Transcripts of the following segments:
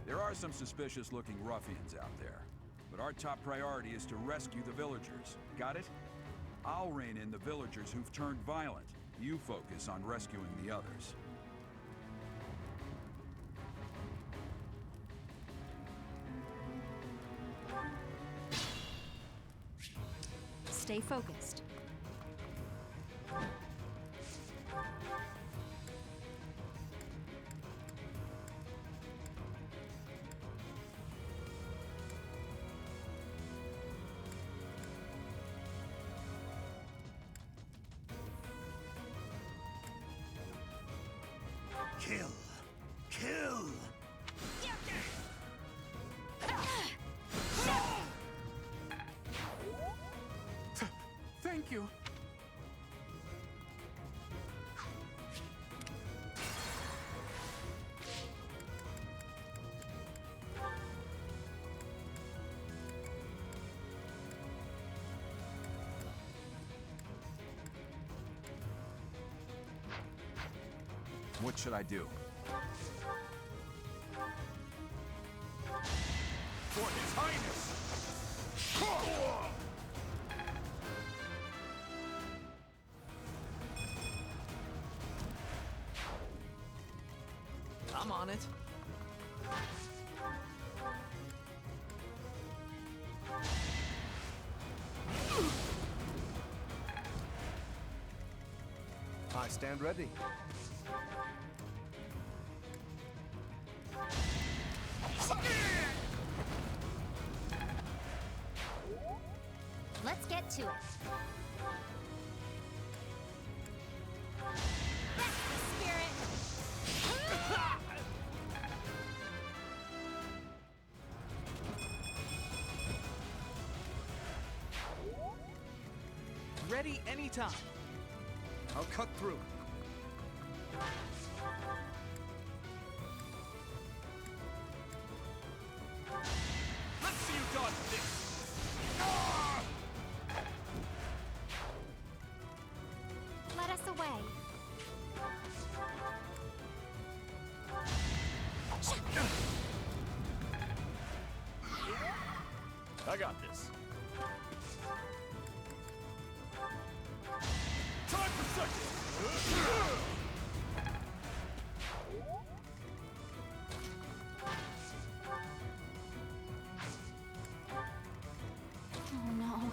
There are some suspicious-looking ruffians out there, but our top priority is to rescue the villagers. Got it? I'll rein in the villagers who've turned violent. You focus on rescuing the others. Stay focused. Kill! Kill! Thank you. What should I do? For His Highness! I'm on it. I stand ready. Let's get to it. That's the spirit! Ready anytime. I'll cut through. Let's see you dodge this. Ah! Let us away. I got this. Time for second. Oh no.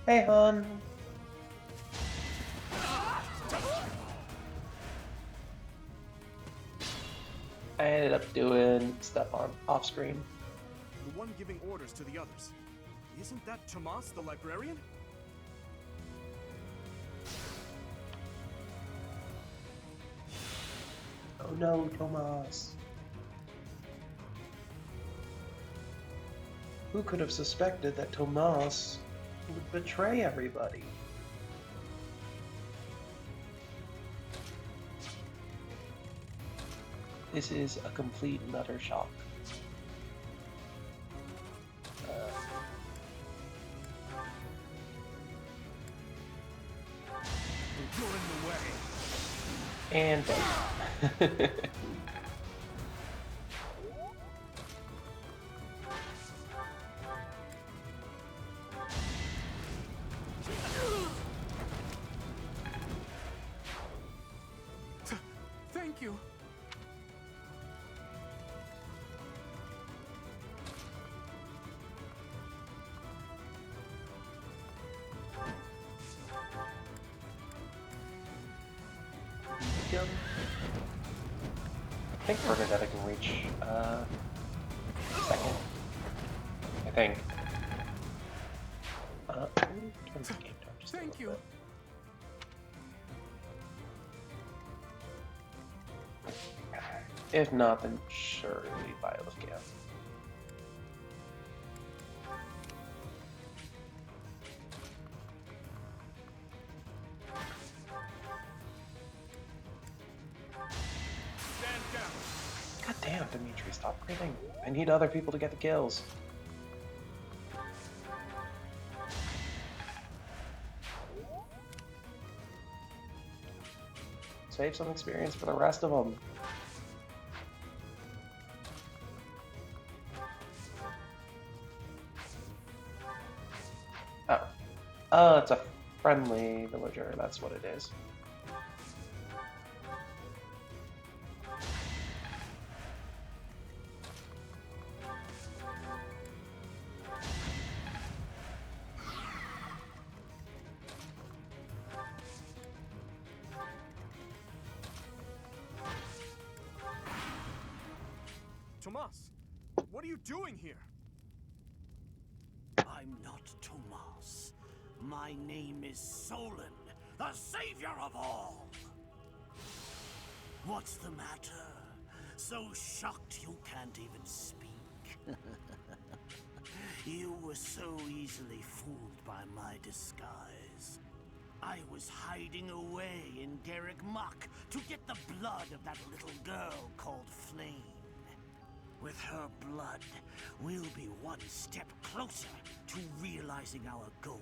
Hey, hon. I ended up doing stuff on off screen. The one giving orders to the others. Isn't that Tomas, the librarian? Oh no, Tomas. Who could have suspected that Tomas would betray everybody? This is a complete and utter shock. You're in the way. And Thank you. I think Bernadetta can reach second. I think. Turn the game down just a Thank little you. bit. If not, then surely Violet can. Stand down. God damn, Dimitri, stop critting. I need other people to get the kills. Save some experience for the rest of them. Oh. Oh, it's a friendly villager, that's what it is. Tomas, what are you doing here? I'm not Tomas. My name is Solon, the savior of all. What's the matter? So shocked you can't even speak. You were so easily fooled by my disguise. I I was hiding away in Garrick Muck to get the blood of that little girl called Flame. With her blood, we'll be one step closer to realizing our goal.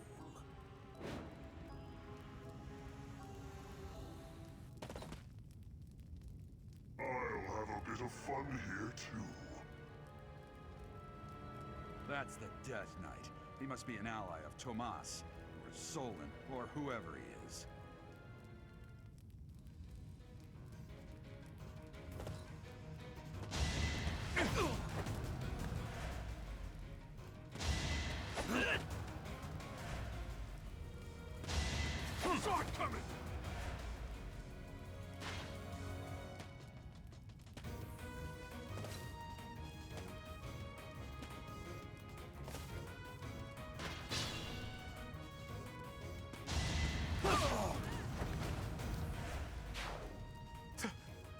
I'll have a bit of fun here, too. That's the Death Knight. He must be an ally of Tomas, or Solon, or whoever he is. Sword coming!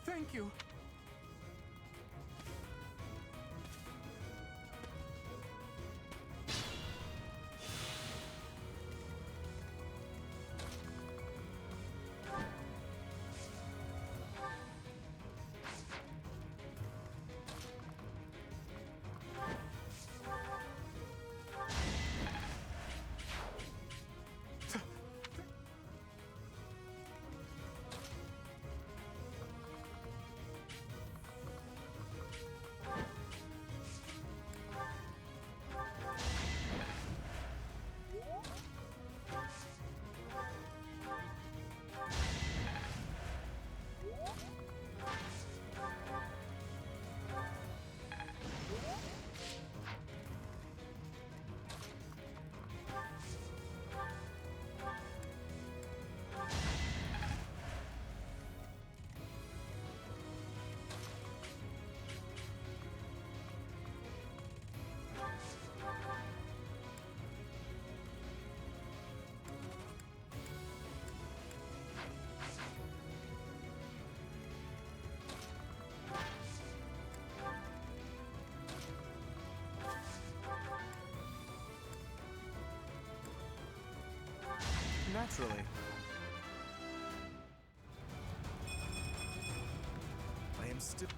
Thank you. Naturally. I am still...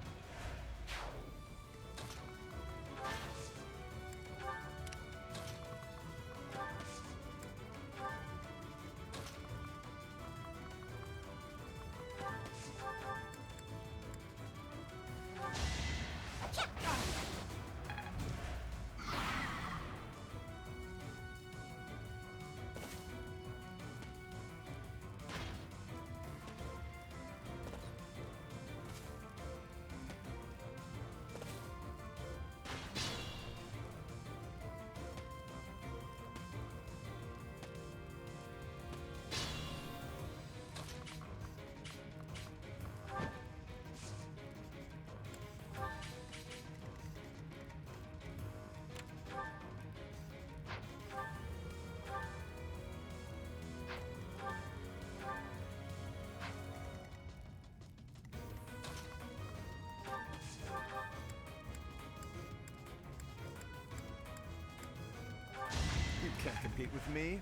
You can't compete with me.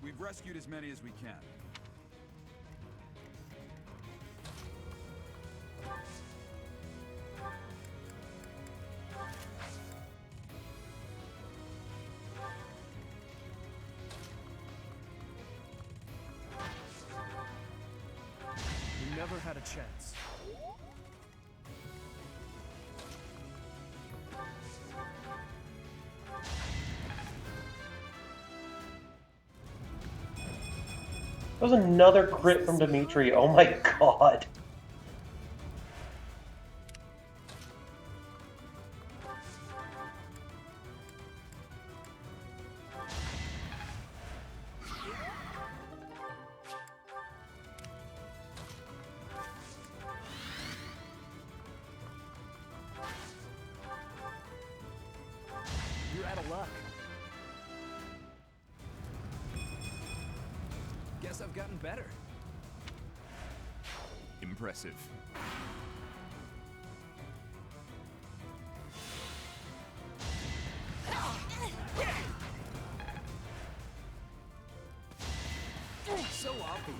We've rescued as many as we can. You never had a chance. That was another crit from Dimitri. Oh my god. You're out of luck. Guess I've gotten better. Impressive. So obvious.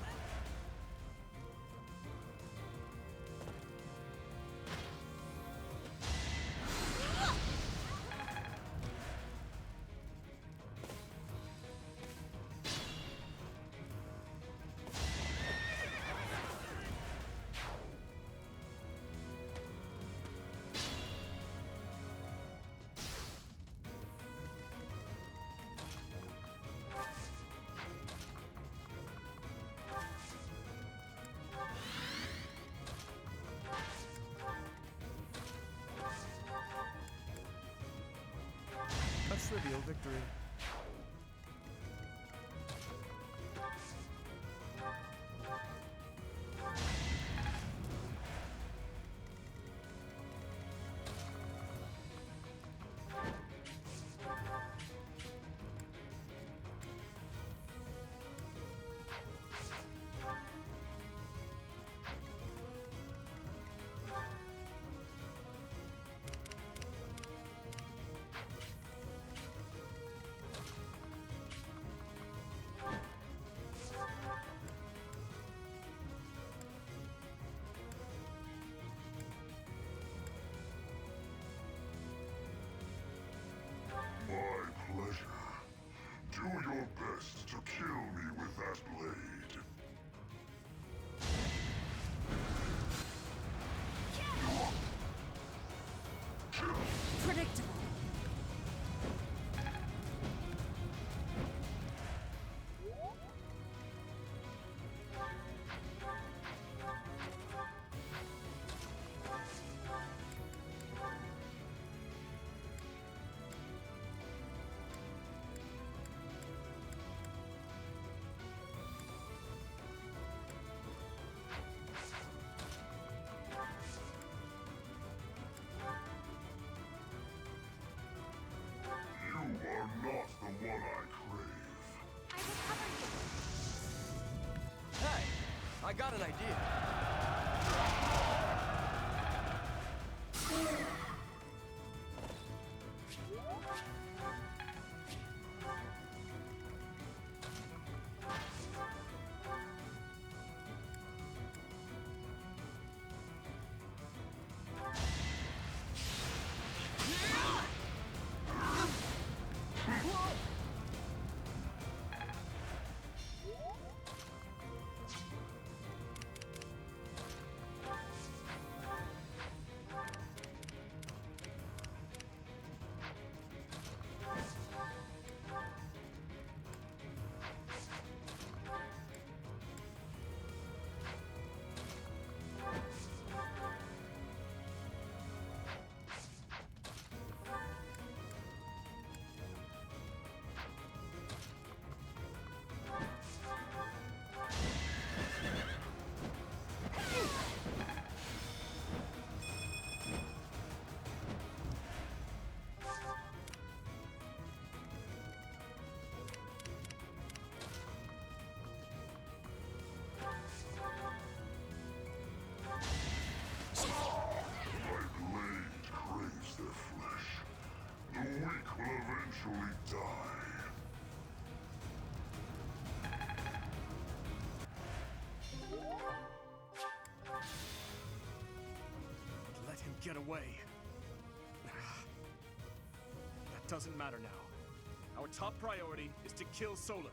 A trivial victory. My pleasure. Do your best to kill me with that blade. Predictable. You are not the one I crave. I will cover you. Hey, I got an idea. My blade craves their flesh. The weak will eventually die. Let him get away. That doesn't matter now. Our top priority is to kill Solar.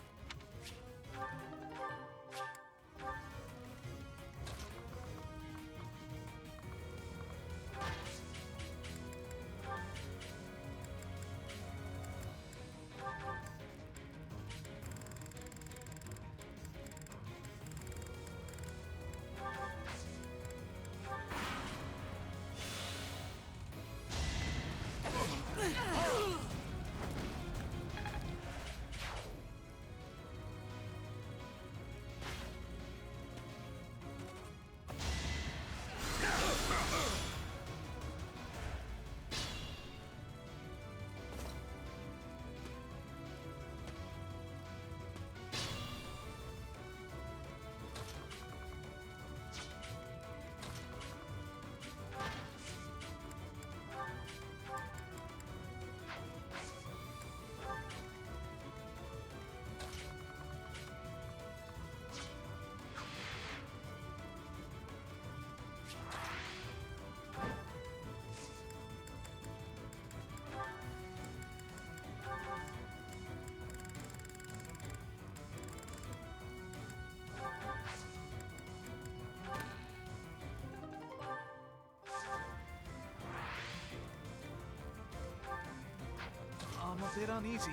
bit uneasy.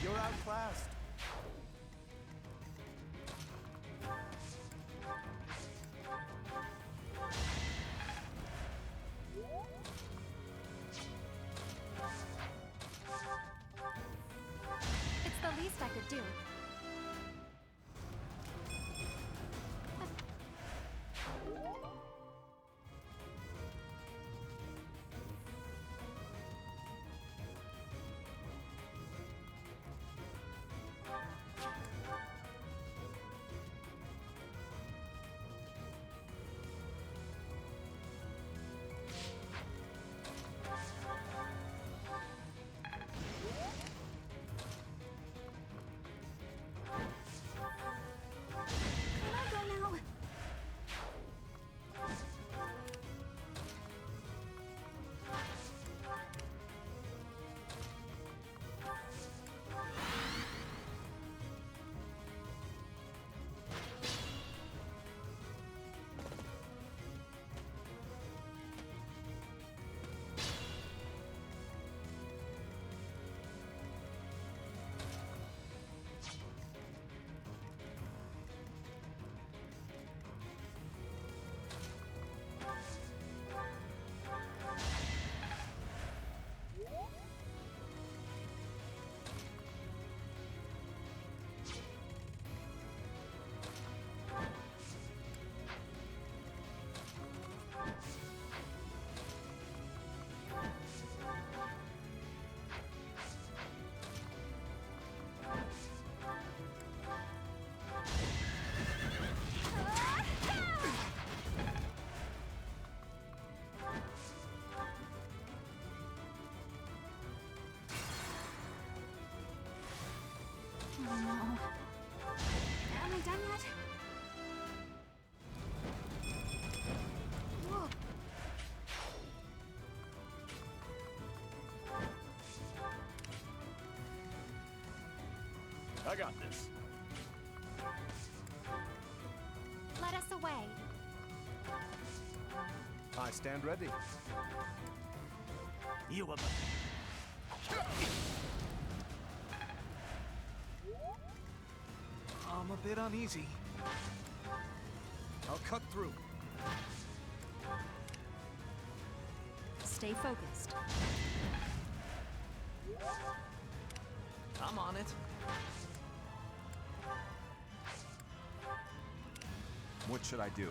You're outclassed. It's the least I could do. Can I go now? Oh no. Am I done yet? Whoa. I got this. Let us away. I stand ready. You were. I'm a bit uneasy. I'll cut through. Stay focused. I'm on it. What should I do?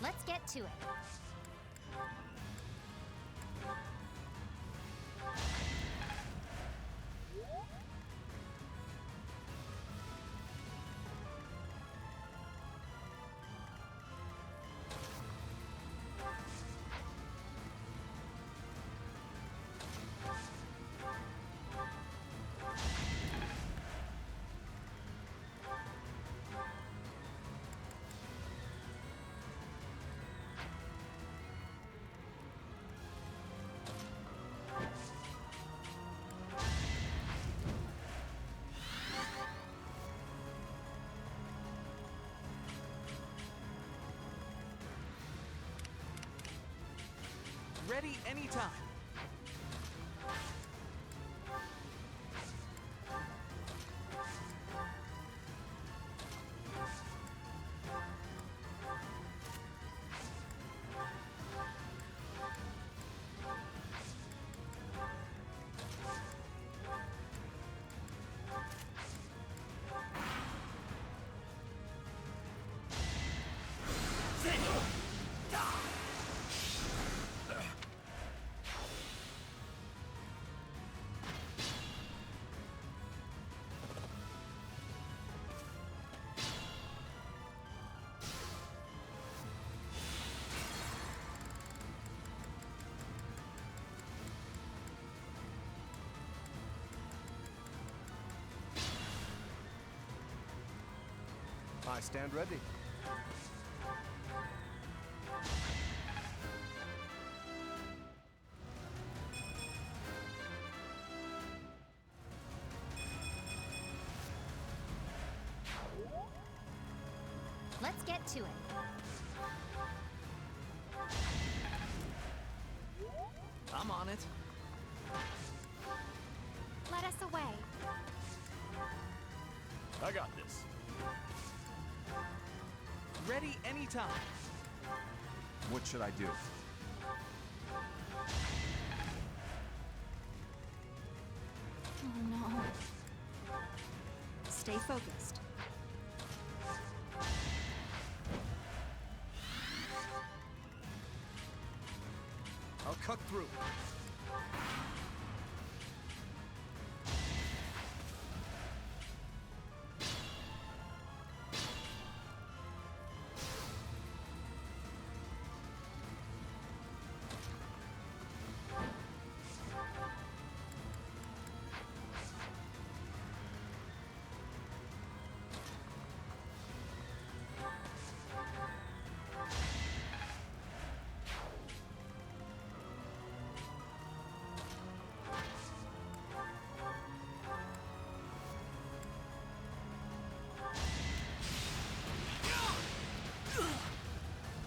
Let's get to it. Ready anytime. I stand ready. Let's get to it. I'm on it. Let us away. I got this. Ready anytime. What should I do? Oh no. Stay focused. I'll cut through.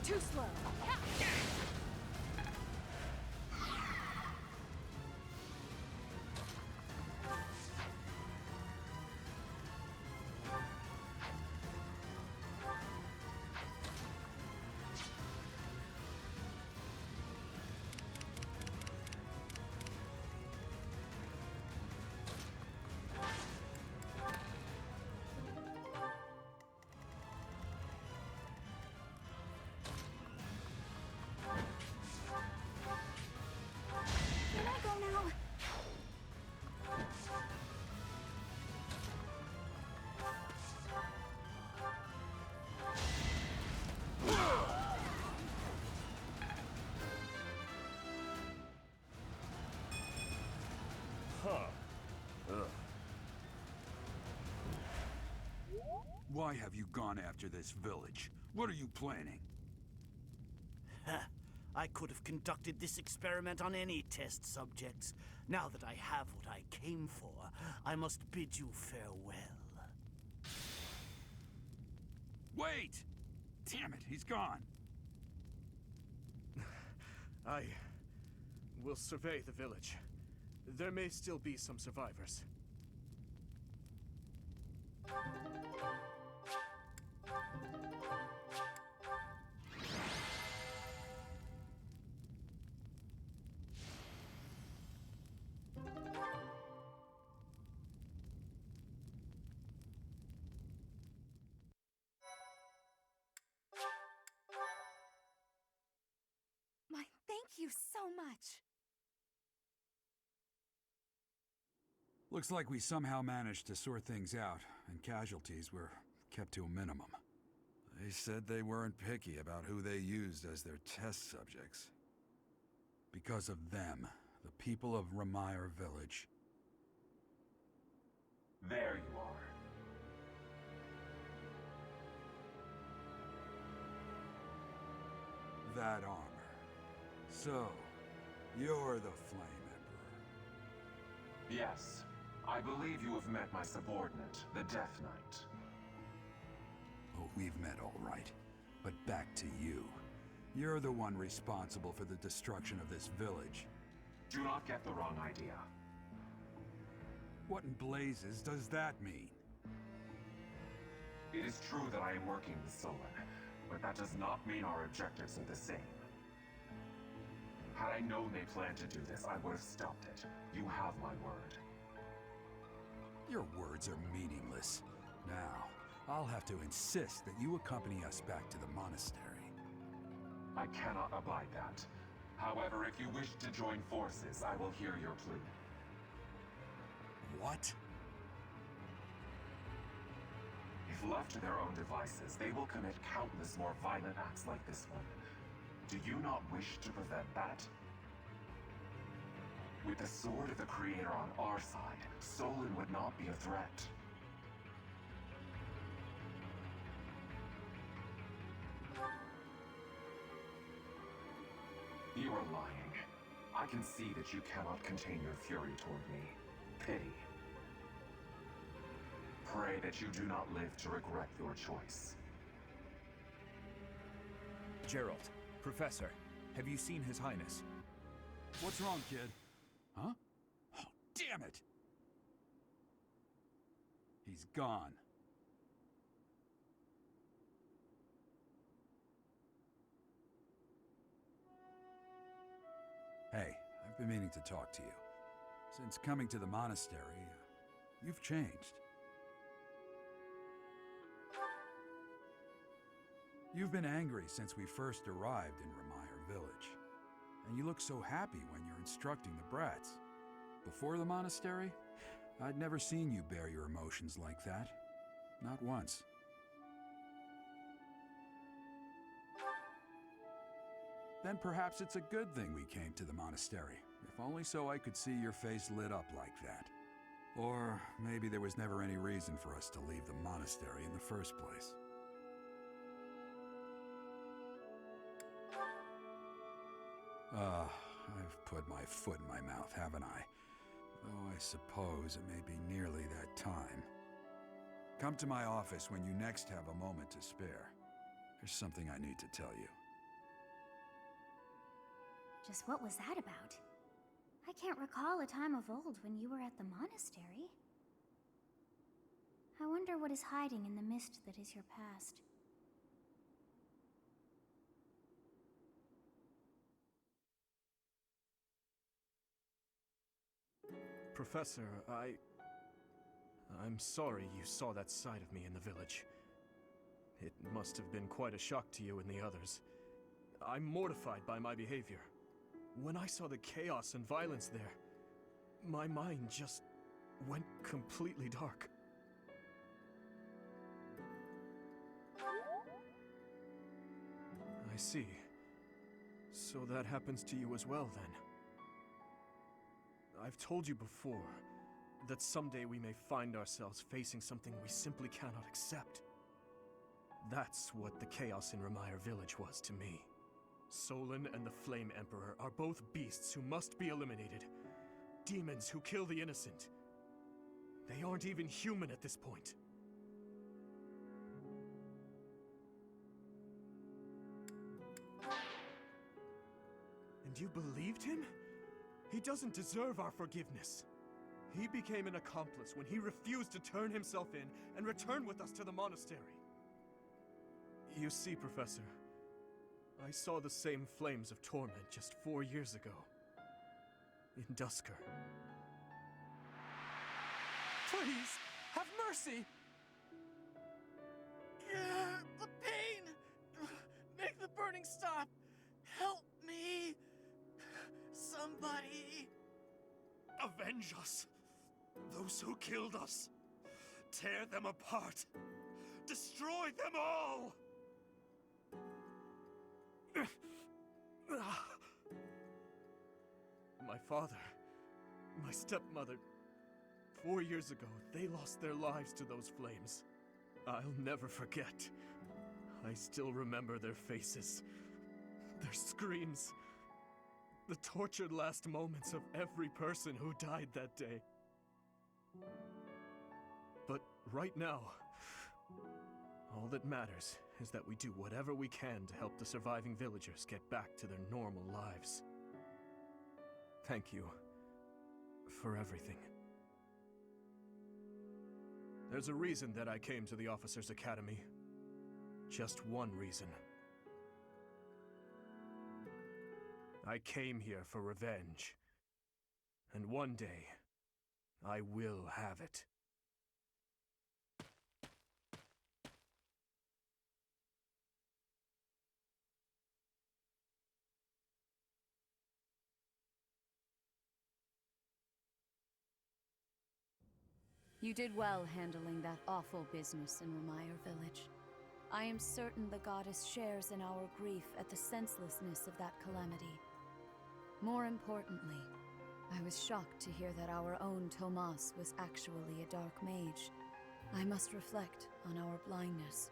Too slow. Can I go now? Why have you gone after this village? What are you planning? I could have conducted this experiment on any test subjects. Now that I have what I came for, I must bid you farewell. Wait! Damn it, he's gone. I will survey the village. There may still be some survivors. My thank you so much. Looks like we somehow managed to sort things out, and casualties were kept to a minimum. They said they weren't picky about who they used as their test subjects. Because of them, the people of Ramire Village. There you are. That armor. So, you're the Flame Emperor. Yes. I believe you have met my subordinate, the Death Knight. Oh, we've met all right. But back to you. You're the one responsible for the destruction of this village. Do not get the wrong idea. What in blazes does that mean? It is true that I am working with Solon, but that does not mean our objectives are the same. Had I known they planned to do this, I would have stopped it. You have my word. Your words are meaningless. Now, I'll have to insist that you accompany us back to the monastery. I cannot abide that. However, if you wish to join forces, I will hear your plea. What? If left to their own devices, they will commit countless more violent acts like this one. Do you not wish to prevent that? With the sword of the Creator on our side, Solon would not be a threat. You are lying. I can see that you cannot contain your fury toward me. Pity. Pray that you do not live to regret your choice. Gerald, Professor, have you seen His Highness? What's wrong, kid? Huh? Oh, damn it! He's gone. Hey, I've been meaning to talk to you. Since coming to the monastery, you've changed. You've been angry since we first arrived in Remire Village. And you look so happy when you're instructing the brats. Before the monastery, I'd never seen you bear your emotions like that. Not once. Then perhaps it's a good thing we came to the monastery, if only so I could see your face lit up like that. Or maybe there was never any reason for us to leave the monastery in the first place. I've put my foot in my mouth, haven't I? Though I suppose it may be nearly that time. Come to my office when you next have a moment to spare. There's something I need to tell you. Just what was that about? I can't recall a time of old when you were at the monastery. I wonder what is hiding in the mist that is your past. Professor, I'm sorry you saw that side of me in the village. It must have been quite a shock to you and the others. I'm mortified by my behavior. When I saw the chaos and violence there, my mind just went completely dark. I see. So that happens to you as well, then. I've told you before that someday we may find ourselves facing something we simply cannot accept. That's what the chaos in Remire Village was to me. Solon and the Flame Emperor are both beasts who must be eliminated. Demons who kill the innocent. They aren't even human at this point. And you believed him? He doesn't deserve our forgiveness. He became an accomplice when he refused to turn himself in and return with us to the monastery. You see, Professor, I saw the same flames of torment just 4 years ago. In Dusker. Please, have mercy! The pain! Make the burning stop! Help me! Somebody! Avenge us! Those who killed us! Tear them apart! Destroy them all! My father, my stepmother, 4 years ago, they lost their lives to those flames. I'll never forget. I still remember their faces, their screams, the tortured last moments of every person who died that day. But right now, All that matters is that we do whatever we can to help the surviving villagers get back to their normal lives. Thank you for everything. There's a reason that I came to the Officers' Academy. Just one reason. I came here for revenge. And one day, I will have it. You did well handling that awful business in Ramire Village. I am certain the goddess shares in our grief at the senselessness of that calamity. More importantly, I was shocked to hear that our own Tomas was actually a dark mage. I must reflect on our blindness.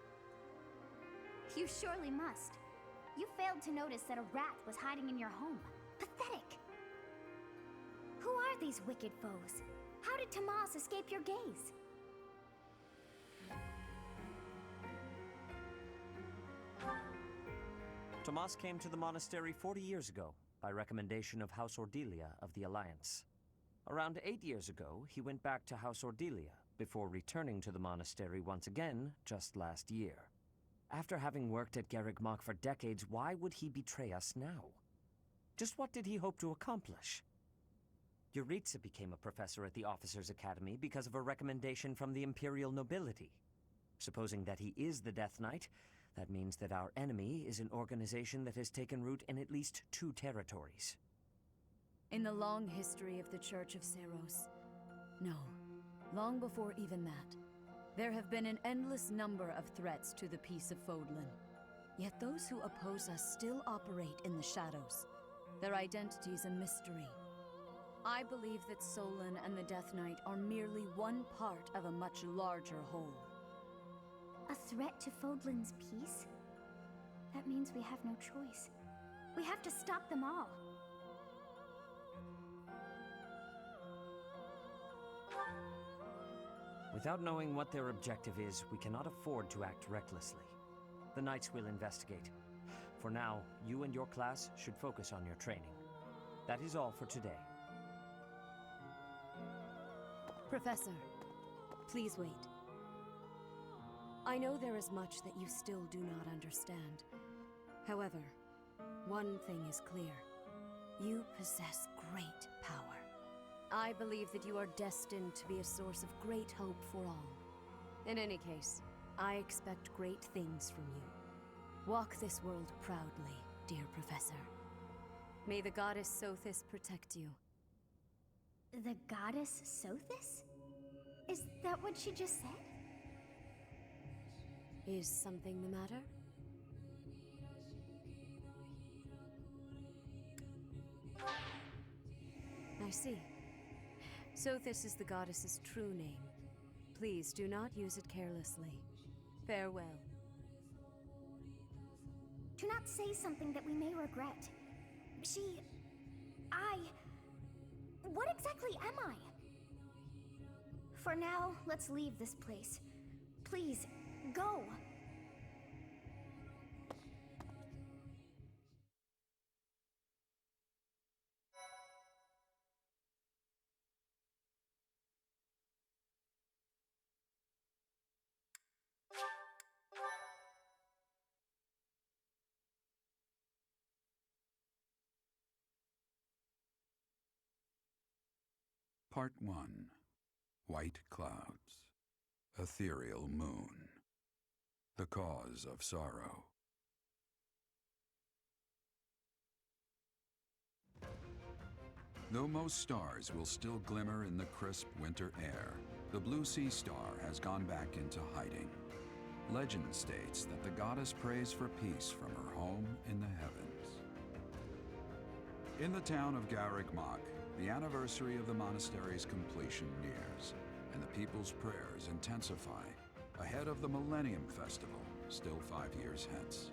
You surely must. You failed to notice that a rat was hiding in your home. Pathetic! Who are these wicked foes? How did Tomas escape your gaze? Tomas came to the monastery 40 years ago, by recommendation of House Ordelia of the Alliance. Around 8 years ago, he went back to House Ordelia, before returning to the monastery once again just last year. After having worked at Garreg Mach for decades, why would he betray us now? Just what did he hope to accomplish? Yuritsa became a professor at the Officers' Academy because of a recommendation from the Imperial nobility. Supposing that he is the Death Knight, that means that our enemy is an organization that has taken root in at least 2 territories. In the long history of the Church of Seros, no, long before even that, there have been an endless number of threats to the peace of Fodlan. Yet those who oppose us still operate in the shadows. Their identity's a mystery. I believe that Solon and the Death Knight are merely one part of a much larger whole. A threat to Fodlan's peace? That means we have no choice. We have to stop them all. Without knowing what their objective is, we cannot afford to act recklessly. The Knights will investigate. For now, you and your class should focus on your training. That is all for today. Professor, please wait. I know there is much that you still do not understand. However, one thing is clear. You possess great power. I believe that you are destined to be a source of great hope for all. In any case, I expect great things from you. Walk this world proudly, dear Professor. May the goddess Sothis protect you. The goddess Sothis? Is that what she just said? Is something the matter? I see. Sothis is the goddess's true name. Please do not use it carelessly. Farewell. Do not say something that we may regret. What exactly am I? For now, let's leave this place. Please, go! Part 1. White Clouds. Ethereal Moon. The Cause of Sorrow. Though most stars will still glimmer in the crisp winter air, the Blue Sea Star has gone back into hiding. Legend states that the goddess prays for peace from her home in the heavens. In the town of Garreg Mach, the anniversary of the monastery's completion nears, and the people's prayers intensify ahead of the Millennium Festival, still 5 years hence.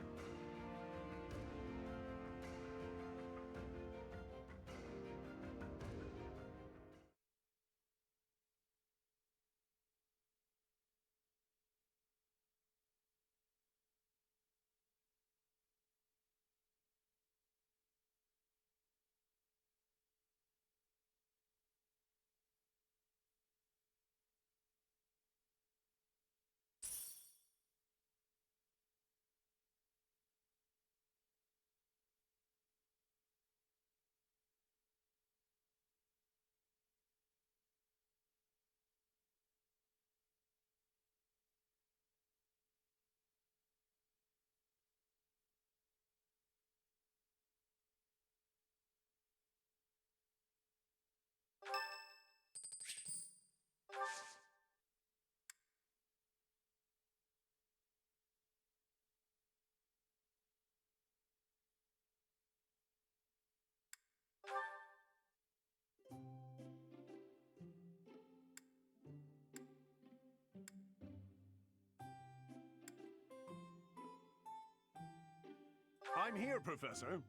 I'm here, Professor.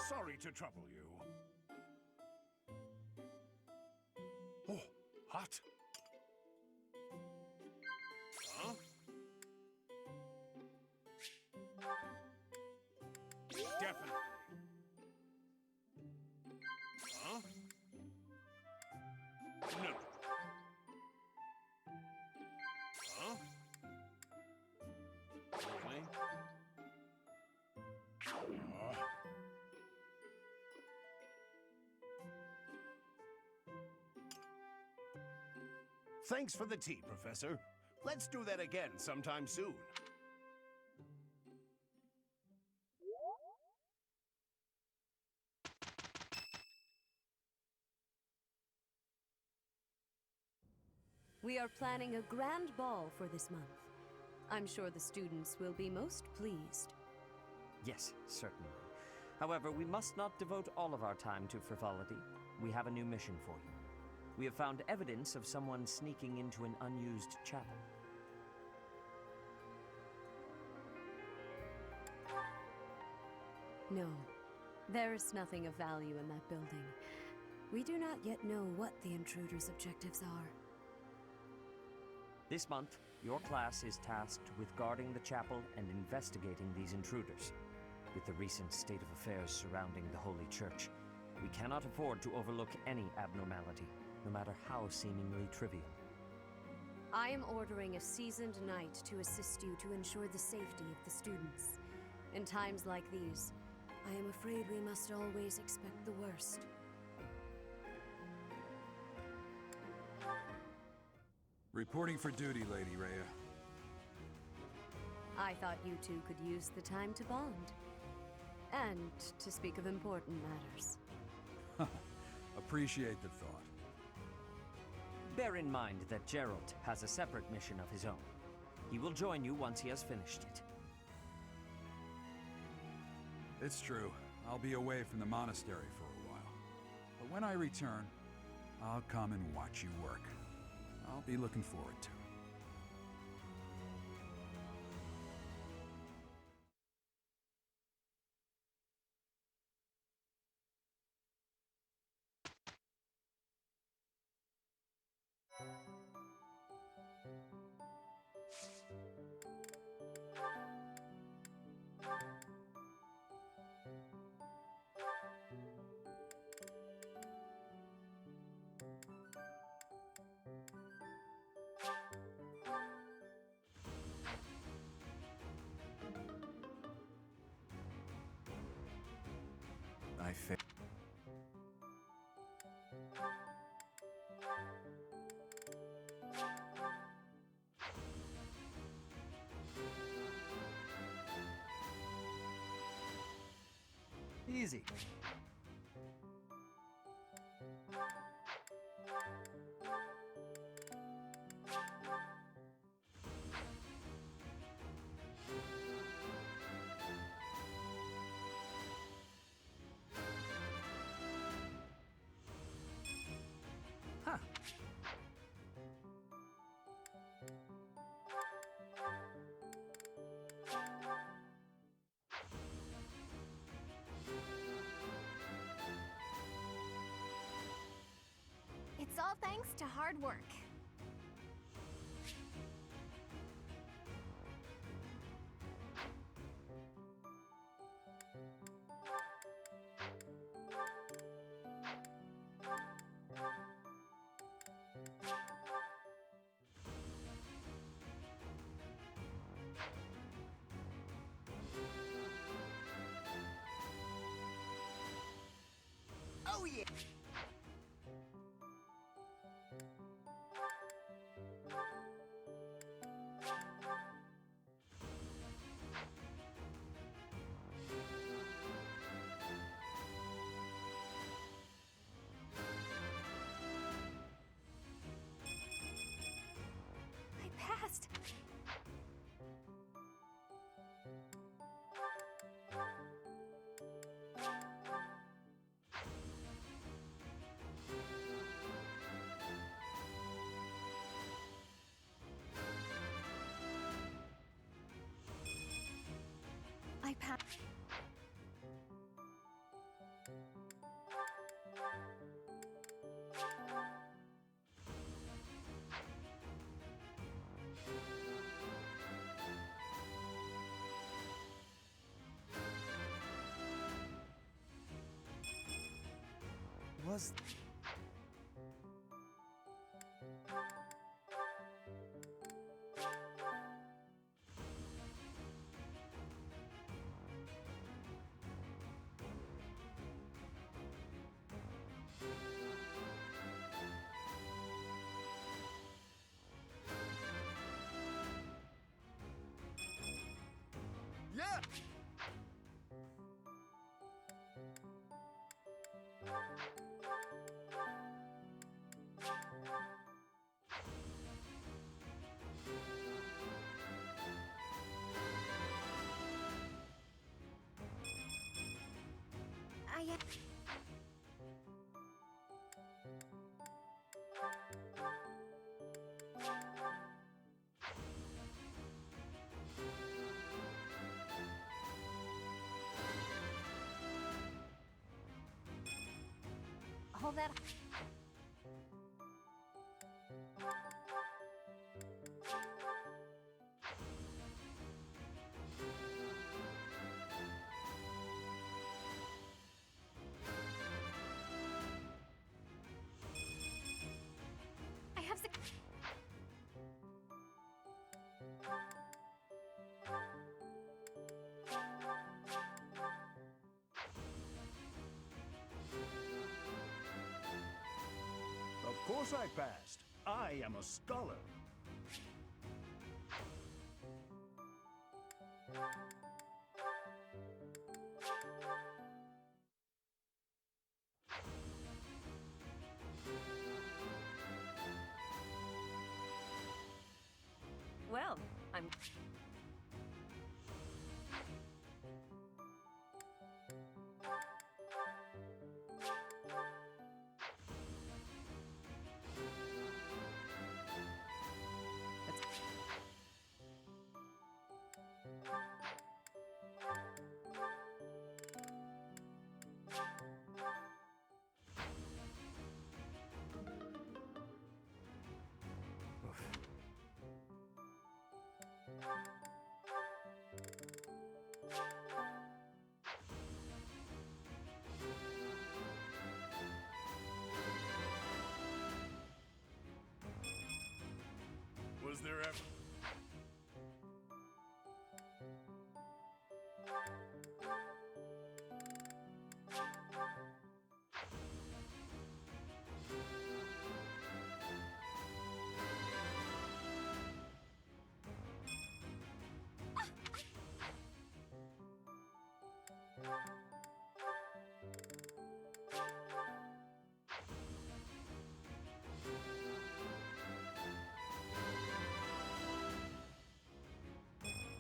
Sorry to trouble you. Oh, hot. Huh? Definitely. Huh? No. Huh? Really? Thanks for the tea, Professor. Let's do that again sometime soon. We are planning a grand ball for this month. I'm sure the students will be most pleased. Yes, certainly. However, we must not devote all of our time to frivolity. We have a new mission for you. We have found evidence of someone sneaking into an unused chapel. No, there is nothing of value in that building. We do not yet know what the intruder's objectives are. This month, your class is tasked with guarding the chapel and investigating these intruders. With the recent state of affairs surrounding the Holy Church, we cannot afford to overlook any abnormality, no matter how seemingly trivial. I am ordering a seasoned knight to assist you to ensure the safety of the students. In times like these, I am afraid we must always expect the worst. Reporting for duty, Lady Rhea. I thought you two could use the time to bond. And to speak of important matters. Appreciate the thought. Bear in mind that Gerald has a separate mission of his own. He will join you once he has finished it. It's true. I'll be away from the monastery for a while. But when I return, I'll come and watch you work. I'll be looking forward to it. I fa- Easy. Huh. It's all thanks to hard work. Oh yeah! I passed. I passed. was... Yeah! Hold that. I have the. Of course I passed. I am a scholar. Well, I'm... Was there ever...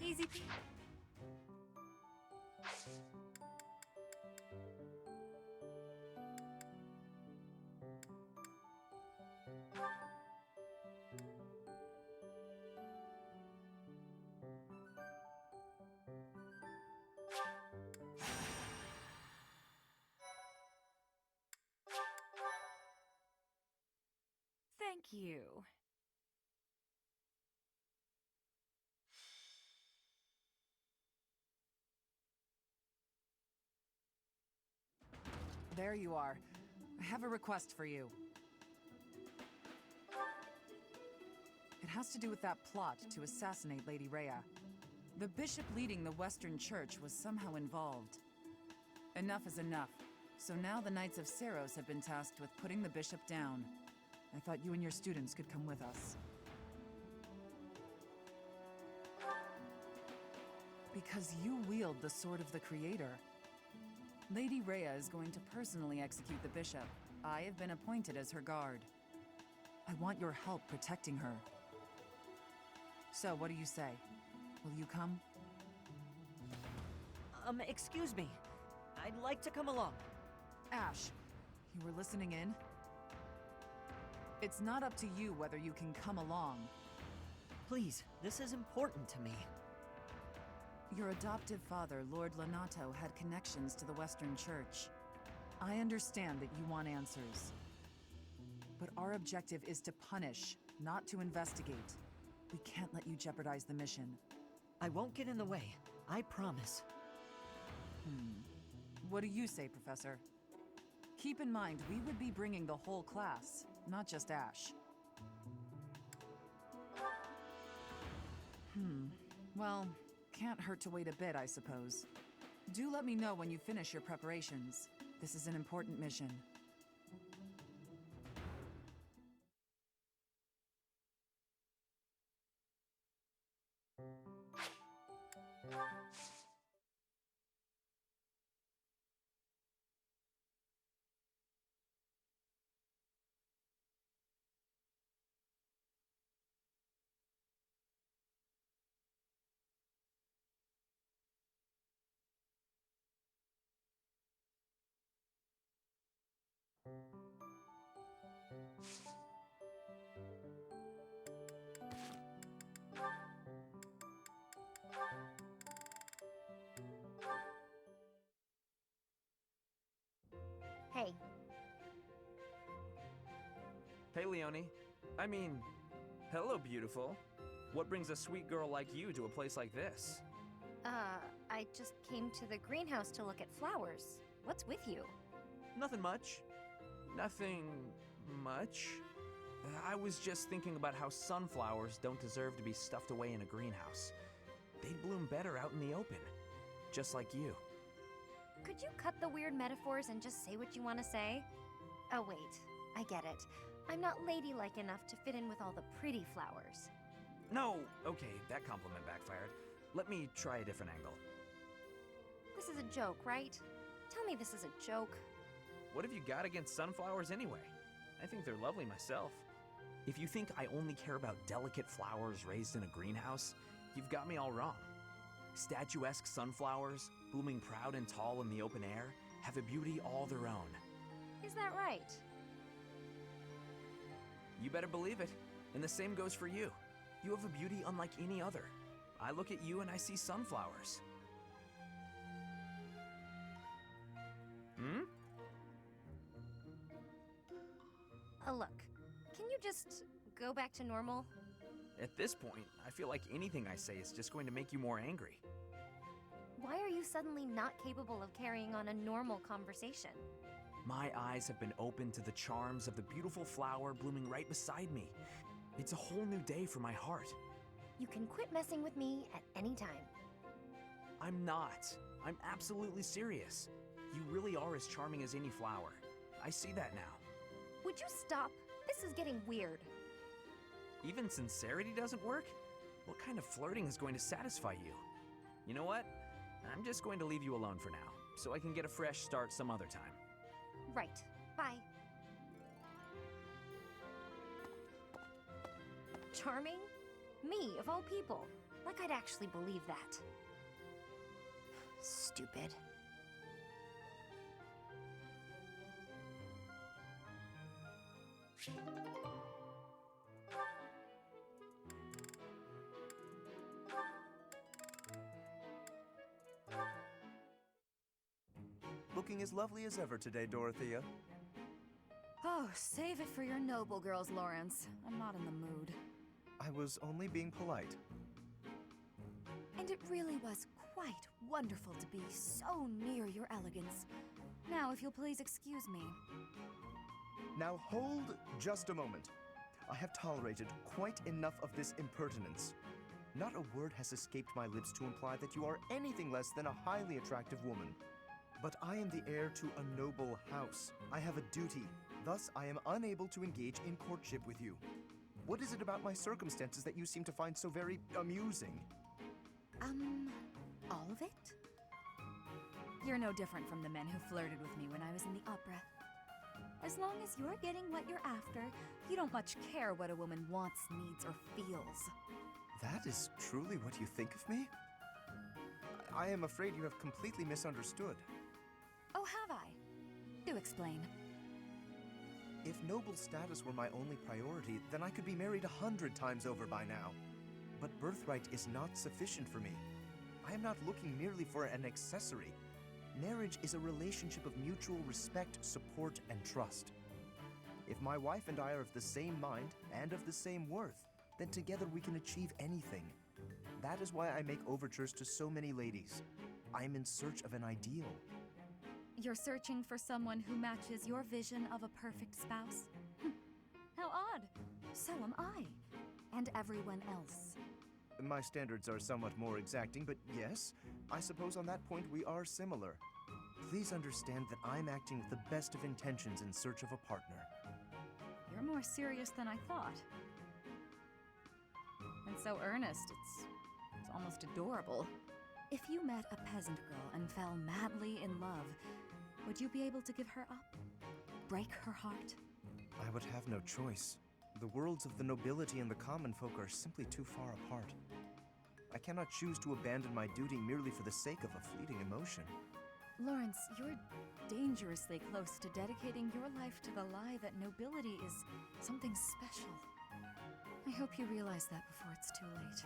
Easy. Thank you. There you are. I have a request for you. It has to do with that plot to assassinate Lady Rhea. The bishop leading the Western Church was somehow involved. Enough is enough. So now the Knights of Seiros have been tasked with putting the bishop down. I thought you and your students could come with us. Because you wield the sword of the Creator. Lady Rhea is going to personally execute the bishop. I have been appointed as her guard. I want your help protecting her. So, what do you say? Will you come? Excuse me. I'd like to come along. Ash, you were listening in? It's not up to you whether you can come along. Please, this is important to me. Your adoptive father, Lord Lonato, had connections to the Western Church. I understand that you want answers. But our objective is to punish, not to investigate. We can't let you jeopardize the mission. I won't get in the way. I promise. What do you say, Professor? Keep in mind, we would be bringing the whole class, not just Ash. Well, can't hurt to wait a bit, I suppose. Do let me know when you finish your preparations. This is an important mission. Hey, Hey, Leonie. I mean, hello, beautiful. What brings a sweet girl like you to a place like this? I just came to the greenhouse to look at flowers. What's with you? Nothing much. Nothing much. I was just thinking about how sunflowers don't deserve to be stuffed away in a greenhouse. They'd bloom better out in the open, just like you. Could you cut the weird metaphors and just say what you want to say? Oh, wait. I get it. I'm not ladylike enough to fit in with all the pretty flowers. No, okay, that compliment backfired. Let me try a different angle. This is a joke, right? Tell me this is a joke. What have you got against sunflowers anyway? I think they're lovely myself. If you think I only care about delicate flowers raised in a greenhouse, you've got me all wrong. Statuesque sunflowers, blooming proud and tall in the open air, have a beauty all their own. Is that right? You better believe it. And the same goes for you. You have a beauty unlike any other. I look at you and I see sunflowers. Look, can you just go back to normal? At this point, I feel like anything I say is just going to make you more angry. Why are you suddenly not capable of carrying on a normal conversation? My eyes have been opened to the charms of the beautiful flower blooming right beside me. It's a whole new day for my heart. You can quit messing with me at any time. I'm not. I'm absolutely serious. You really are as charming as any flower. I see that now. Would you stop? This is getting weird. Even sincerity doesn't work? What kind of flirting is going to satisfy you? You know what? I'm just going to leave you alone for now, so I can get a fresh start some other time. Right. Bye. Charming? Me, of all people. Like I'd actually believe that. Stupid. Looking as lovely as ever today, Dorothea. Oh, save it for your noble girls, Lawrence. I'm not in the mood. I was only being polite. And it really was quite wonderful to be so near your elegance. Now, if you'll please excuse me. Now hold just a moment. I have tolerated quite enough of this impertinence. Not a word has escaped my lips to imply that you are anything less than a highly attractive woman. But I am the heir to a noble house. I have a duty. Thus, I am unable to engage in courtship with you. What is it about my circumstances that you seem to find so very amusing? All of it? You're no different from the men who flirted with me when I was in the opera. As long as you're getting what you're after, you don't much care what a woman wants, needs, or feels. That is truly what you think of me? I am afraid you have completely misunderstood. Oh, have I? Do explain. If noble status were my only priority, then I could be married 100 times over by now. But birthright is not sufficient for me. I am not looking merely for an accessory. Marriage is a relationship of mutual respect, support, and trust. If my wife and I are of the same mind and of the same worth, then together we can achieve anything. That is why I make overtures to so many ladies. I am in search of an ideal. You're searching for someone who matches your vision of a perfect spouse? How odd! So am I. And everyone else. My standards are somewhat more exacting, but yes, I suppose on that point we are similar. Please understand that I'm acting with the best of intentions in search of a partner. You're more serious than I thought. And so earnest, it's almost adorable. If you met a peasant girl and fell madly in love, would you be able to give her up? Break her heart? I would have no choice. The worlds of the nobility and the common folk are simply too far apart. I cannot choose to abandon my duty merely for the sake of a fleeting emotion. Lawrence, you're dangerously close to dedicating your life to the lie that nobility is something special. I hope you realize that before it's too late.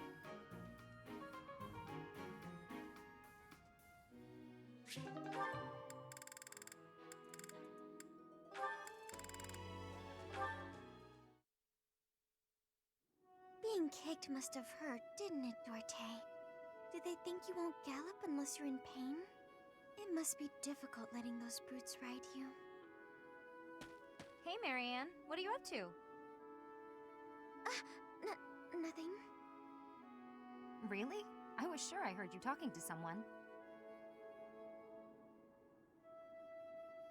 Being kicked must have hurt, didn't it, Dorte? Did they think you won't gallop unless you're in pain? It must be difficult letting those brutes ride you. Hey, Marianne. What are you up to? Nothing. Really? I was sure I heard you talking to someone.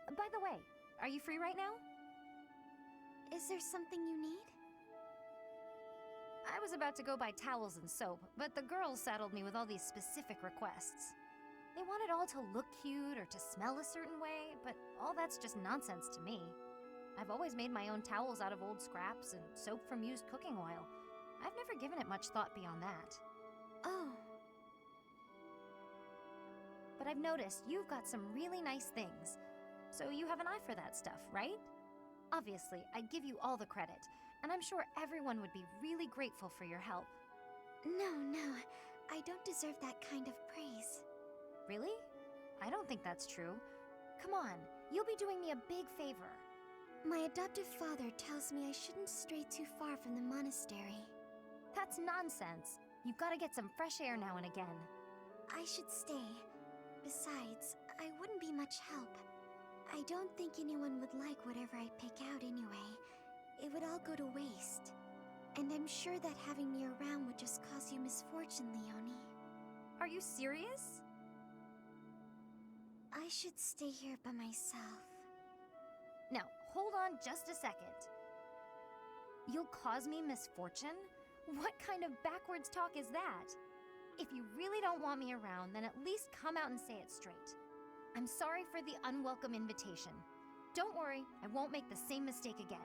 By the way, are you free right now? Is there something you need? I was about to go buy towels and soap, but the girls saddled me with all these specific requests. They want it all to look cute or to smell a certain way, but all that's just nonsense to me. I've always made my own towels out of old scraps and soap from used cooking oil. I've never given it much thought beyond that. Oh. But I've noticed you've got some really nice things. So you have an eye for that stuff, right? Obviously, I'd give you all the credit, and I'm sure everyone would be really grateful for your help. No, I don't deserve that kind of praise. Really? I don't think that's true. Come on, you'll be doing me a big favor. My adoptive father tells me I shouldn't stray too far from the monastery. That's nonsense. You've got to get some fresh air now and again. I should stay. Besides, I wouldn't be much help. I don't think anyone would like whatever I pick out anyway. It would all go to waste. And I'm sure that having me around would just cause you misfortune, Leonie. Are you serious? I should stay here by myself. Now, hold on just a second. You'll cause me misfortune? What kind of backwards talk is that? If you really don't want me around, then at least come out and say it straight. I'm sorry for the unwelcome invitation. Don't worry, I won't make the same mistake again.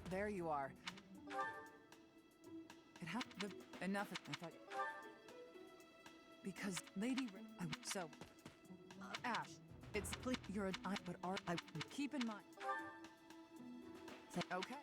There you are. It has enough. I thought because Lady Ash, it's please you're a but are I keep in mind. Okay.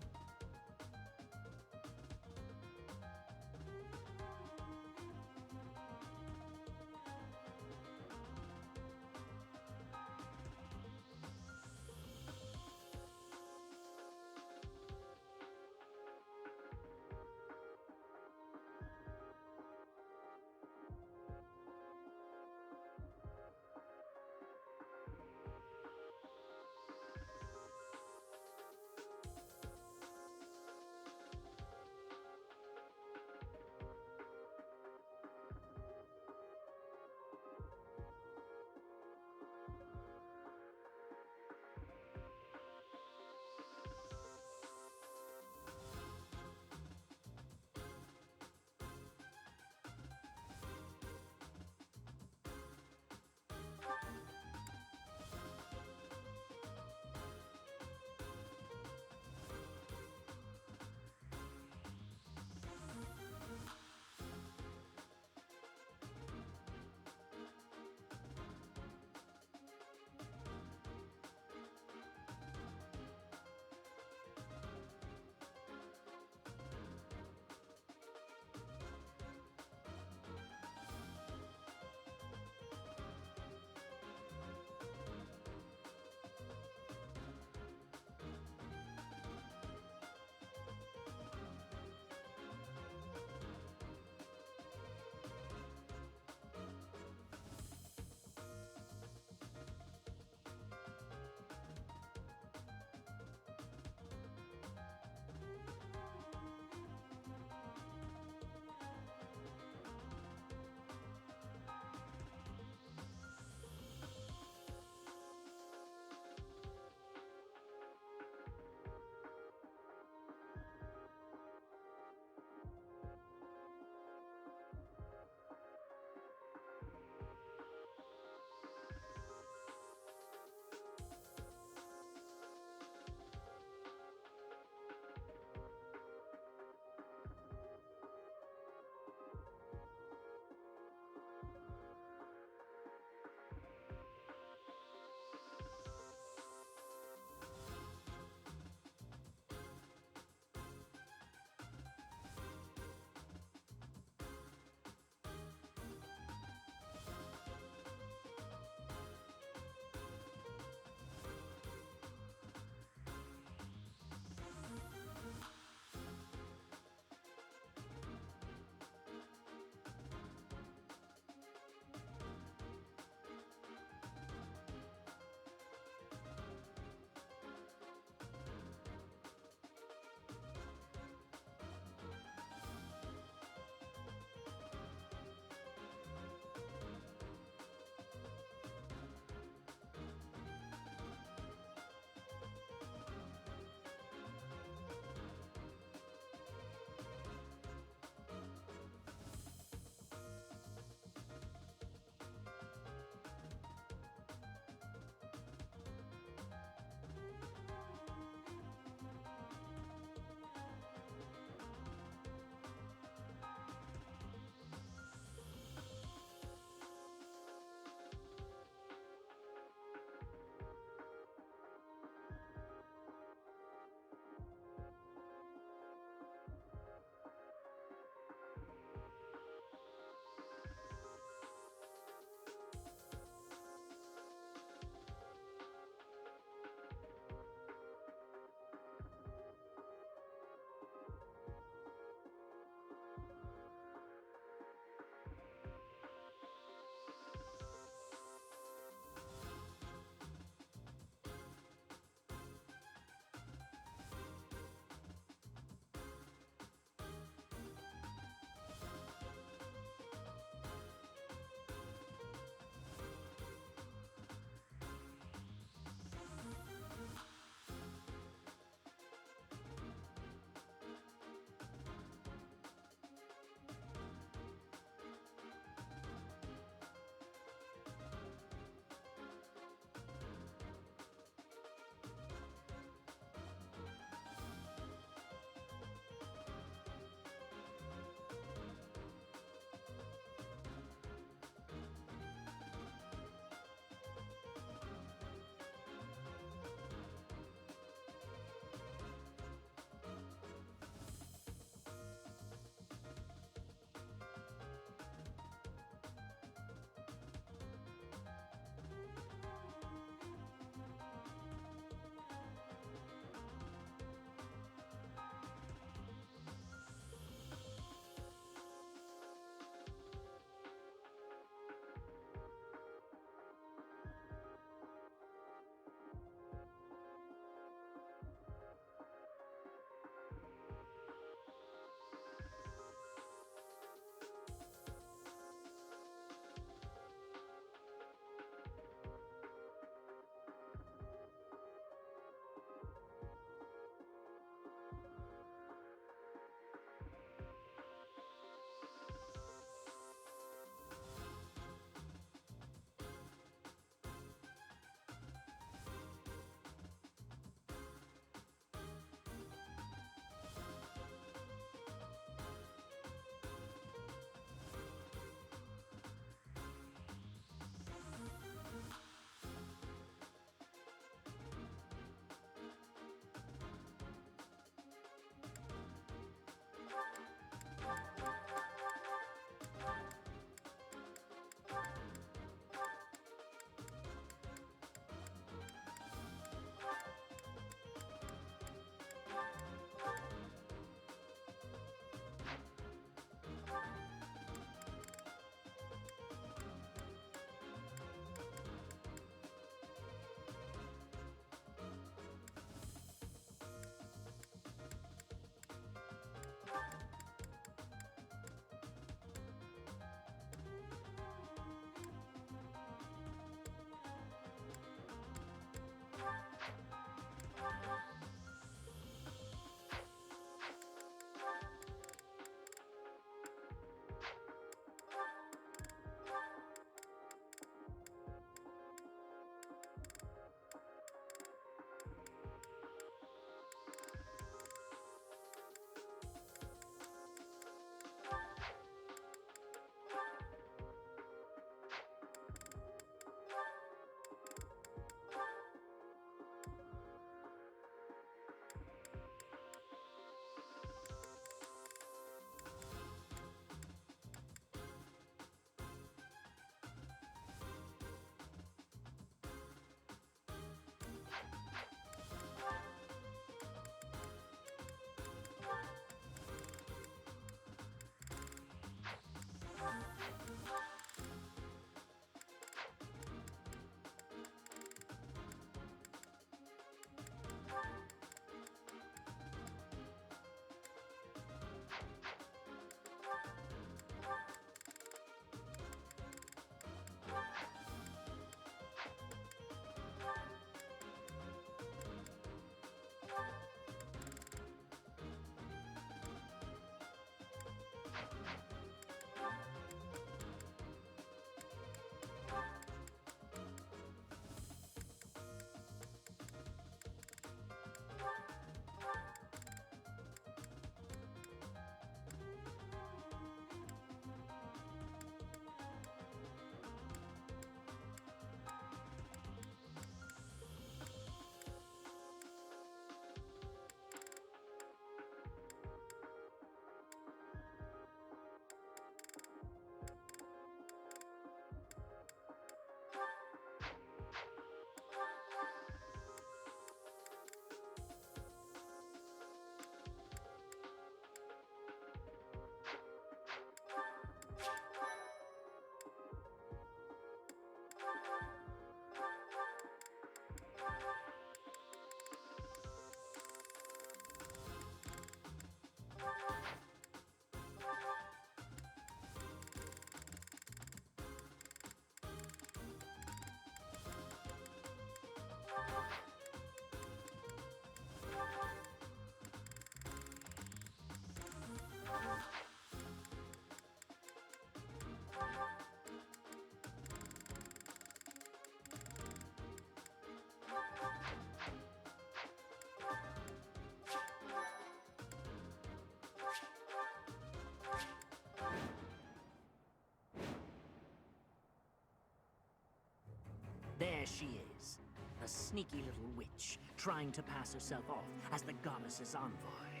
There she is. A sneaky little witch, trying to pass herself off as the goddess's envoy.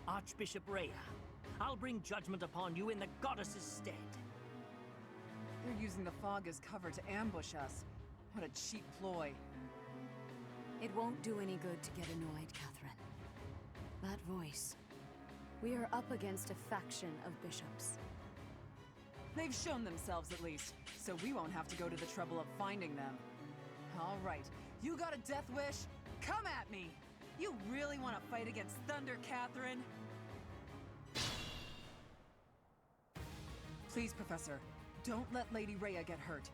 Archbishop Rhea, I'll bring judgment upon you in the goddess's stead. They're using the fog as cover to ambush us. What a cheap ploy. It won't do any good to get annoyed, Catherine. That voice. We are up against a faction of bishops. They've shown themselves at least, so we won't have to go to the trouble of finding them. All right, you got a death wish? Come at me! You really want to fight against Thunder, Catherine? Please, Professor, don't let Lady Rhea get hurt.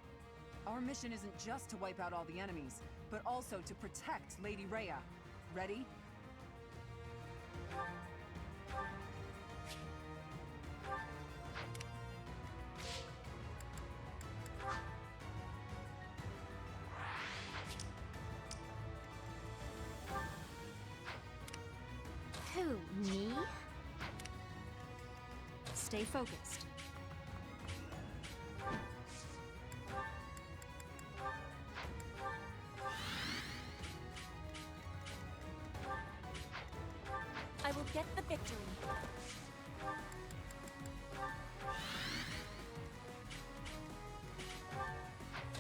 Our mission isn't just to wipe out all the enemies, but also to protect Lady Rhea. Ready? Who, me? Stay focused. I will get the victory.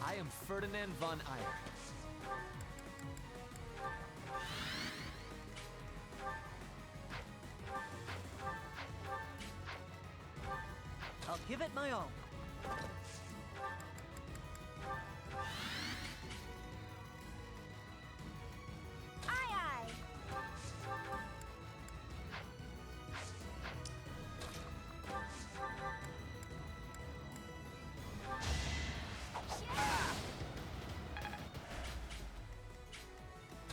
I am Ferdinand von Eyre. I'll give it my all. Aye, aye.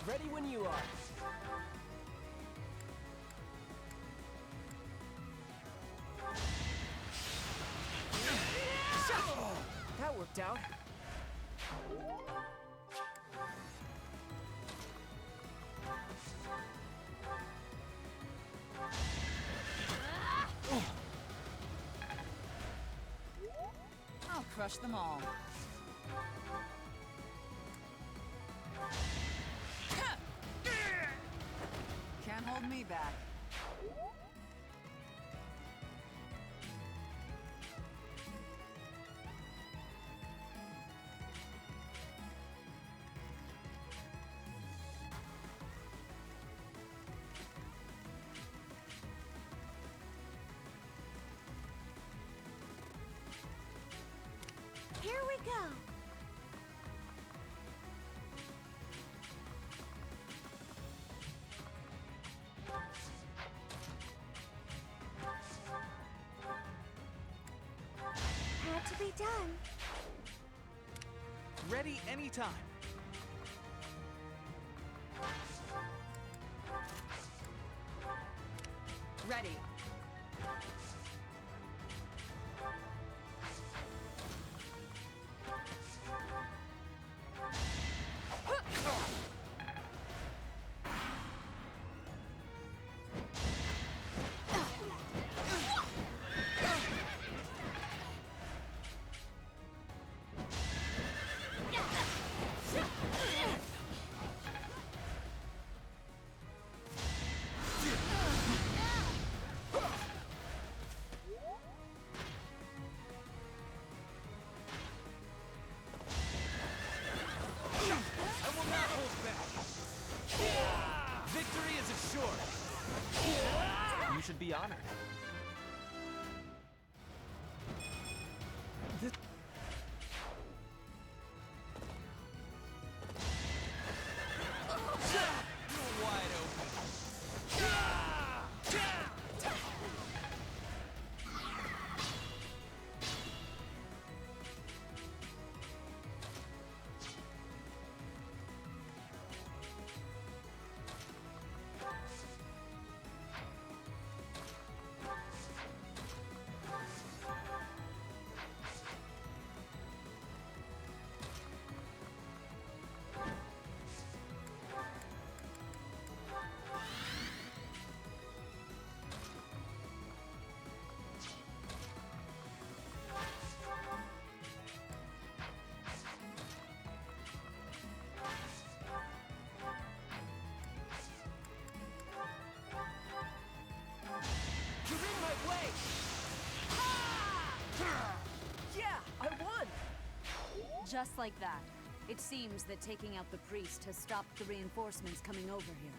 Ready when you are. That worked out. I'll crush them all. Can't hold me back. Here we go. Had to be done. Ready anytime. Ready. I will not hold back. Victory is assured. You should be honored. This You're wide open. Just like that. It seems that taking out the priest has stopped the reinforcements coming over here.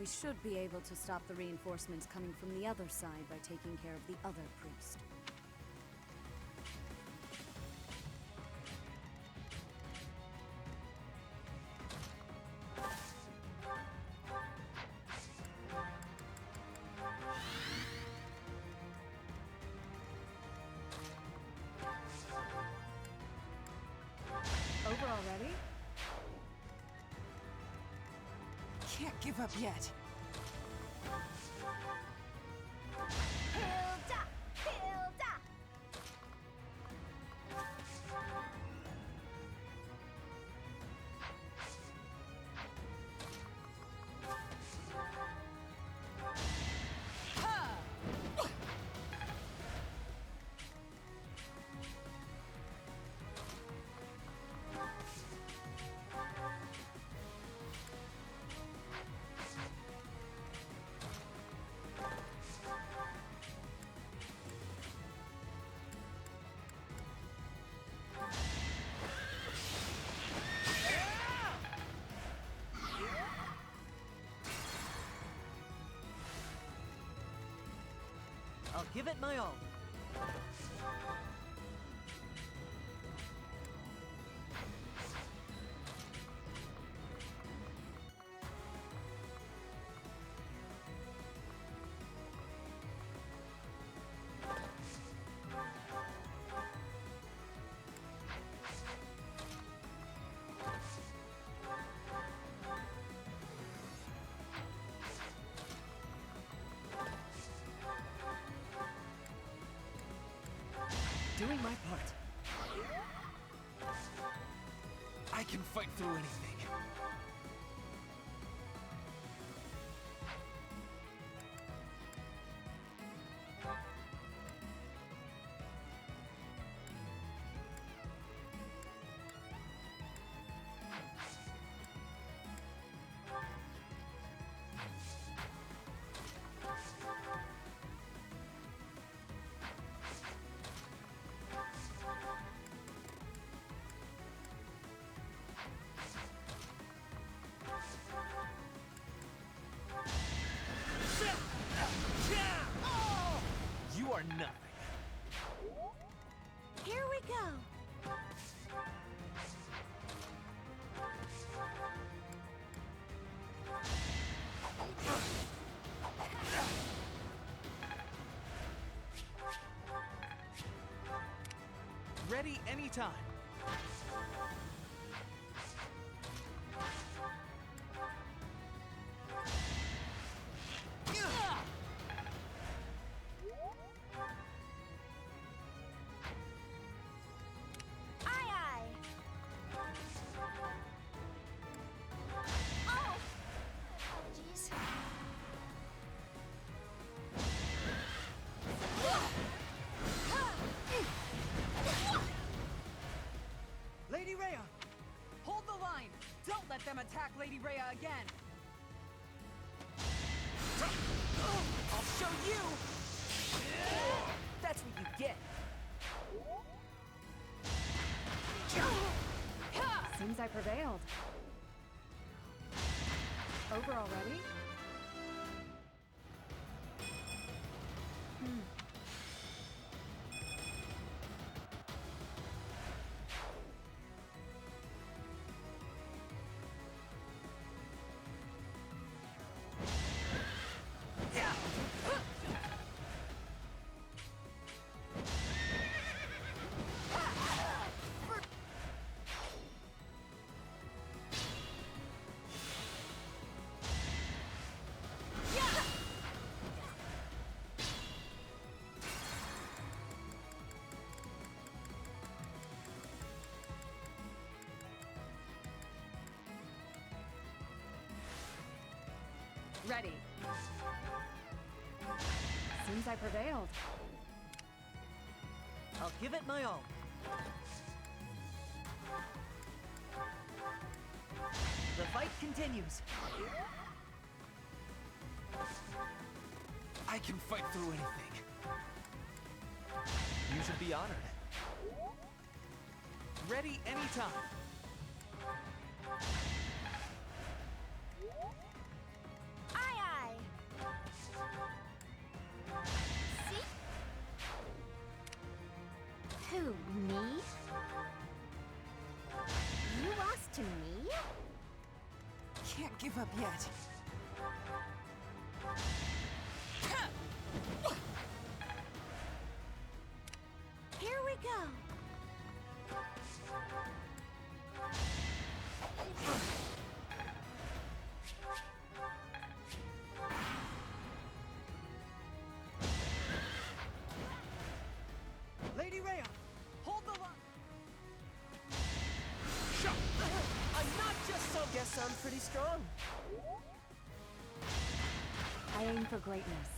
We should be able to stop the reinforcements coming from the other side by taking care of the other priest. Over already? Can't give up yet. Hilda! Hilda! I'll give it my all. Doing my part. I can fight through anything. You are nothing. Here we go. Ready anytime. Aye, aye. Oh! Apologies. Lady Rhea! Hold the line! Don't let them attack Lady Rhea again! I'll show you! That's what you get. Seems I prevailed. Over already? Ready. Seems I prevailed. I'll give it my all. The fight continues. I can fight through anything. You should be honored. Ready anytime. Aye, aye. See? Who, me? You lost to me? Can't give up yet. Here we go. Lady Rhea, hold the line. I'm not just so. Guess I'm pretty strong. I aim for greatness.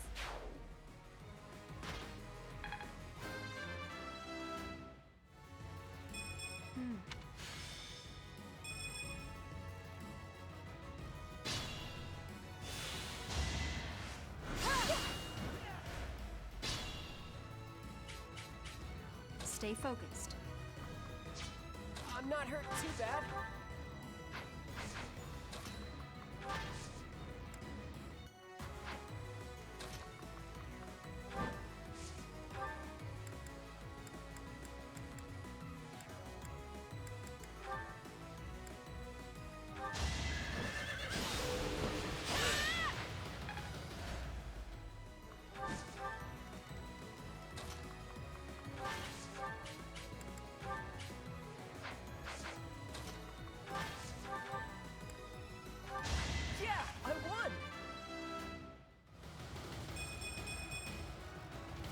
Stay focused. I'm not hurt too bad. Yeah, I won.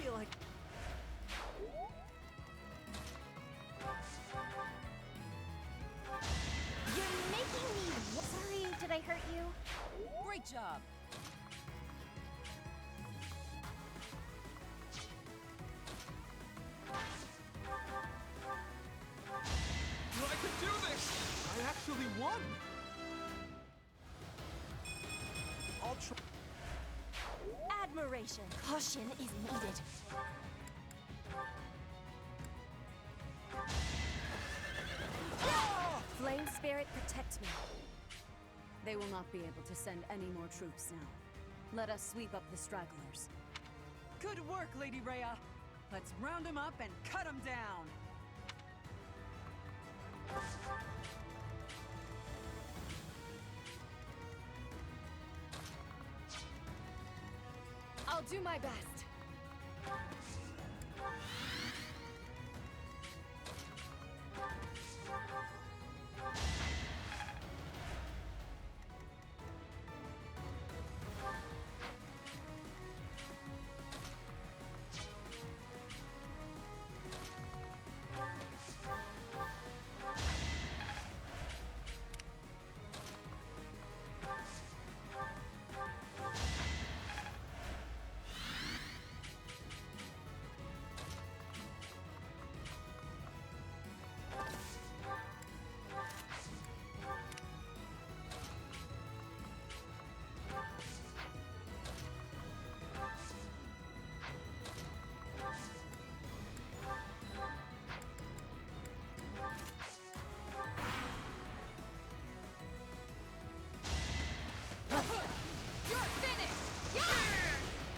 Feel like You're making me... Sorry, did I hurt you? Great job. I could do this! I actually won! I'll try. Admiration. Caution is needed. Flame Spirit, protect me. They will not be able to send any more troops now. Let us sweep up the stragglers. Good work, Lady Rhea. Let's round them up and cut them down. I'll do my best.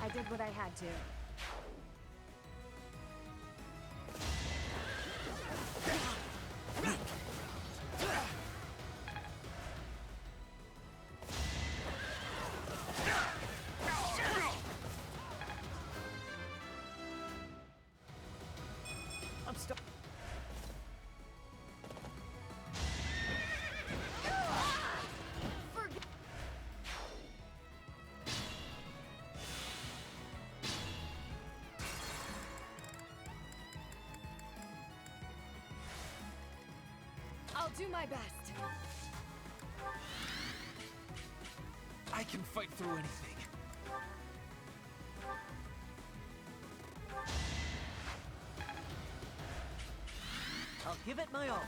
I did what I had to. I'm stuck. I'll do my best. I can fight through anything. I'll give it my all.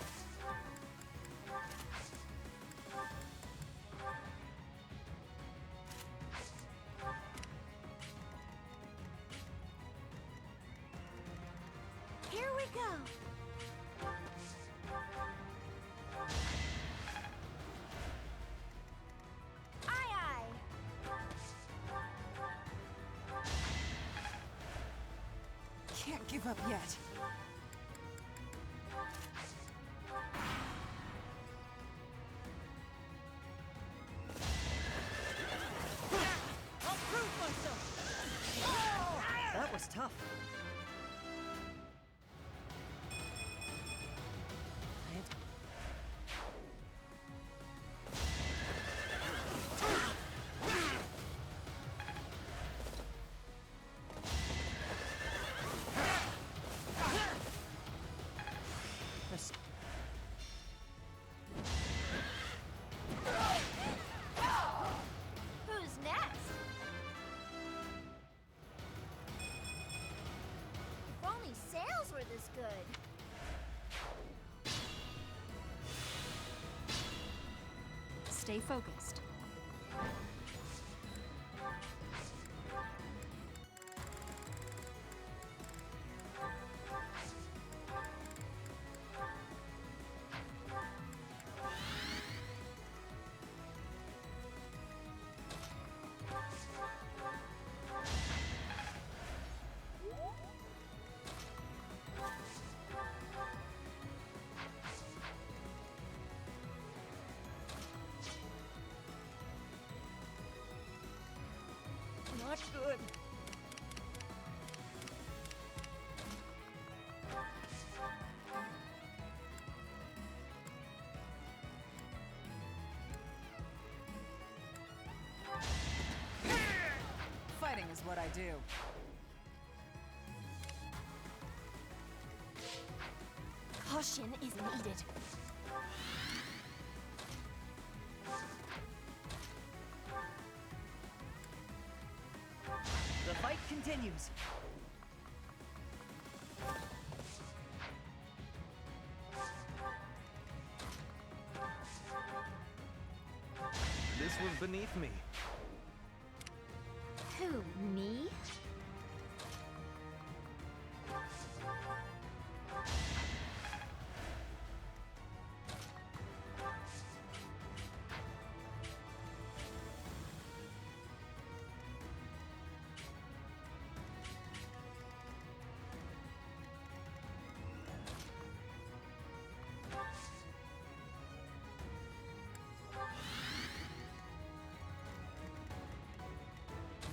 Here we go. give up yet. I'll prove myself! That was tough. Who's next? If only sales were this good. Stay focused. Not good. Fighting is what I do. Caution is needed. The fight continues. This was beneath me. Who, me?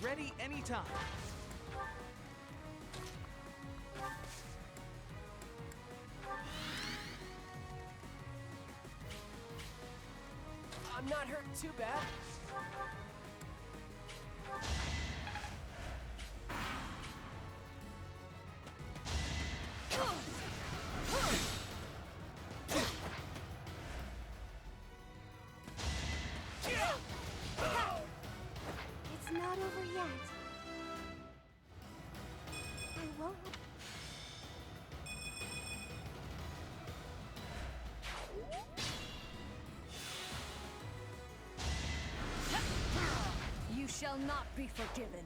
Ready anytime. I'm not hurt too bad. It's not over yet. I won't. You shall not be forgiven.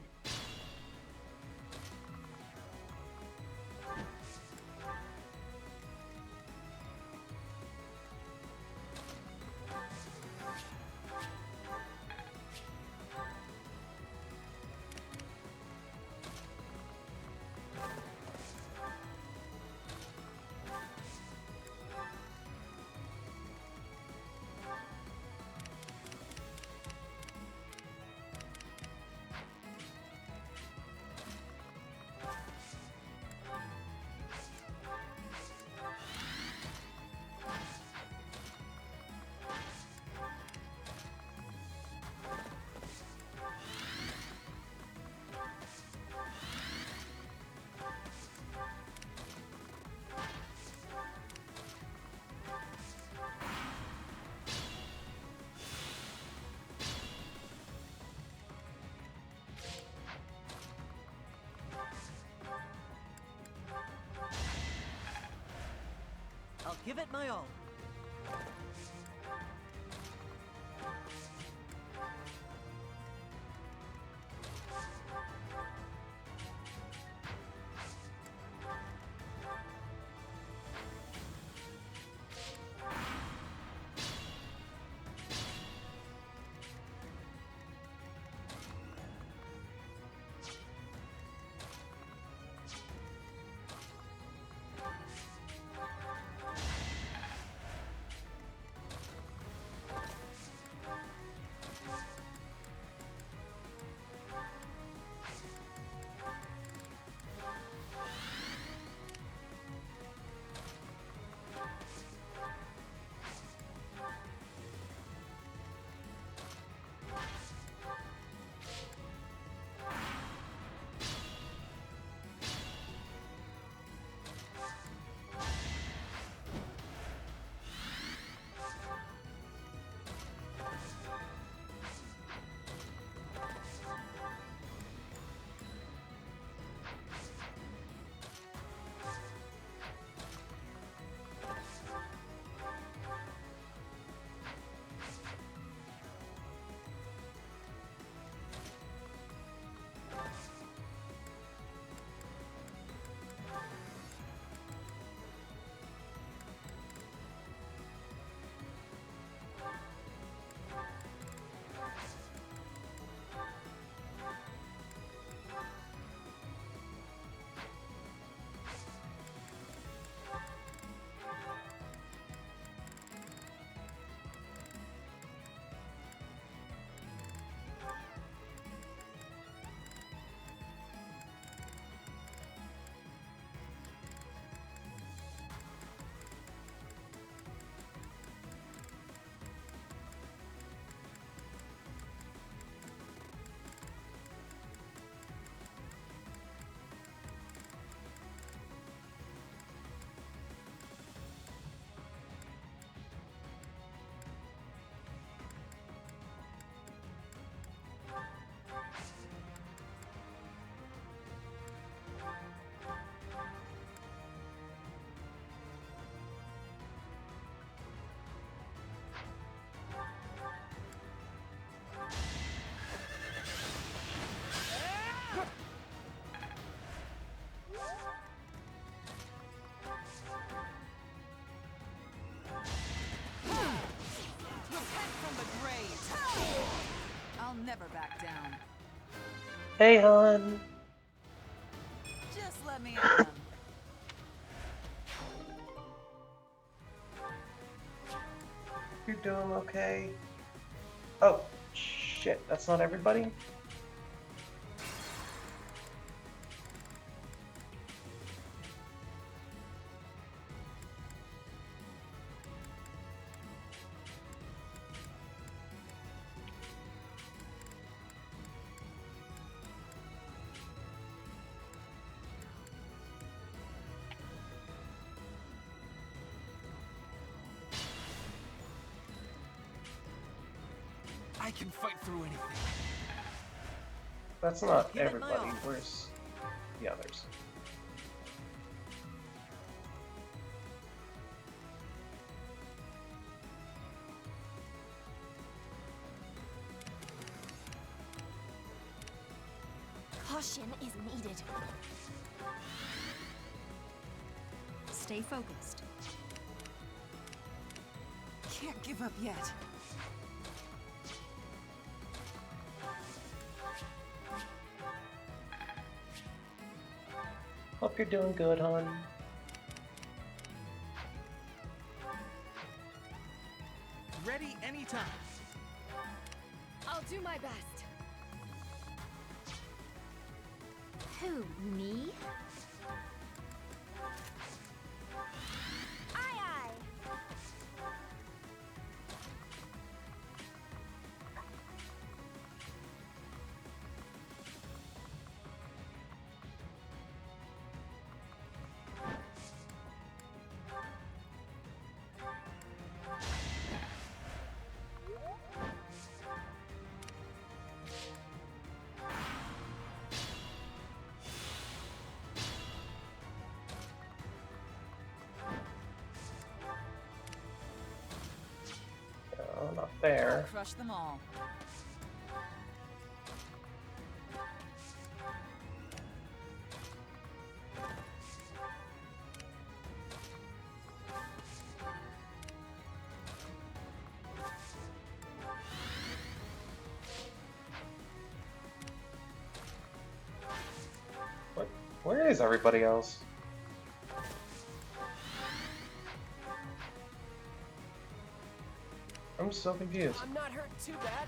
I'll give it my all. never back down. Hey, hon. Just let me on. You're doing okay. Oh, shit. That's not everybody? I can fight through anything. That's not Give it my everybody. all. Where's the others? Caution is needed. Stay focused. Can't give up yet. Hope you're doing good, hon. Ready anytime. I'll do my best. Who, me? Aye, aye. No, not there. Crush them all. What? Where is everybody else? I'm so confused. I'm not hurt too bad.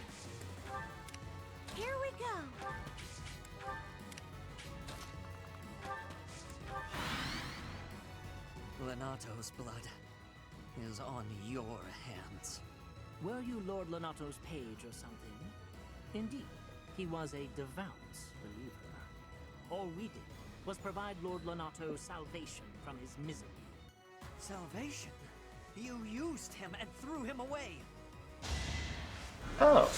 Here we go. Lenato's blood is on your hands. Were you Lord Lenato's page or something? Indeed, he was a devout believer. All we did was provide Lord Lenato salvation from his misery. Salvation? You used him and threw him away. Oh.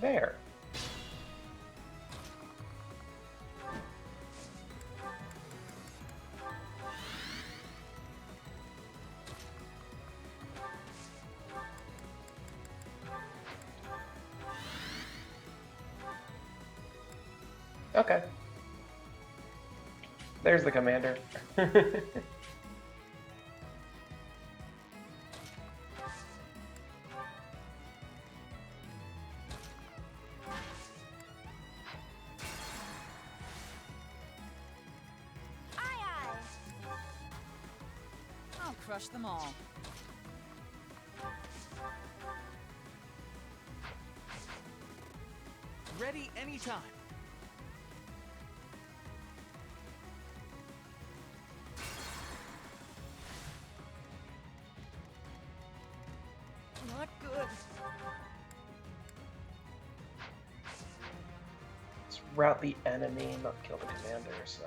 There. Okay. There's the commander. I'll crush them all. Ready anytime. Not good. Let's rout the enemy, not kill the commander, so.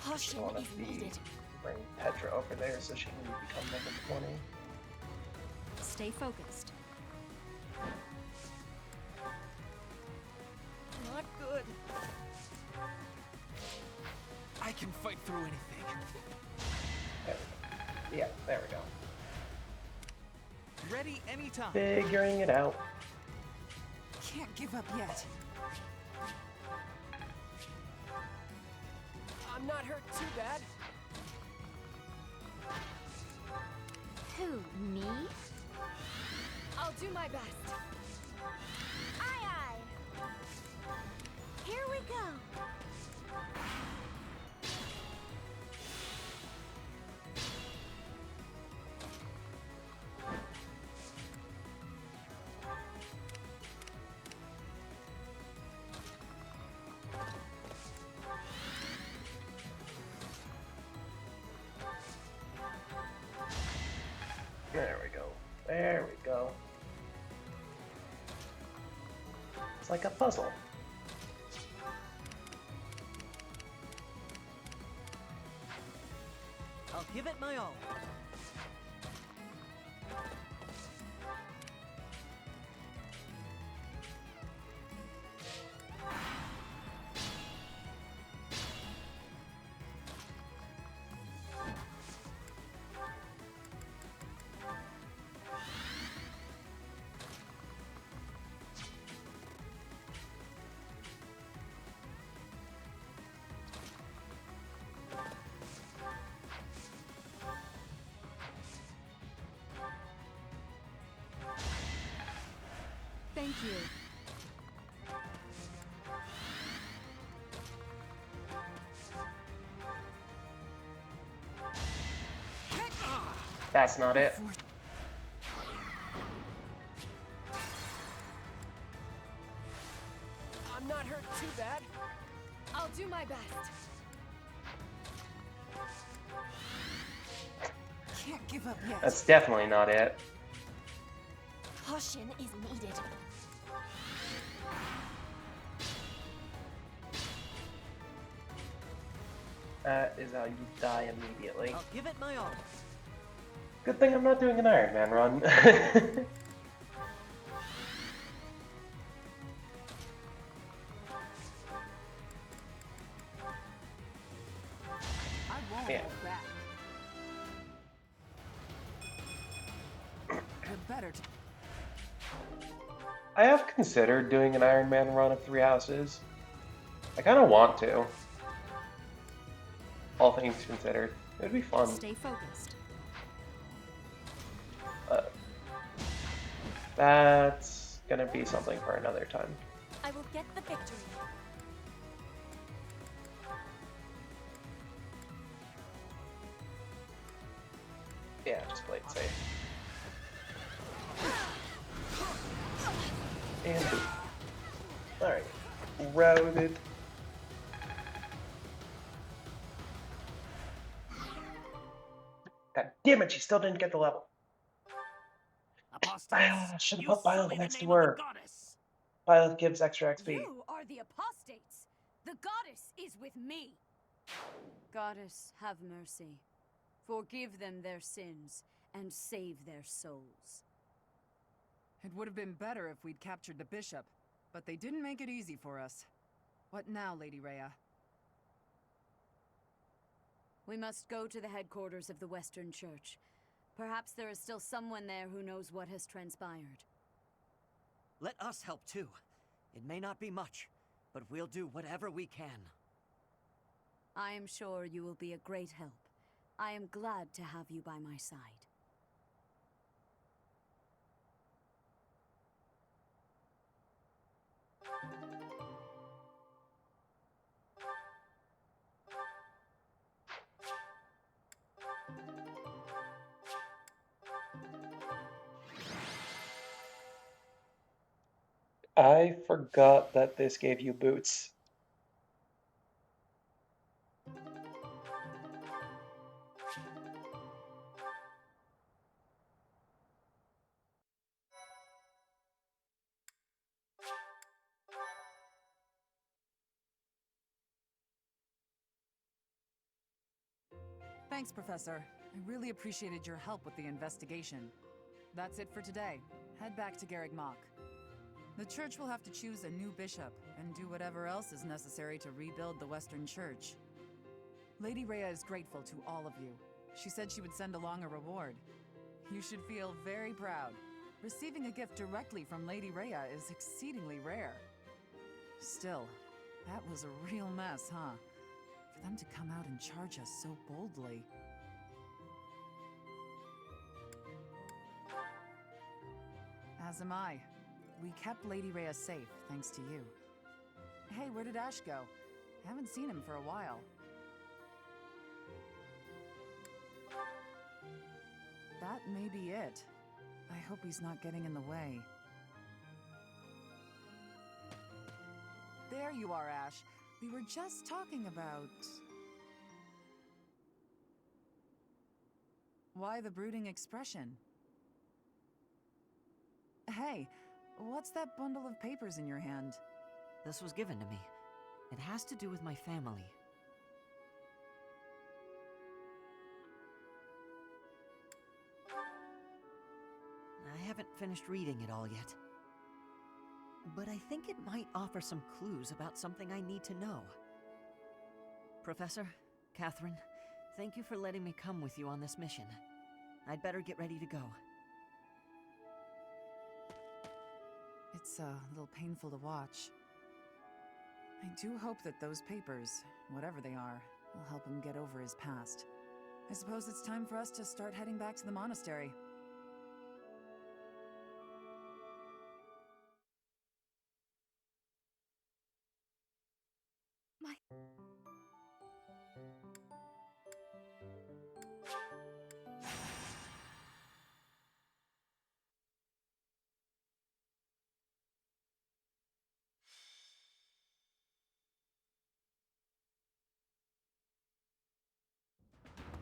Caution want is to needed. bring Petra over there so she can become level 20. Stay focused. Not good. can fight through anything. Yeah, there we go. Ready anytime. Figuring it out. Can't give up yet. I'm not hurt too bad. Who, me? I'll do my best. Aye, aye. Here we go. There we go. There we go. It's like a puzzle. I'll give it my all. Thank you. That's not it. I'm not hurt too bad. I'll do my best. Can't give up yet. That's definitely not it. Caution is needed. That is how you die immediately. I'll give it my all. Good thing I'm not doing an Iron Man run. I won't Yeah. hold back. You're better to... I have considered doing an Iron Man run of 3 houses. I kind of want to. All things considered. It would be fun. Stay focused. That's gonna be something for another time. I will get the victory. Yeah, just play it safe. And alright. Routed. God damn it, she still didn't get the level. I should have put Byleth next to her. Byleth gives extra XP. You are the apostates. The goddess is with me. Goddess, have mercy. Forgive them their sins and save their souls. It would have been better if we'd captured the bishop, but they didn't make it easy for us. What now, Lady Rhea? We must go to the headquarters of the Western Church. Perhaps there is still someone there who knows what has transpired. Let us help too. It may not be much, but we'll do whatever we can. I am sure you will be a great help. I am glad to have you by my side. I forgot that this gave you boots. Thanks, Professor. I really appreciated your help with the investigation. That's it for today. Head back to Garreg Mach. The church will have to choose a new bishop and do whatever else is necessary to rebuild the Western Church. Lady Rhea is grateful to all of you. She said she would send along a reward. You should feel very proud. Receiving a gift directly from Lady Rhea is exceedingly rare. Still, that was a real mess, huh? For them to come out and charge us so boldly. As am I. We kept Lady Rhea safe, thanks to you. Hey, where did Ash go? I haven't seen him for a while. That may be it. I hope he's not getting in the way. There you are, Ash. We were just talking about... Why the brooding expression? Hey, what's that bundle of papers in your hand? This was given to me. It has to do with my family. I haven't finished reading it all yet. But I think it might offer some clues about something I need to know. Professor, Catherine, thank you for letting me come with you on this mission. I'd better get ready to go. It's a little painful to watch. I do hope that those papers, whatever they are, will help him get over his past. I suppose it's time for us to start heading back to the monastery.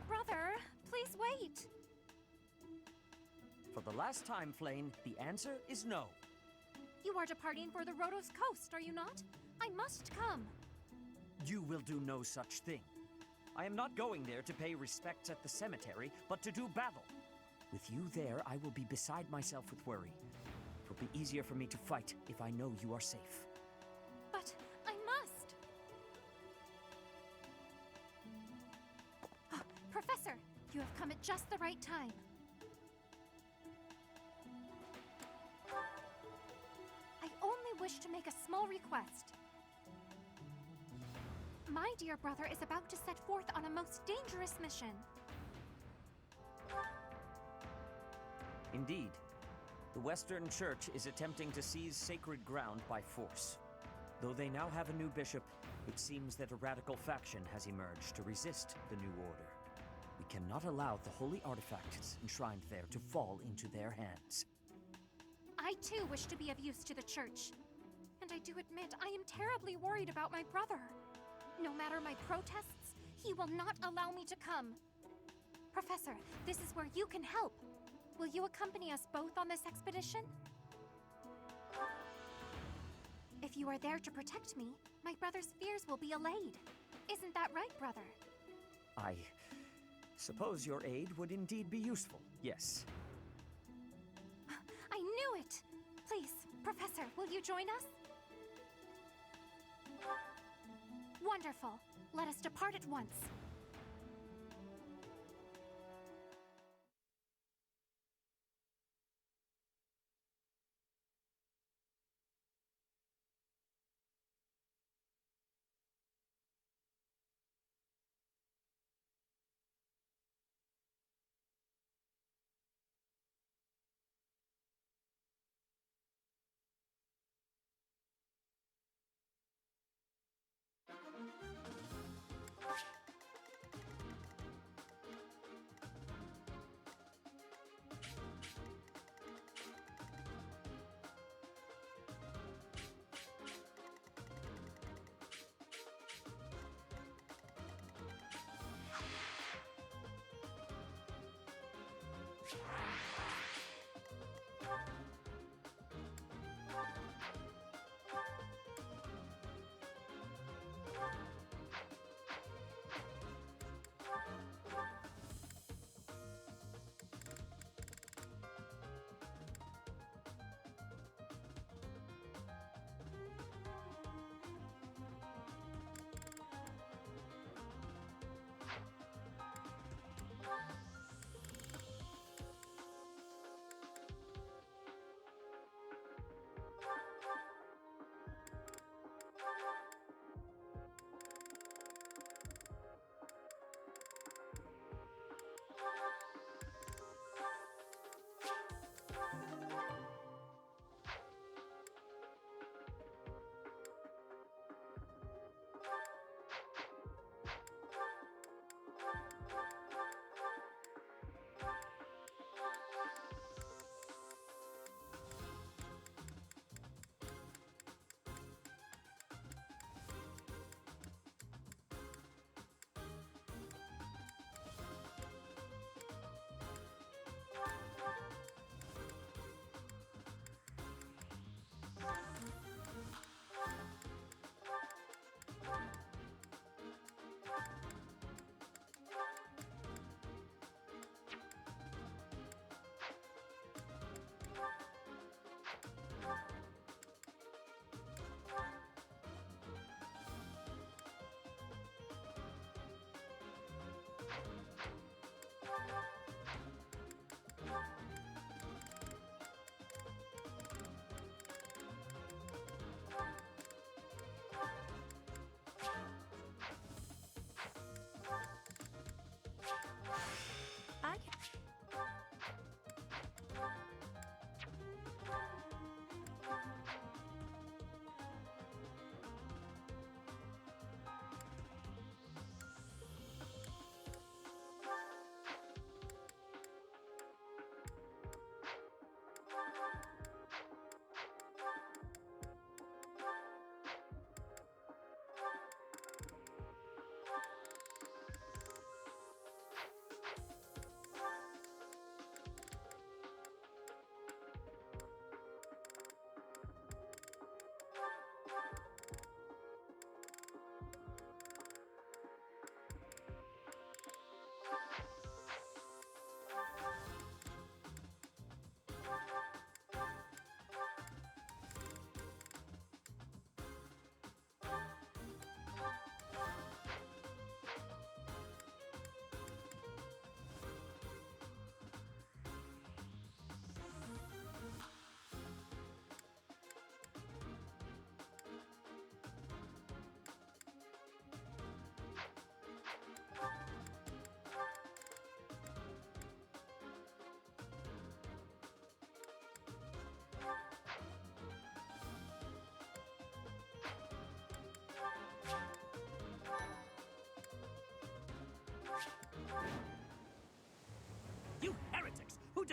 Brother, please wait! For the last time, Flame, the answer is no. You are departing for the Rhodos coast, are you not? I must come. You will do no such thing. I am not going there to pay respects at the cemetery, but to do battle. With you there, I will be beside myself with worry. It will be easier for me to fight if I know you are safe. But I must! Professor, you have come at just the right time. I only wish to make a small request. My dear brother is about to set forth on a most dangerous mission. Indeed. The Western Church is attempting to seize sacred ground by force. Though they now have a new bishop, it seems that a radical faction has emerged to resist the new order. We cannot allow the holy artifacts enshrined there to fall into their hands. I too wish to be of use to the Church. And I do admit I am terribly worried about my brother. No matter my protests, he will not allow me to come. Professor, this is where you can help. Will you accompany us both on this expedition? If you are there to protect me, my brother's fears will be allayed. Isn't that right, brother? I suppose your aid would indeed be useful, yes. I knew it! Please, Professor, will you join us? Wonderful. Let us depart at once.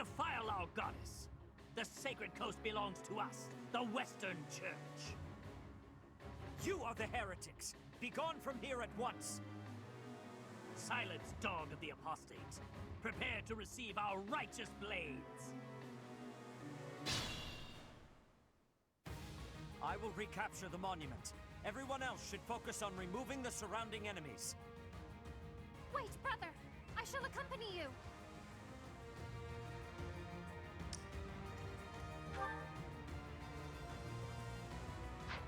defile our goddess. The sacred coast belongs to us, the Western Church. You are the heretics! Be gone from here at once! Silence, dog of the apostates. Prepare to receive our righteous blades. I will recapture the monument. Everyone else should focus on removing the surrounding enemies. Wait, brother! I shall accompany you!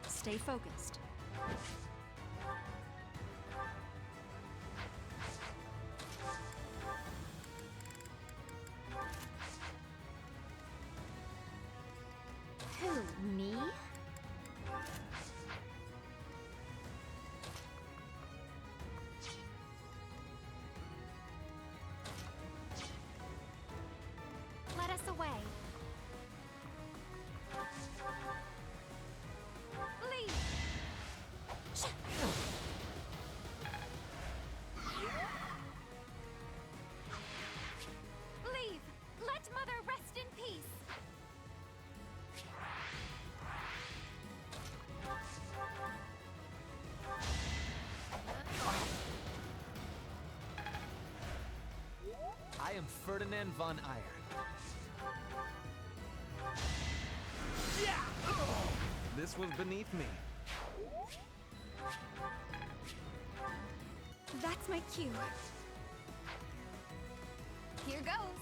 Stay focused. Who, me? Let us away. Leave! Leave! Let Mother rest in peace! I am Ferdinand von Eyre. This was beneath me. That's my cue. Here goes.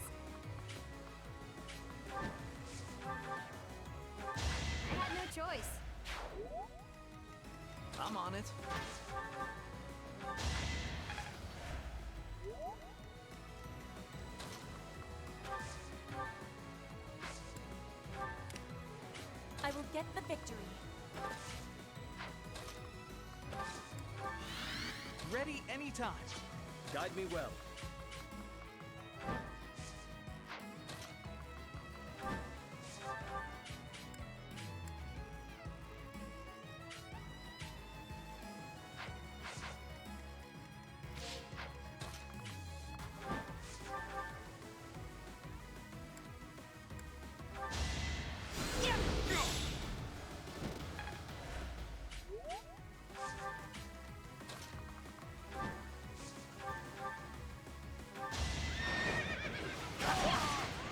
I had no choice. I'm on it. I will get the victory. Ready anytime. Guide me well.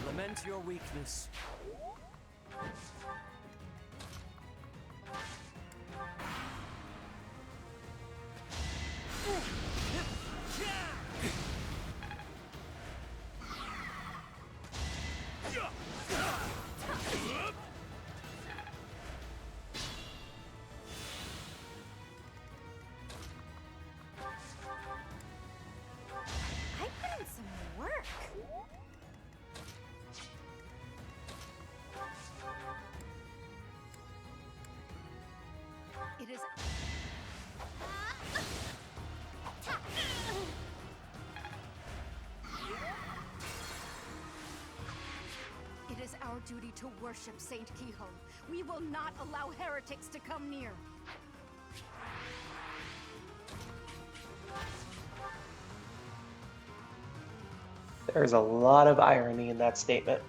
Lament your weakness. I put in some work. It is... It is our duty to worship Saint Kihon. We will not allow heretics to come near. There's a lot of irony in that statement.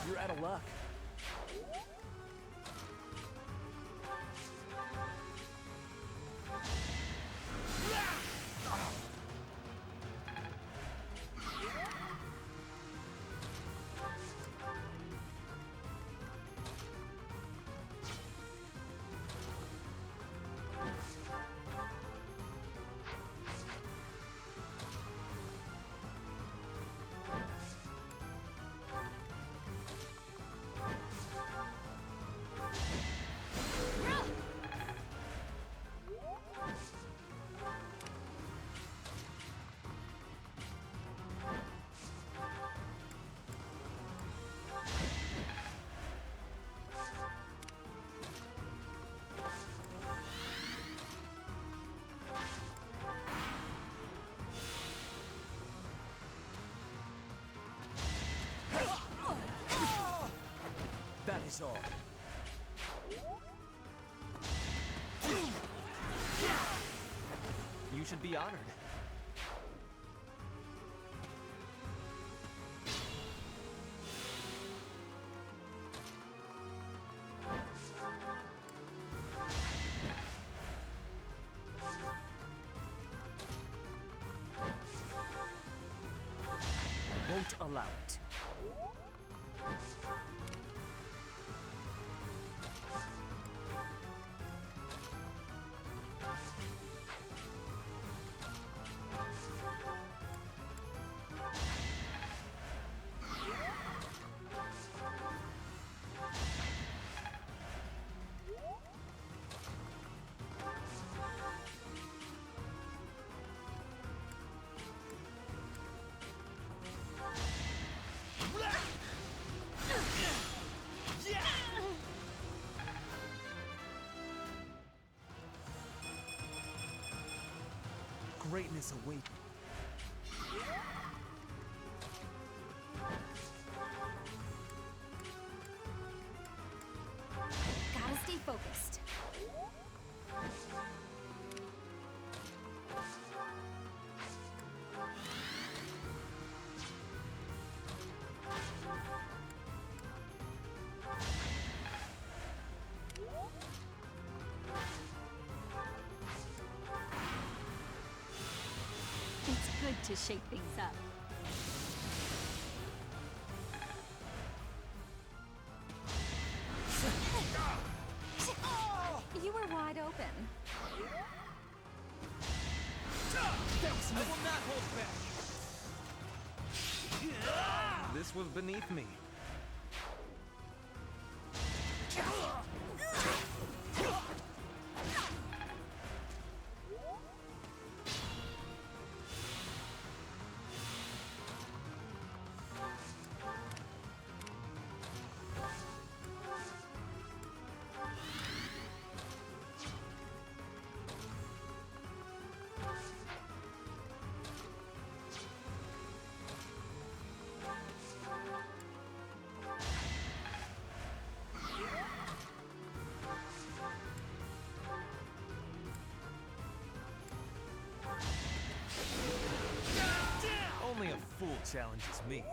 You're out of luck. That is all. You should be honored. allow it. Greatness awaits. Gotta stay focused. It's good to shake things up. You were wide open. I will not hold back. This was beneath me. Only a fool challenges me.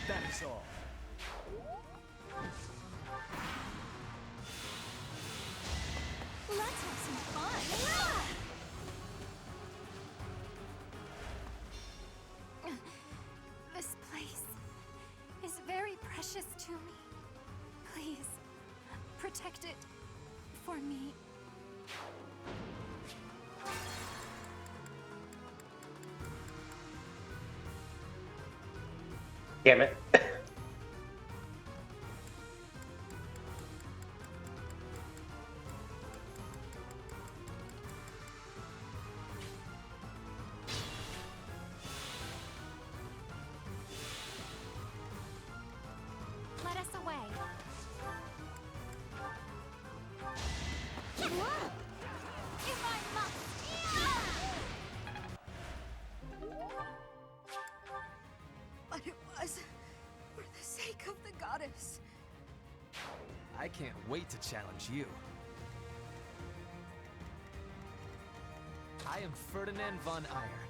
That is all. Let's have some fun. This place is very precious to me. Please, protect it for me. Damn it. Let us away. If I must. But it was for the sake of the goddess. I can't wait to challenge you. I am Ferdinand von Eyre.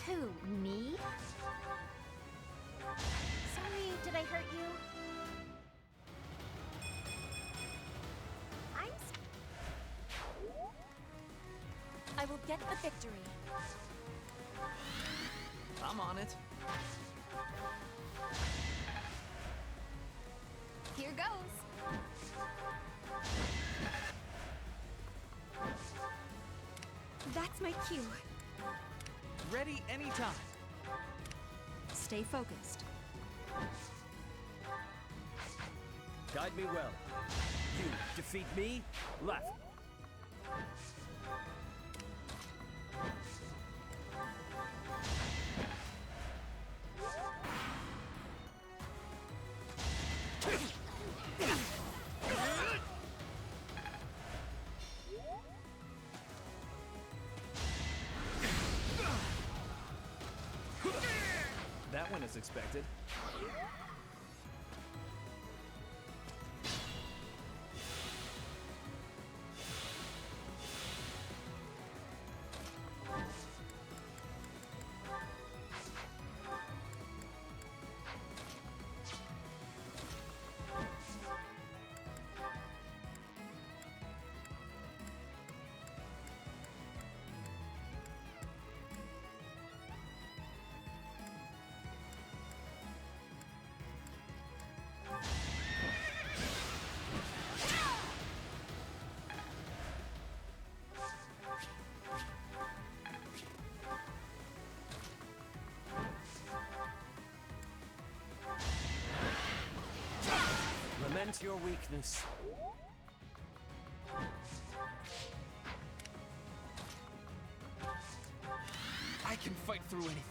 Who, me? Sorry, did I hurt you? I will get the victory. I'm on it. Here goes. That's my cue. Ready anytime. Stay focused. Guide me well. You defeat me, left. less expected. Lament your weakness. I can fight through anything.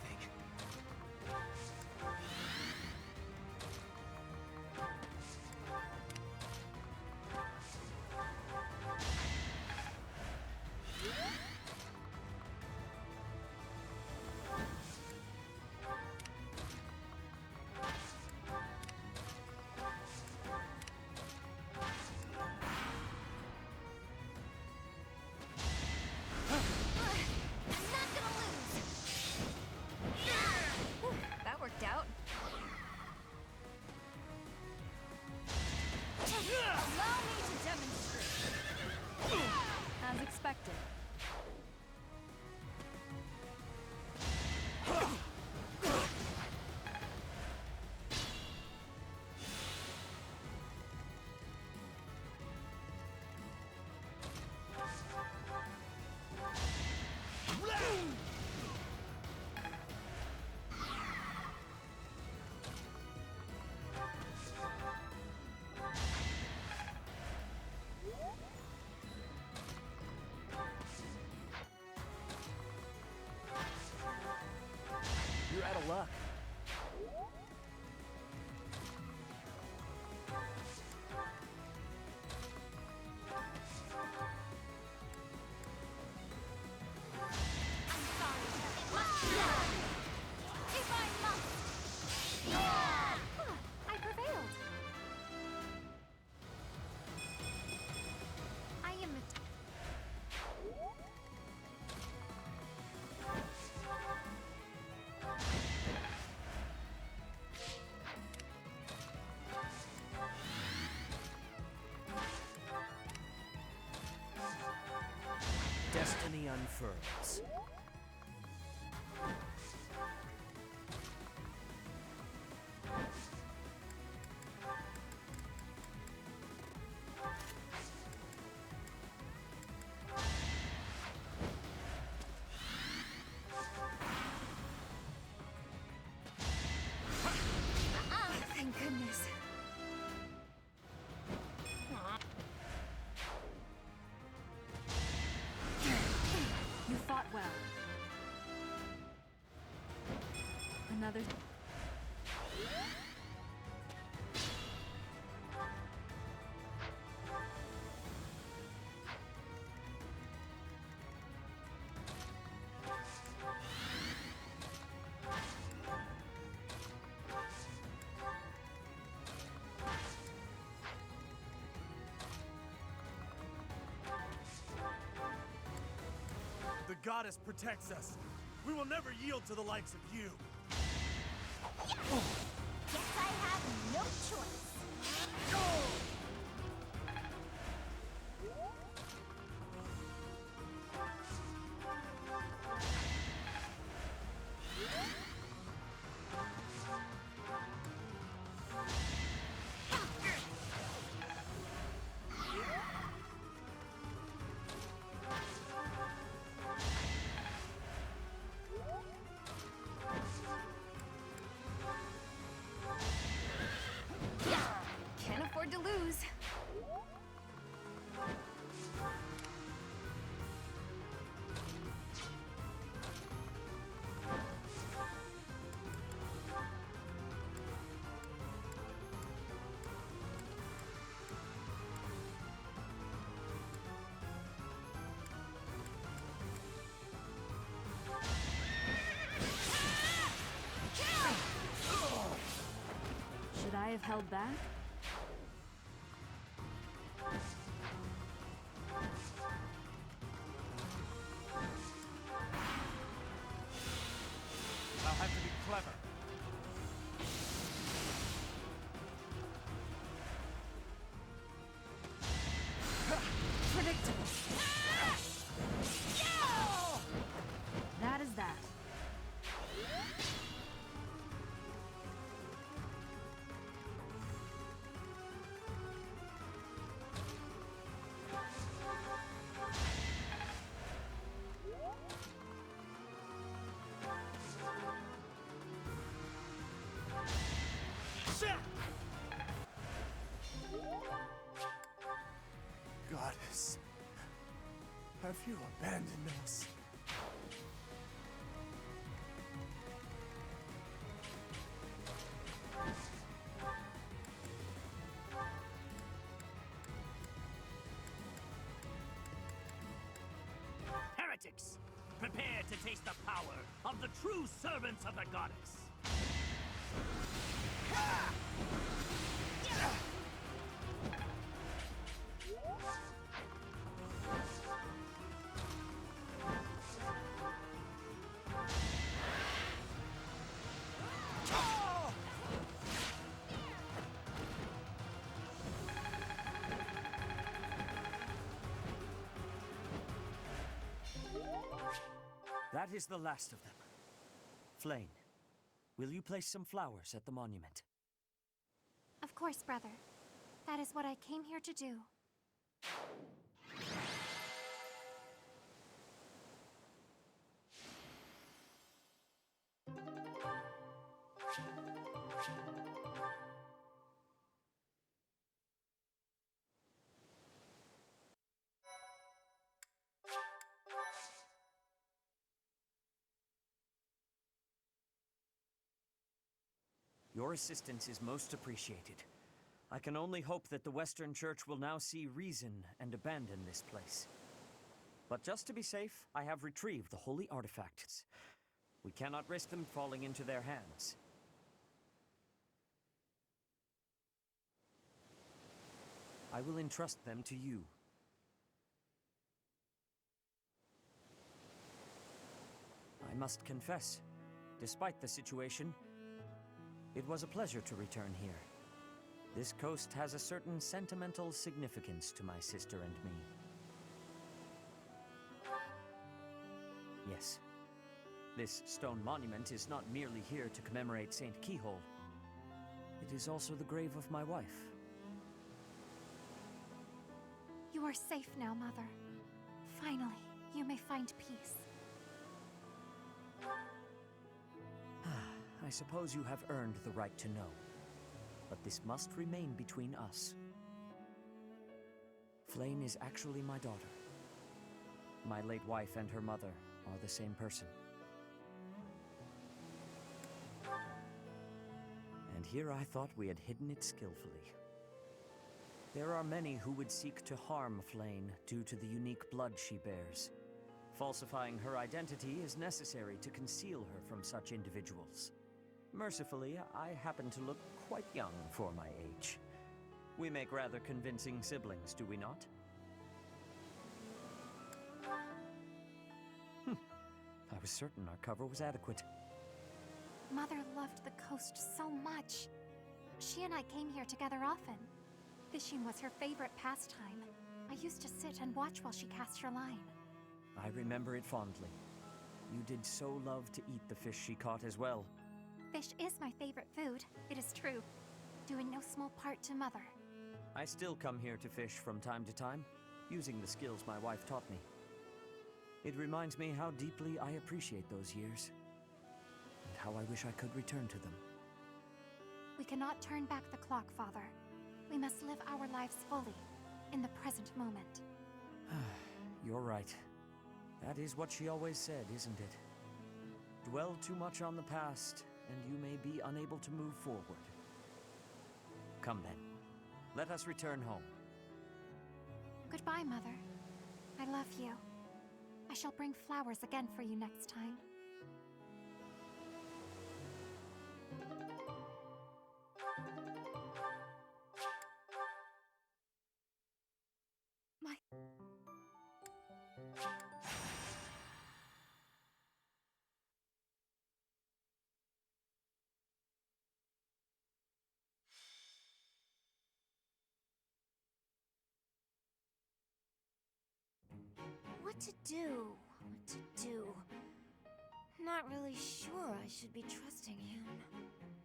That worked out. Allow me to demonstrate. As expected. You're out of luck. If I must! I prevailed. I am Destiny unfurls. Thank goodness. You fought well. Another... The goddess protects us. We will never yield to the likes of you. Guess I have no choice. Can't afford have held back? I'll have to be clever. Predictable. That is that. Goddess, have you abandoned us? Heretics! Prepare to taste the power of the true servants of the goddess! That is the last of them. Flame, will you place some flowers at the monument? Of course, brother. That is what I came here to do. Your assistance is most appreciated. I can only hope that the Western Church will now see reason and abandon this place. But just to be safe, I have retrieved the holy artifacts. We cannot risk them falling into their hands. I will entrust them to you. I must confess, despite the situation, it was a pleasure to return here. This coast has a certain sentimental significance to my sister and me. Yes, this stone monument is not merely here to commemorate Saint Keyhole. It is also the grave of my wife. You are safe now, Mother. Finally, you may find peace. I suppose you have earned the right to know, but this must remain between us. Flame is actually my daughter. My late wife and her mother are the same person. And here I thought we had hidden it skillfully. There are many who would seek to harm Flame due to the unique blood she bears. Falsifying her identity is necessary to conceal her from such individuals. Mercifully, I happen to look quite young for my age. We make rather convincing siblings, do we not? I was certain our cover was adequate. Mother loved the coast so much. She and I came here together often. Fishing was her favorite pastime. I used to sit and watch while she cast her line. I remember it fondly. You did so love to eat the fish she caught as well. Fish is my favorite food, it is true, doing no small part to Mother. I still come here to fish from time to time, using the skills my wife taught me. It reminds me how deeply I appreciate those years, and how I wish I could return to them. We cannot turn back the clock, Father. We must live our lives fully, in the present moment. You're right. That is what she always said, isn't it? Dwell too much on the past, and you may be unable to move forward. Come then. Let us return home. Goodbye, Mother. I love you. I shall bring flowers again for you next time. What to do? What to do? Not really sure I should be trusting him.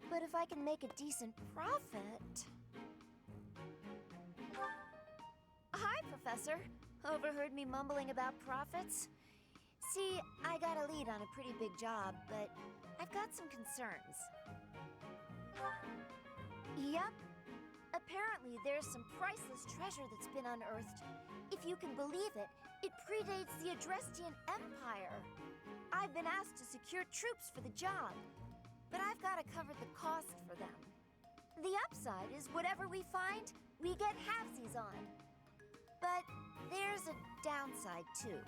But if I can make a decent profit... Hi, Professor. Overheard me mumbling about profits? See, I got a lead on a pretty big job, but I've got some concerns. Yep. Apparently, there's some priceless treasure that's been unearthed. If you can believe it, it predates the Adrestian Empire. I've been asked to secure troops for the job, but I've got to cover the cost for them. The upside is whatever we find, we get halvesies on. But there's a downside, too.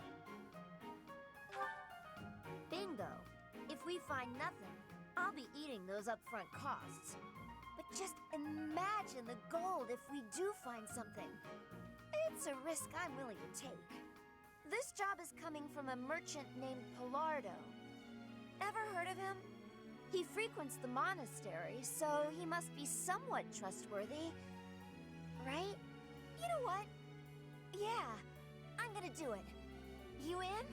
Bingo. If we find nothing, I'll be eating those upfront costs. But just imagine the gold if we do find something. It's a risk I'm willing to take. This job is coming from a merchant named Pilardo. Ever heard of him? He frequents the monastery, so he must be somewhat trustworthy. Right? You know what? Yeah, I'm gonna do it. You in?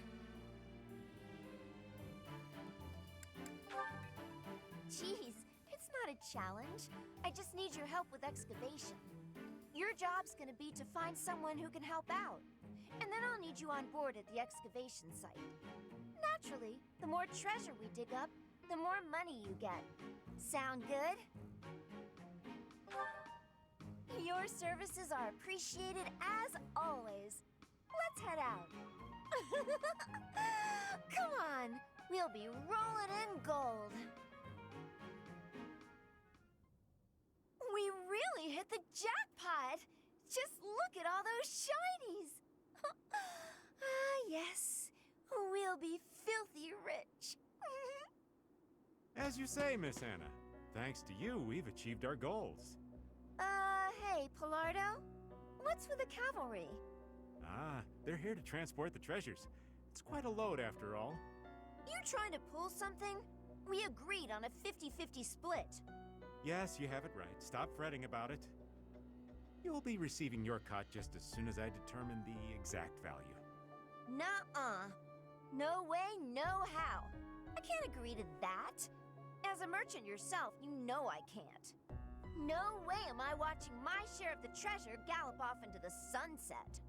Jeez, it's not a challenge. I just need your help with excavation. Your job's gonna be to find someone who can help out. And then I'll need you on board at the excavation site. Naturally, the more treasure we dig up, the more money you get. Sound good? Your services are appreciated as always. Let's head out. Come on, we'll be rolling in gold. We really hit the jackpot! Just look at all those shinies! Yes, we'll be filthy rich. As you say, Miss Anna. Thanks to you, we've achieved our goals. Hey, Pilardo? What's with the cavalry? Ah, they're here to transport the treasures. It's quite a load, after all. You trying to pull something? We agreed on a 50-50 split. Yes, you have it right. Stop fretting about it. You'll be receiving your cut just as soon as I determine the exact value. Nuh-uh. No way, no how. I can't agree to that. As a merchant yourself, you know I can't. No way am I watching my share of the treasure gallop off into the sunset.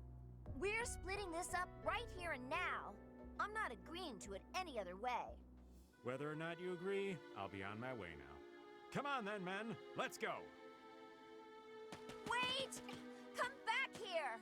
We're splitting this up right here and now. I'm not agreeing to it any other way. Whether or not you agree, I'll be on my way now. Come on then, men. Let's go. Wait! Come back here!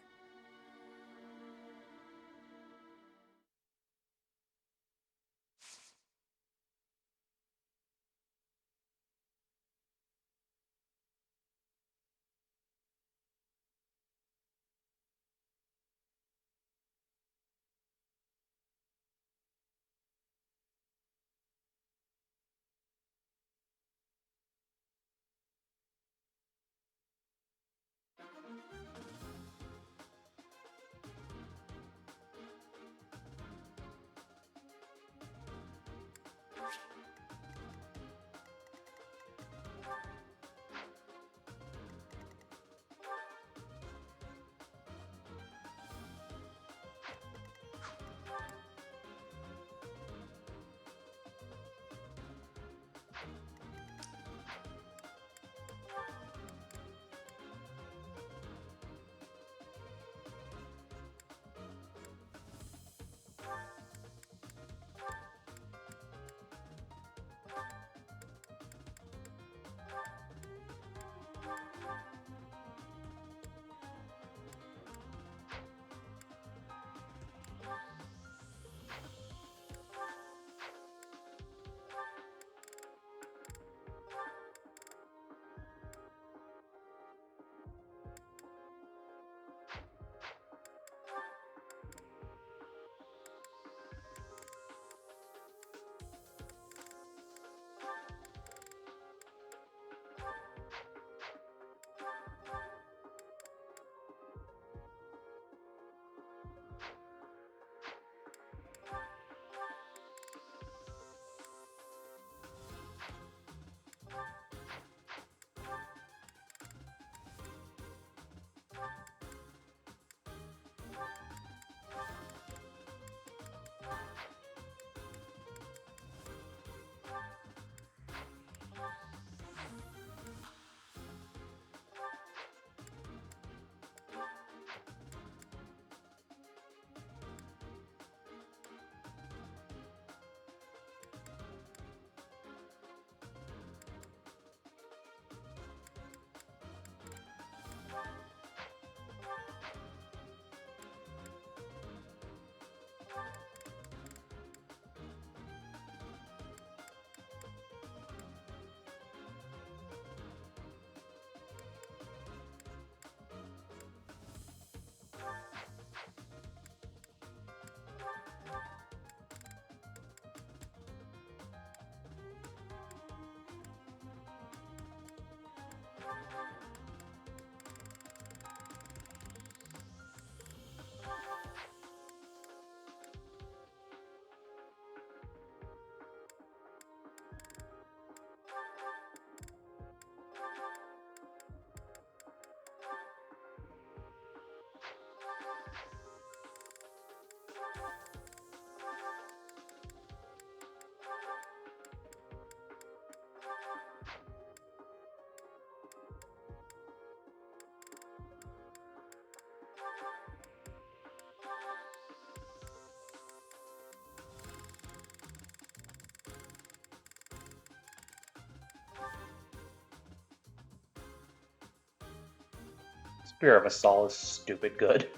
Spear of Assault is stupid good.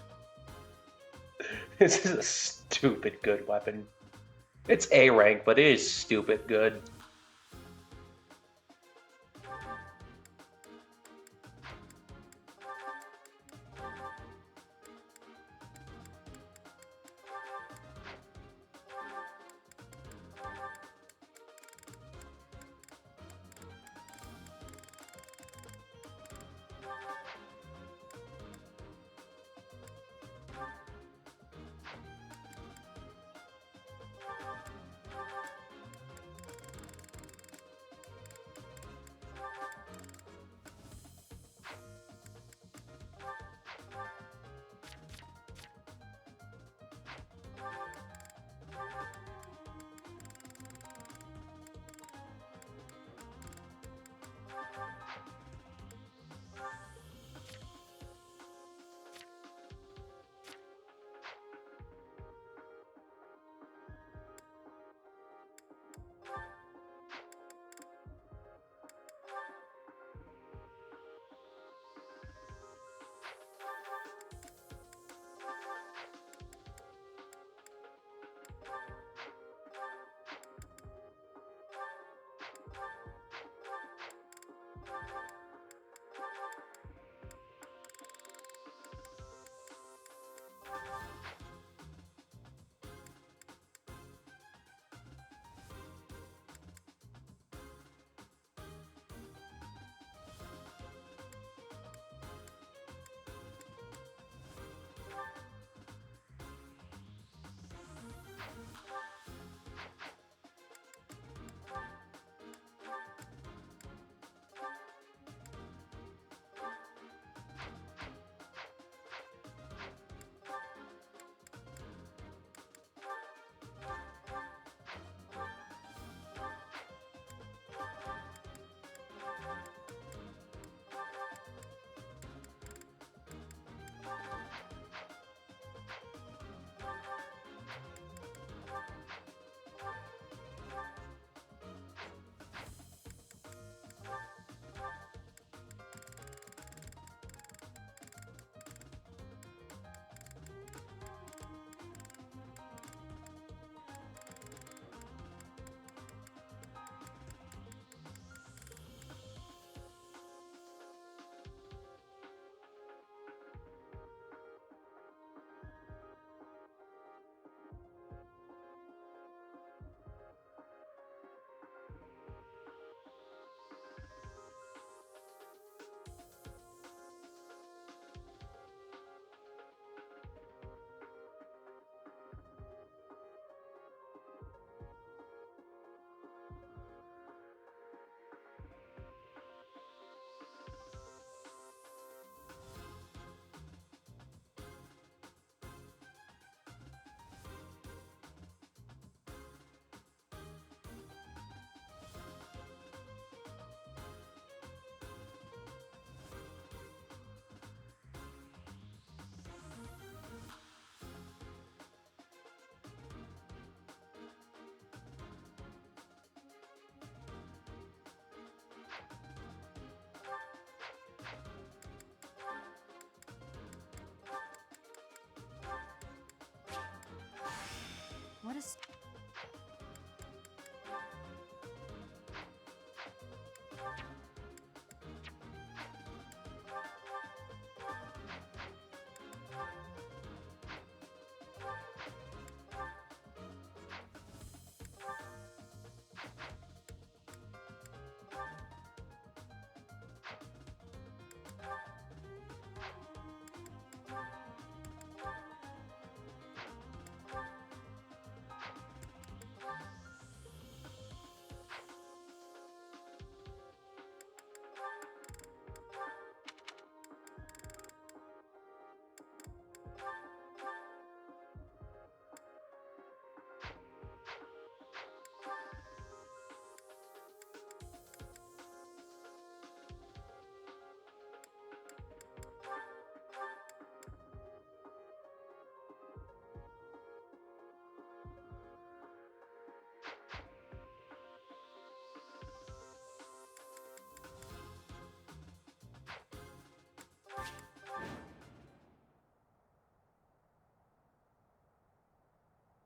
This is a stupid good weapon. It's A rank, but it is stupid good.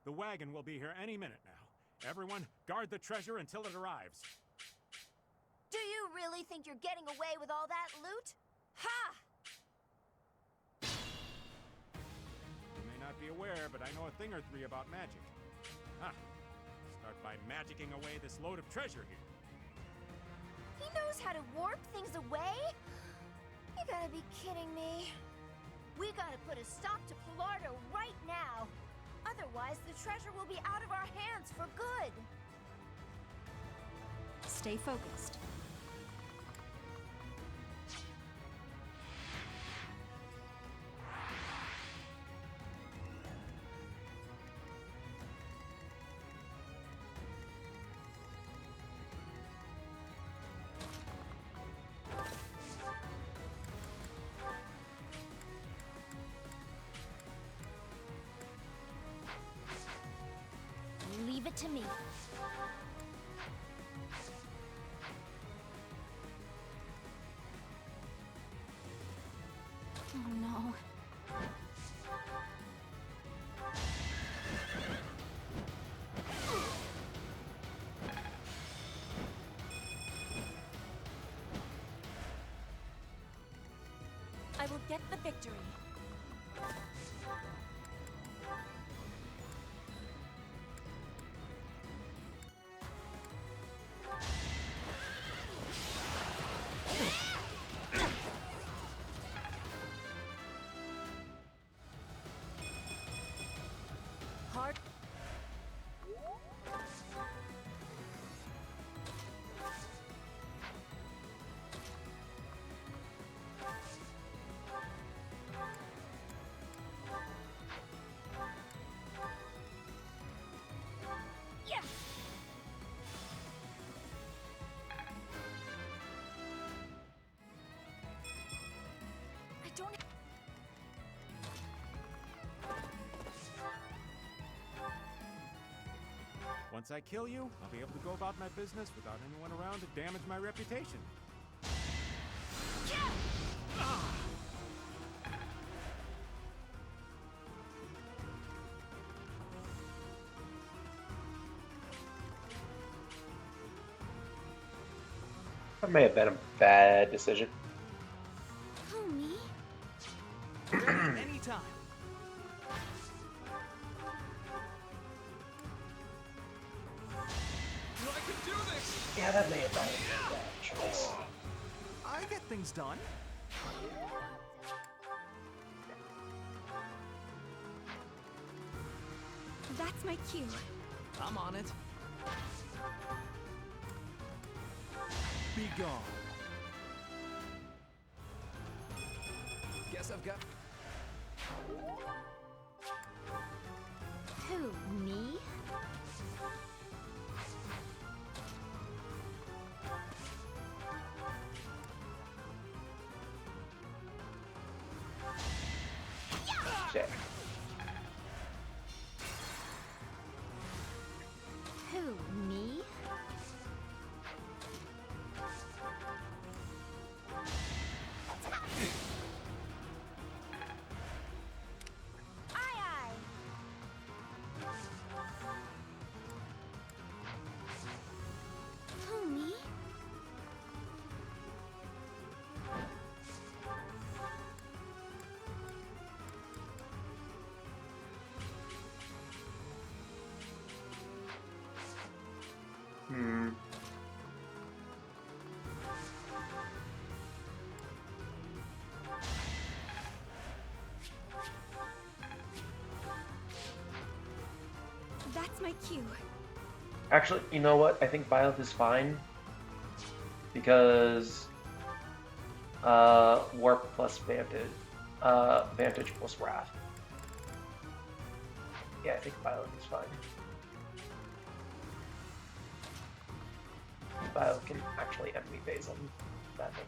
The wagon will be here any minute now. Everyone, guard the treasure until it arrives. Do you really think you're getting away with all that loot? Ha! You may not be aware, but I know a thing or three about magic. Start by magicking away this load of treasure here. He knows how to warp things away? You gotta be kidding me. We gotta put a stop to Pilardo right now. Otherwise, the treasure will be out of our hands for good. Stay focused. Leave it to me. Oh no. I will get the victory. Hard. Yeah. I don't. Once I kill you, I'll be able to go about my business without anyone around to damage my reputation. That may have been a bad decision. Who, me? Anytime. I can do this. Yeah, that may have been a bad choice. I get things done. That's my cue. I'm on it. Be gone. Guess I've got. Who, me? Shit. Who, me? Aye, aye. Who, me? That's my cue. Actually, you know what? I think Byleth is fine. Because warp plus vantage. Vantage plus wrath. Yeah, I think Byleth is fine. Byleth can actually enemy phase him. That thing.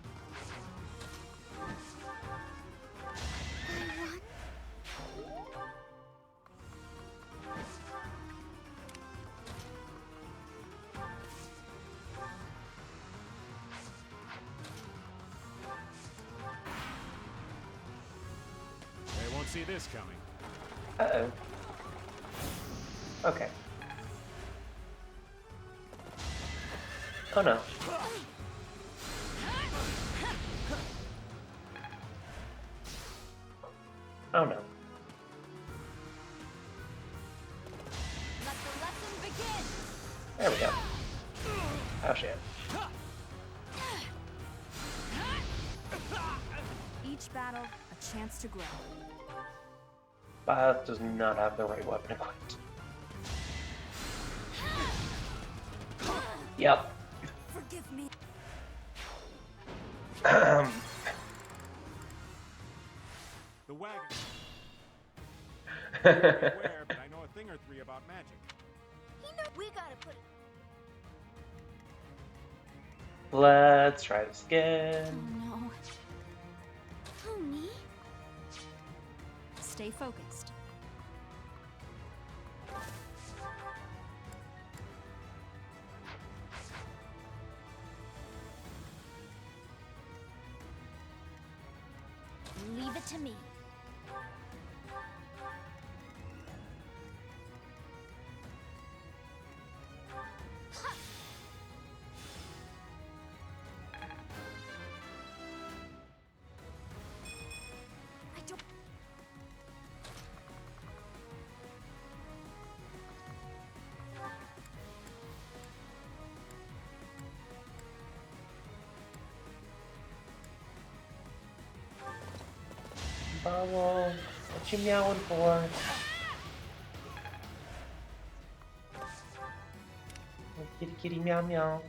They won't see this coming. Uh-oh. Okay. Oh no. Oh no. Let the lesson begin. There we go. Oh shit. Each battle, a chance to grow. Bioth does not have the right weapon equipped. Yep. Forgive me. The wagon. I may not be aware, but I know a thing or three about magic. We gotta put it. Let's try this again. Oh no. Honey? Stay focused. Leave it to me. Bubble, what you meowing for? Kitty kitty meow meow.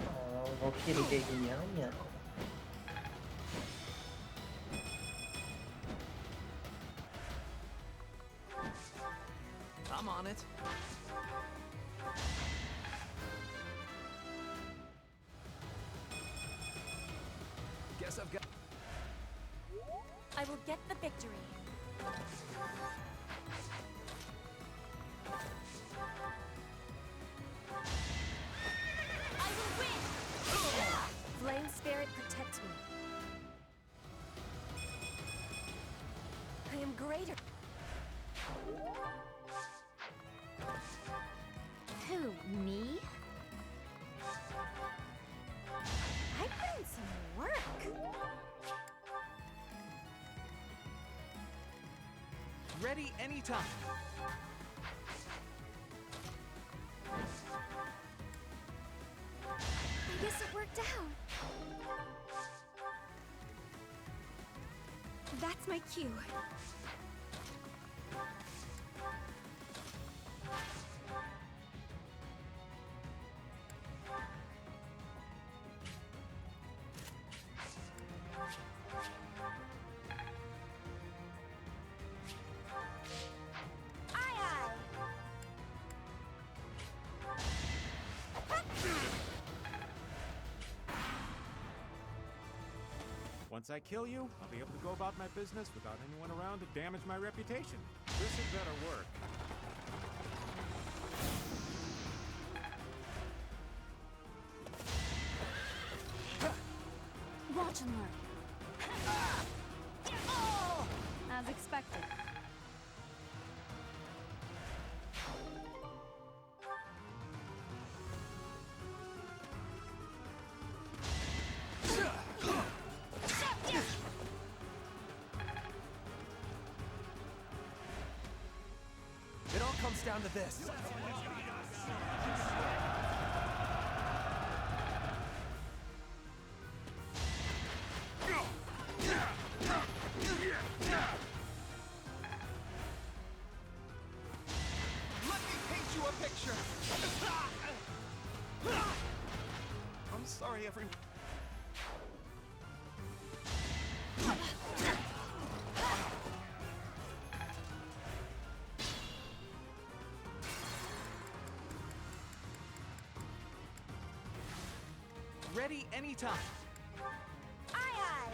Oh, little kitty baby meow meow. I'm on it. Guess I've got. I will get the victory. I will win! Flame spirit protect me. I am greater. Who, me? I put in some work. Ready anytime. I guess it worked out. That's my cue. Once I kill you, I'll be able to go about my business without anyone around to damage my reputation. This had better work. Watch and learn. As expected. It all comes down to this. Let me paint you a picture. I'm sorry, everyone. Ready anytime. Aye, aye.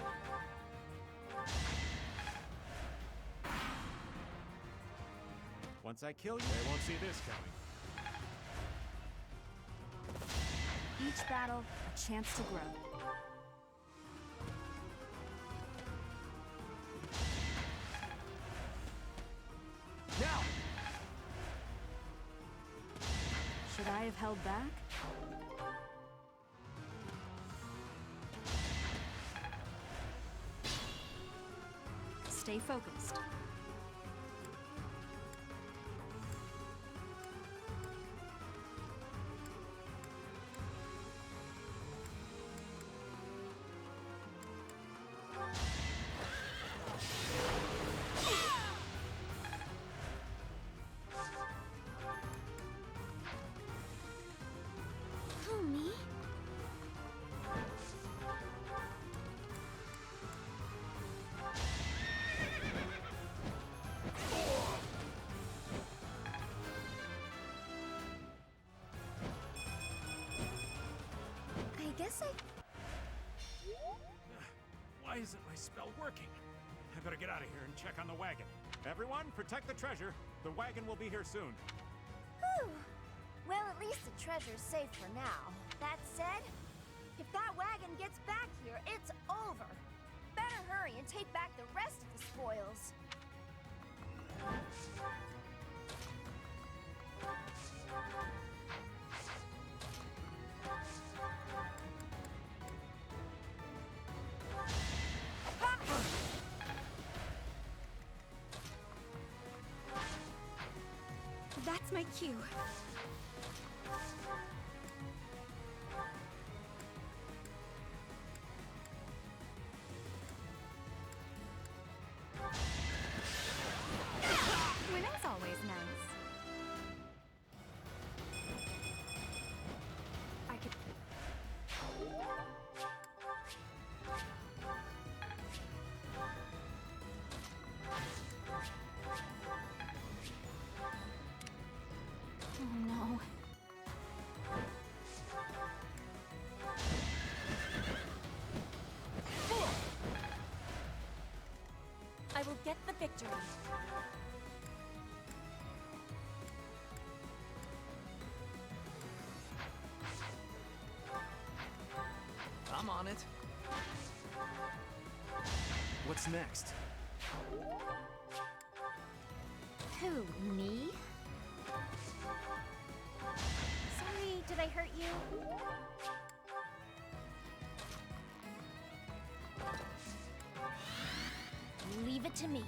Once I kill you, they won't see this coming. Each battle, a chance to grow. held back? Stay focused. Who, me? I guess I... Why isn't my spell working? I better get out of here and check on the wagon. Everyone, protect the treasure. The wagon will be here soon. Whew. Well, at least the treasure's safe for now. That said, if that wagon gets back here, it's over. Better hurry and take back the rest of the spoils. That's my cue. Winning's always nice. I could... Oh no. I will get the victory. I'm on it. What's next? Who, me? Sorry, did I hurt you? Leave it to me.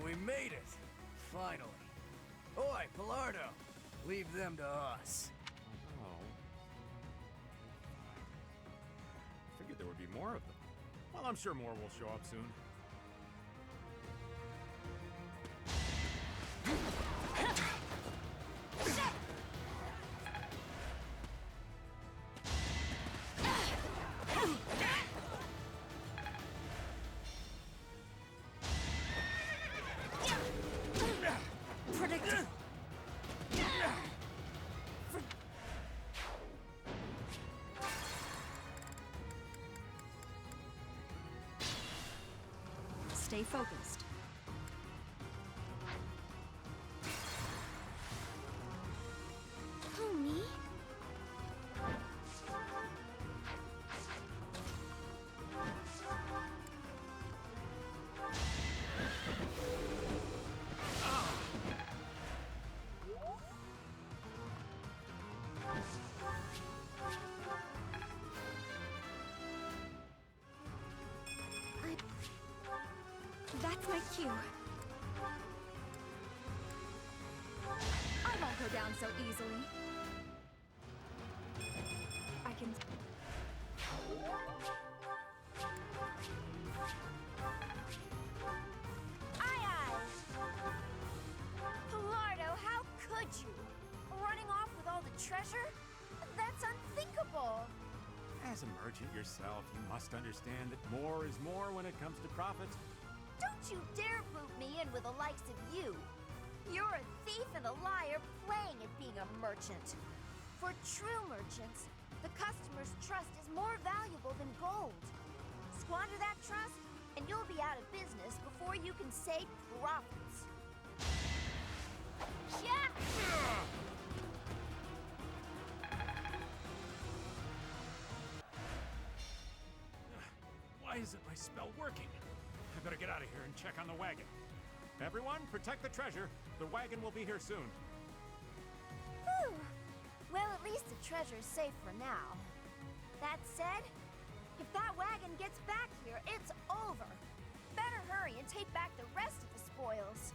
We made it! Finally. Oi, Pilardo! Leave them to us. Oh. Figured there would be more of them. Well, I'm sure more will show up soon. Predicted. Stay focused. Who, me? That's my cue. I won't go down so easily. I can... Aye, aye! Pilardo, how could you? Running off with all the treasure? That's unthinkable! As a merchant yourself, you must understand that more is more when it comes to profit. Don't you dare boot me in with the likes of you! You're a thief and a liar playing at being a merchant. For true merchants, the customer's trust is more valuable than gold. Squander that trust, and you'll be out of business before you can say profits. Why isn't my spell working? I better get out of here and check on the wagon. Everyone, protect the treasure. The wagon will be here soon. Whew. Well, at least the treasure's safe for now. That said, if that wagon gets back here, it's over. Better hurry and take back the rest of the spoils.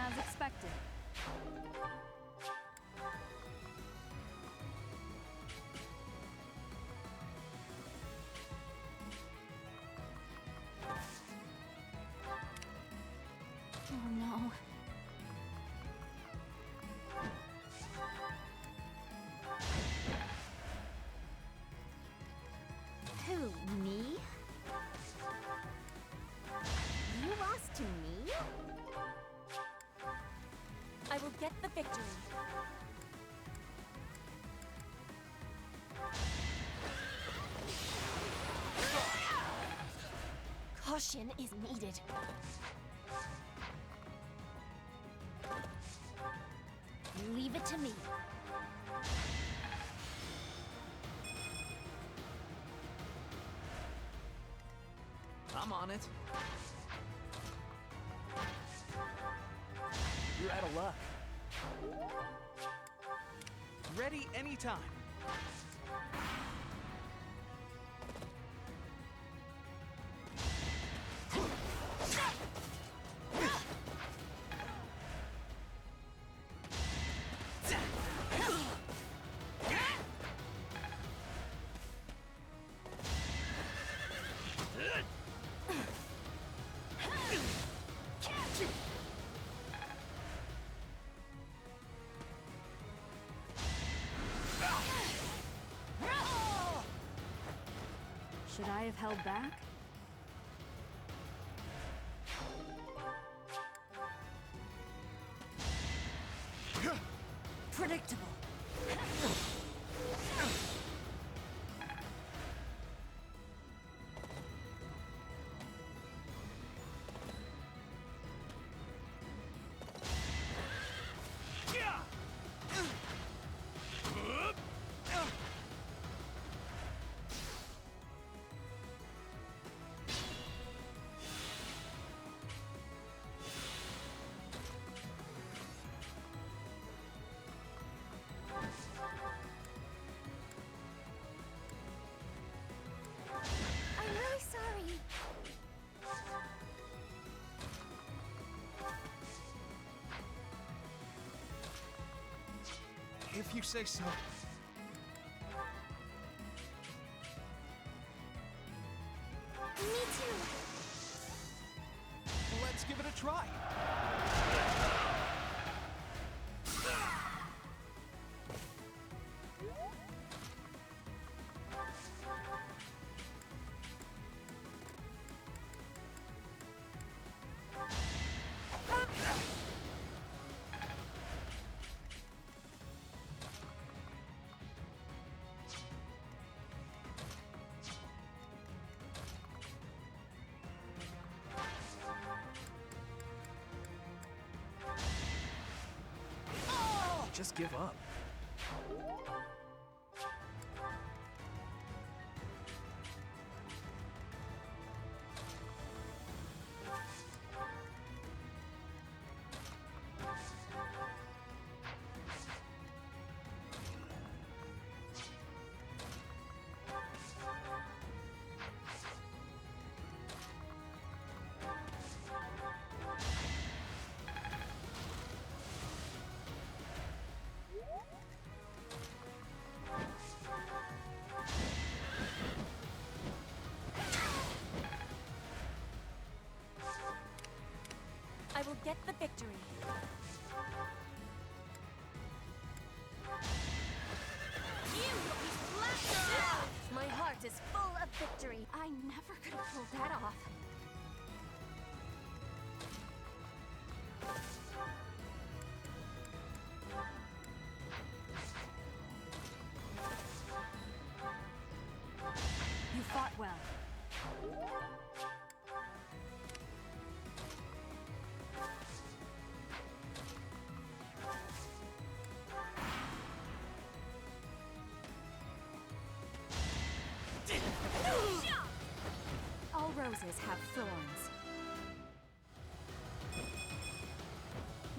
As expected. Oh no. Who, me? You lost to me? I will get the victory. Caution is needed. Leave it to me. I'm on it. You're out of luck. Ready anytime. Should I have held back? Predictable. I'm really sorry. If you say so. Me too. Let's give it a try. Just give up. get the victory. You will be blasted! My heart is full of victory. I never could have pulled that off. You fought well. All roses have thorns.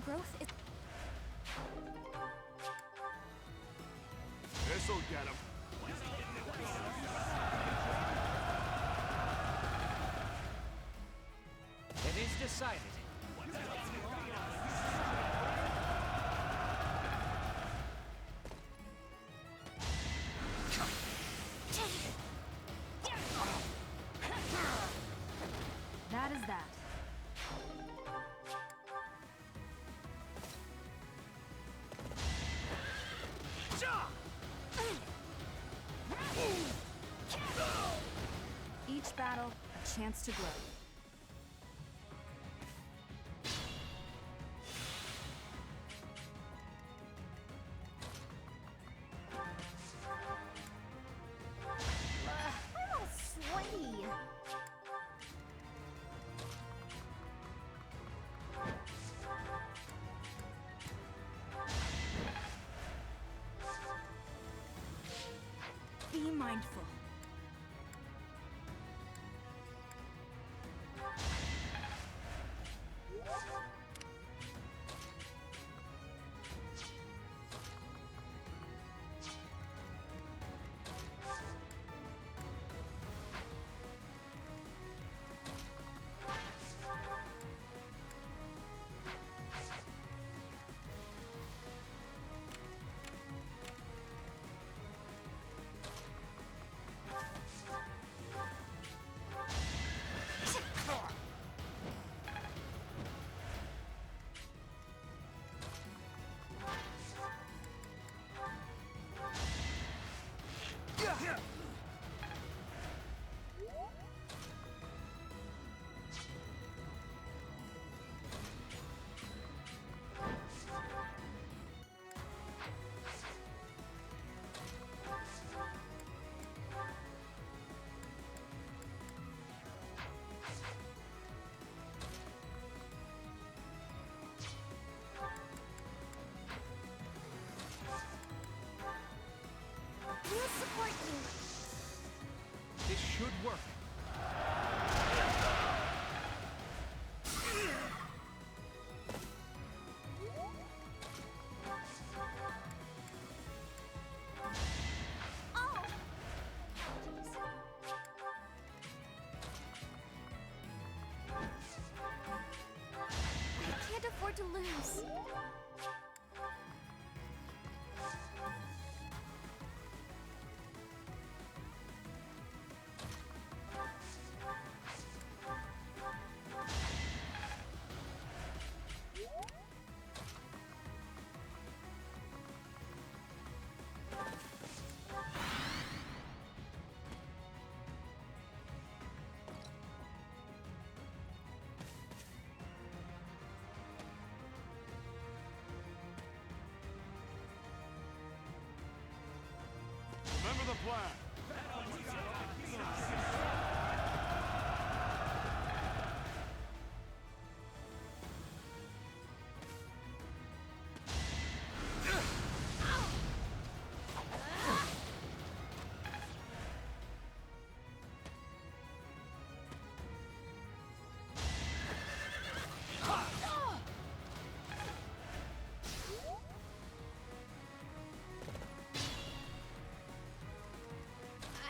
Growth is... This'll get him. It is decided. That is that. Each battle, a chance to grow. I'm all sweaty. Be mindful. We'll support you. This should work. Oh! I can't afford to lose. Remember the plan.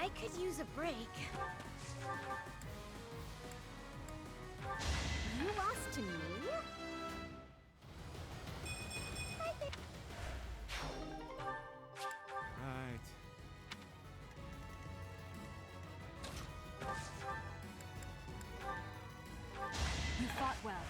I could use a break. You lost to me? Right. You fought well.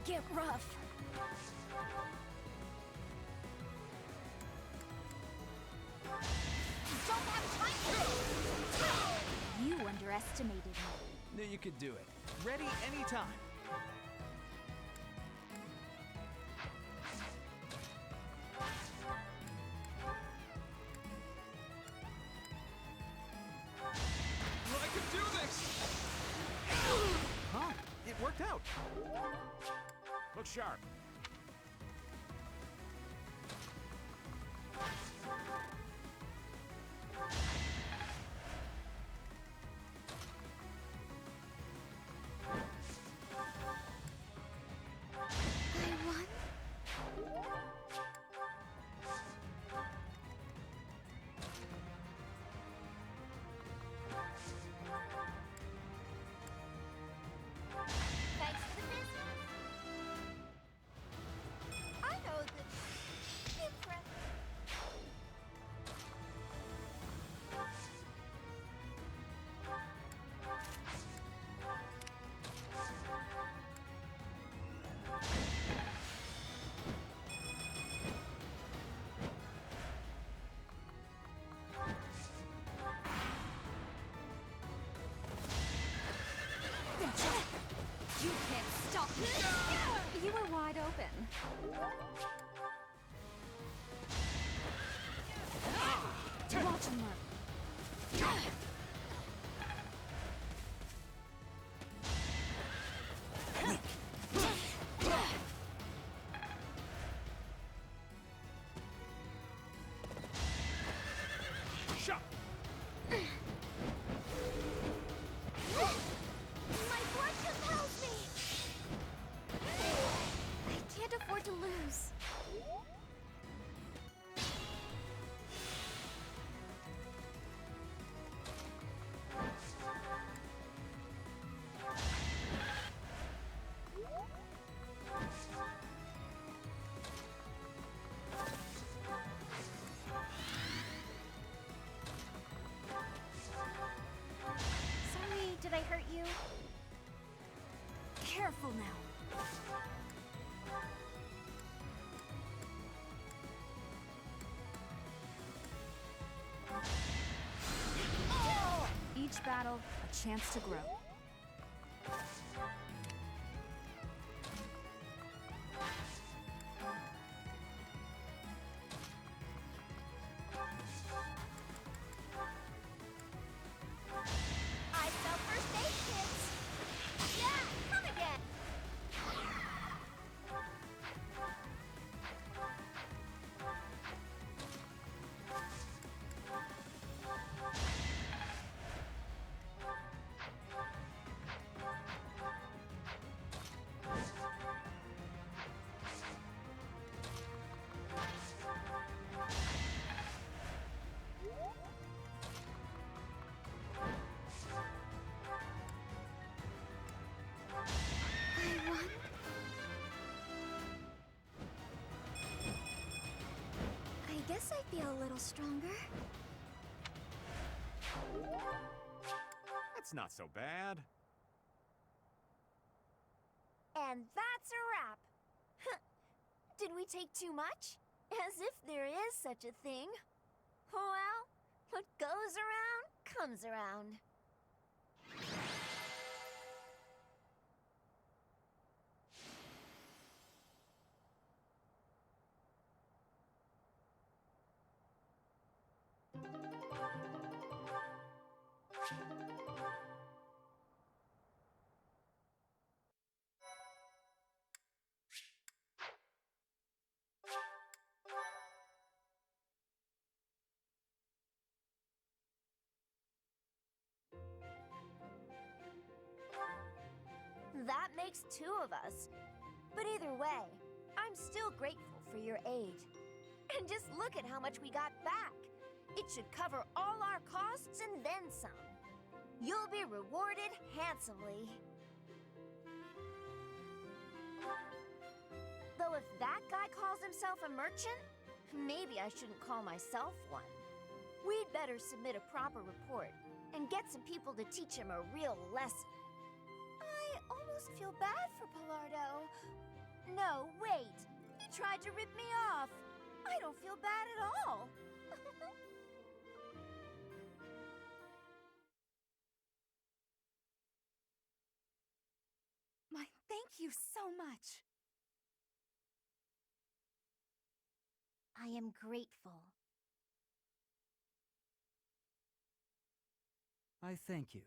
get rough. Don't have time. You underestimated me. Knew you could do it. Ready anytime. I can do this! Huh? It worked out. Look sharp. Thanks for the business. I know the impress. You can't stop me! You were wide open. Watch him work. Shut! My blood compels me. I can't afford to lose. Sorry, did I hurt you? Careful now. Each battle, a chance to grow. I sell first aid kits. Yeah, come again. I won. I guess I feel a little stronger. That's not so bad. And that's a wrap. Did we take too much? As if there is such a thing. Well, what goes around comes around. That makes two of us. But either way, I'm still grateful for your aid. And just look at how much we got back. It should cover all our costs and then some. You'll be rewarded handsomely. Though if that guy calls himself a merchant, maybe I shouldn't call myself one. We'd better submit a proper report and get some people to teach him a real lesson. I almost feel bad for Pilardo. No, wait! You tried to rip me off! I don't feel bad at all! My thank you so much. I am grateful. I thank you.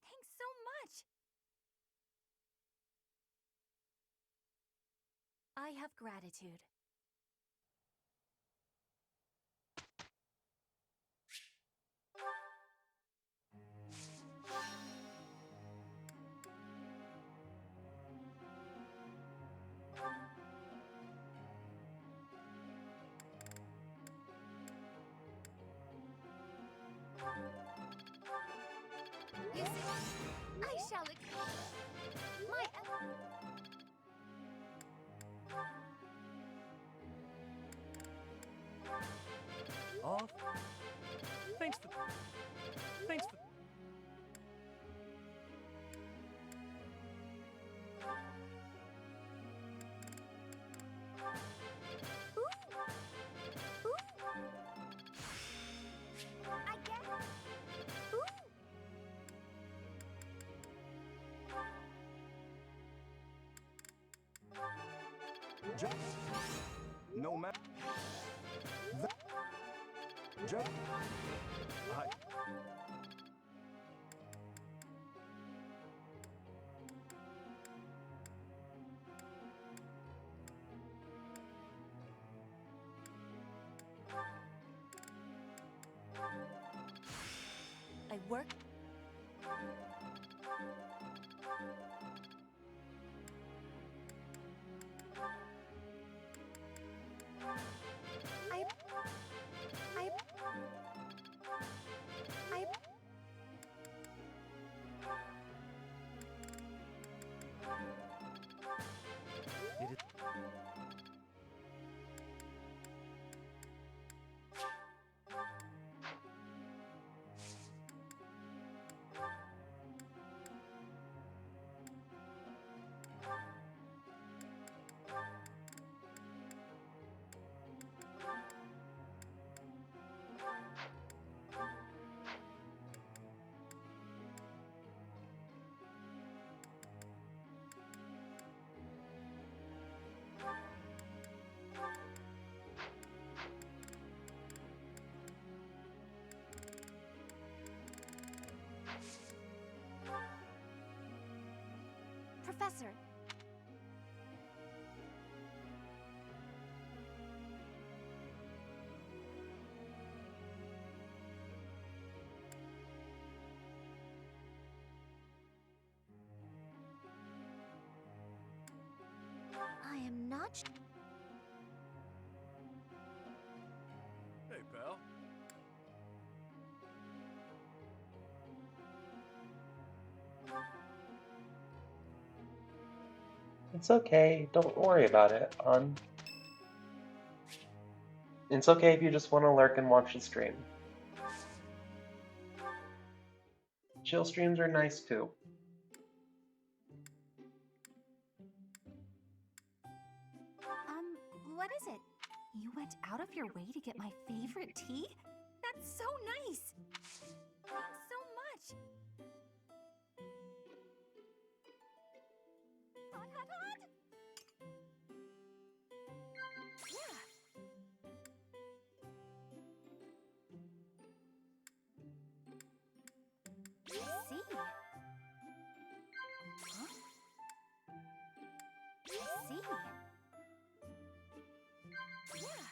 Thanks so much! I have gratitude. You see, I shall my... Off. Thanks for... Thanks for... I get it. Just... No matter... Just... I work. It is... Professor. I am not... Hey, pal. It's okay. Don't worry about it, hon. It's okay if you just want to lurk and watch the stream. Chill streams are nice too. What is it? You went out of your way to get my favorite tea? That's so nice! Thanks so much! Hot, hot, hot! Yeah! I see. Huh? I see. Yeah!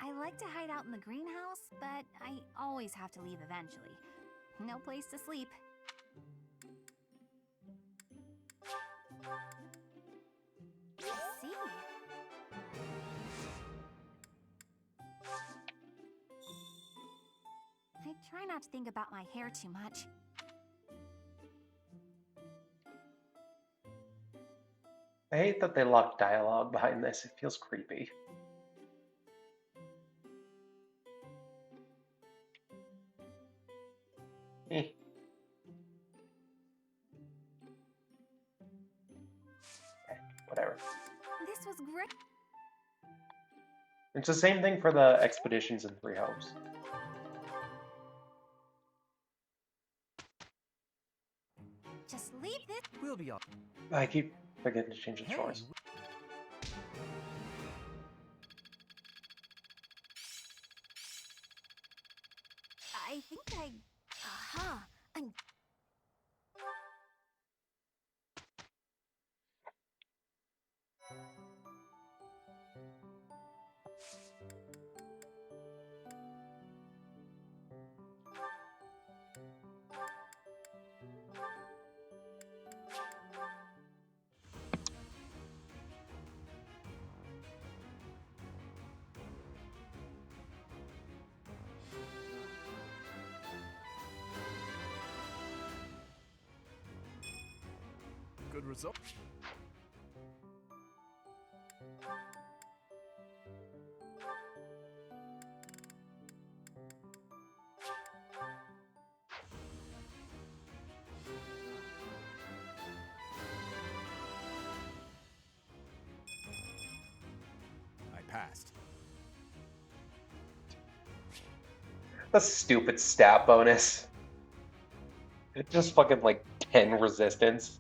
I like to hide out in the greenhouse, but I always have to leave eventually. No place to sleep. I see. I try not to think about my hair too much. I hate that they locked dialogue behind this. It feels creepy. Whatever. This was great. It's the same thing for the expeditions in Three Hopes. Just leave this. We'll be all. I keep forgetting to change the choice. I think I. Aha! I'm. Good result. I passed. The stupid stat bonus. Just fucking like 10 resistance.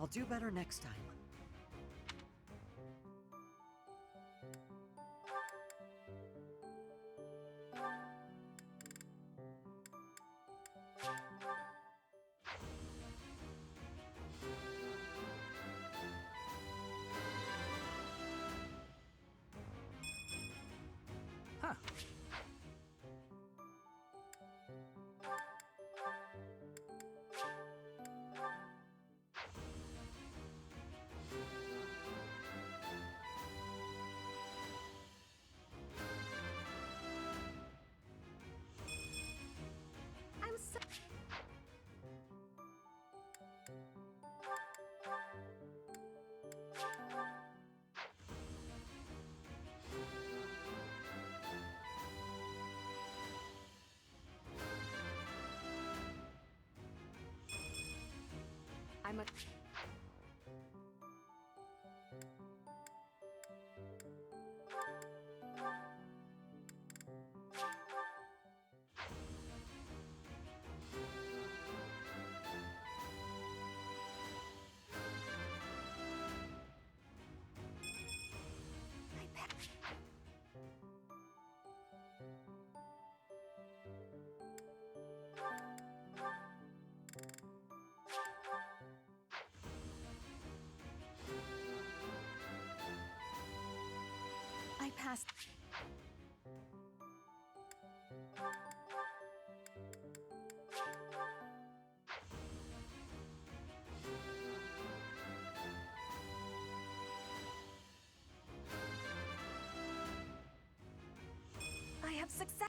I'll do better next time. Huh. I'm so. I'm a. I passed. I have success.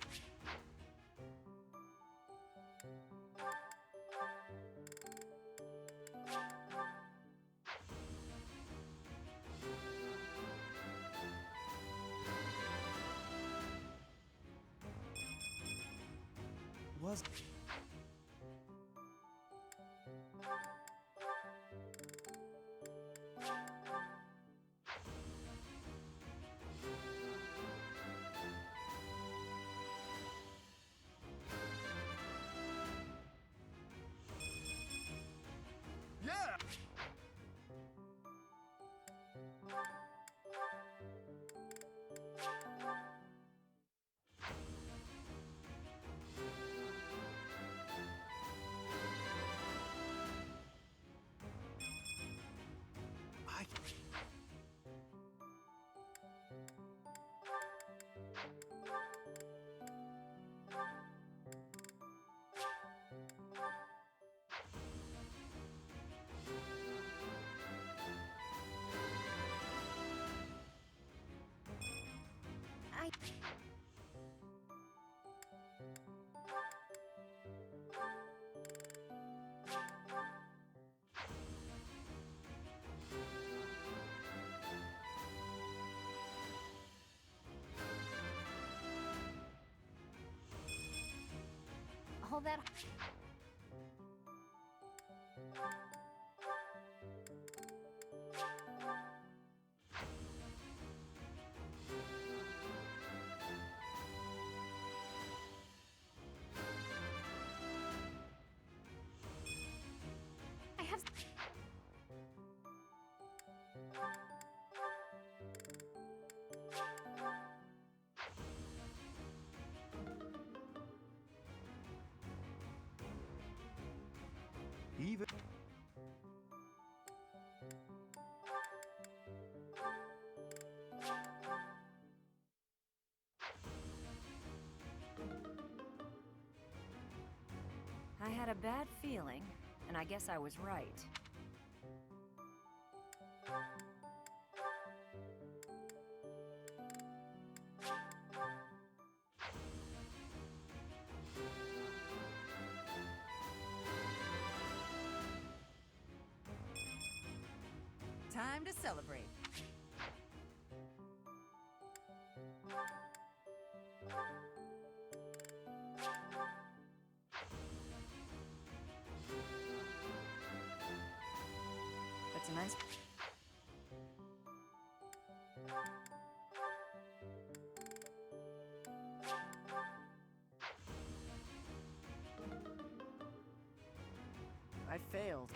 Was Yeah! all that... I have... Even... I had a bad feeling, and I guess I was right. Time to celebrate. That's a nice... I failed.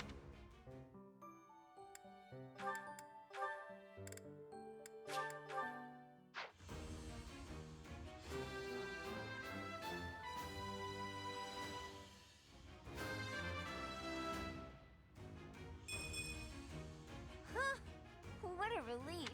Huh? What a relief.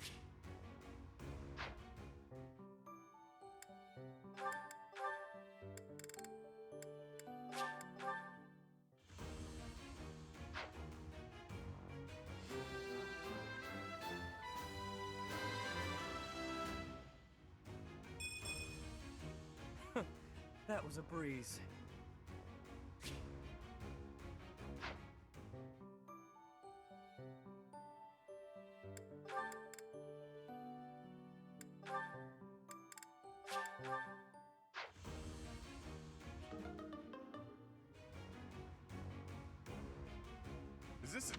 That was a breeze. Is this a...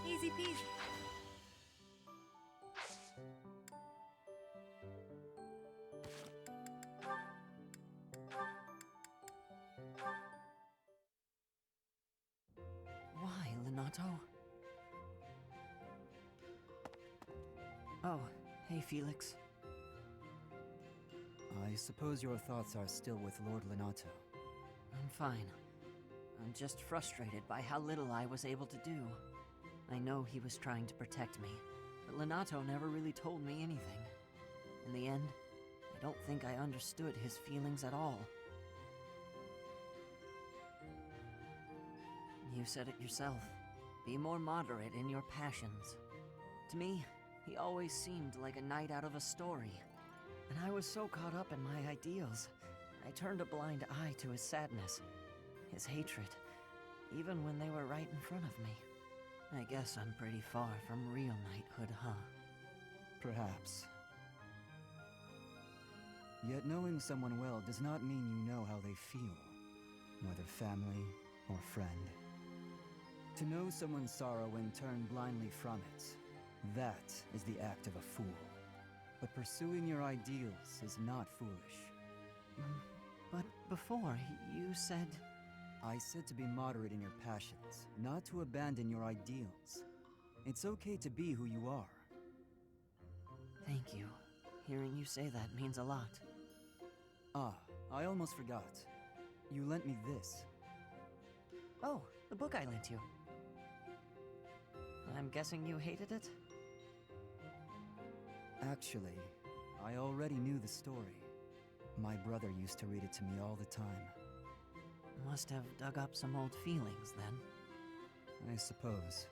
Easy peasy. Why, Lenato? Oh, hey, Felix. I suppose your thoughts are still with Lord Lenato. I'm fine. I'm just frustrated by how little I was able to do. I know he was trying to protect me, but Lenato never really told me anything. In the end, I don't think I understood his feelings at all. You said it yourself. Be more moderate in your passions. To me, he always seemed like a knight out of a story. And I was so caught up in my ideals, I turned a blind eye to his sadness, his hatred, even when they were right in front of me. I guess I'm pretty far from real knighthood, huh? Perhaps. Yet knowing someone well does not mean you know how they feel, whether family or friend. To know someone's sorrow and turn blindly from it, that is the act of a fool. But pursuing your ideals is not foolish. But before, you said... I said to be moderate in your passions, not to abandon your ideals. It's okay to be who you are. Thank you. Hearing you say that means a lot. Ah, I almost forgot. You lent me this. Oh, the book I lent you. I'm guessing you hated it? Actually, I already knew the story. My brother used to read it to me all the time. Must have dug up some old feelings, then. I suppose.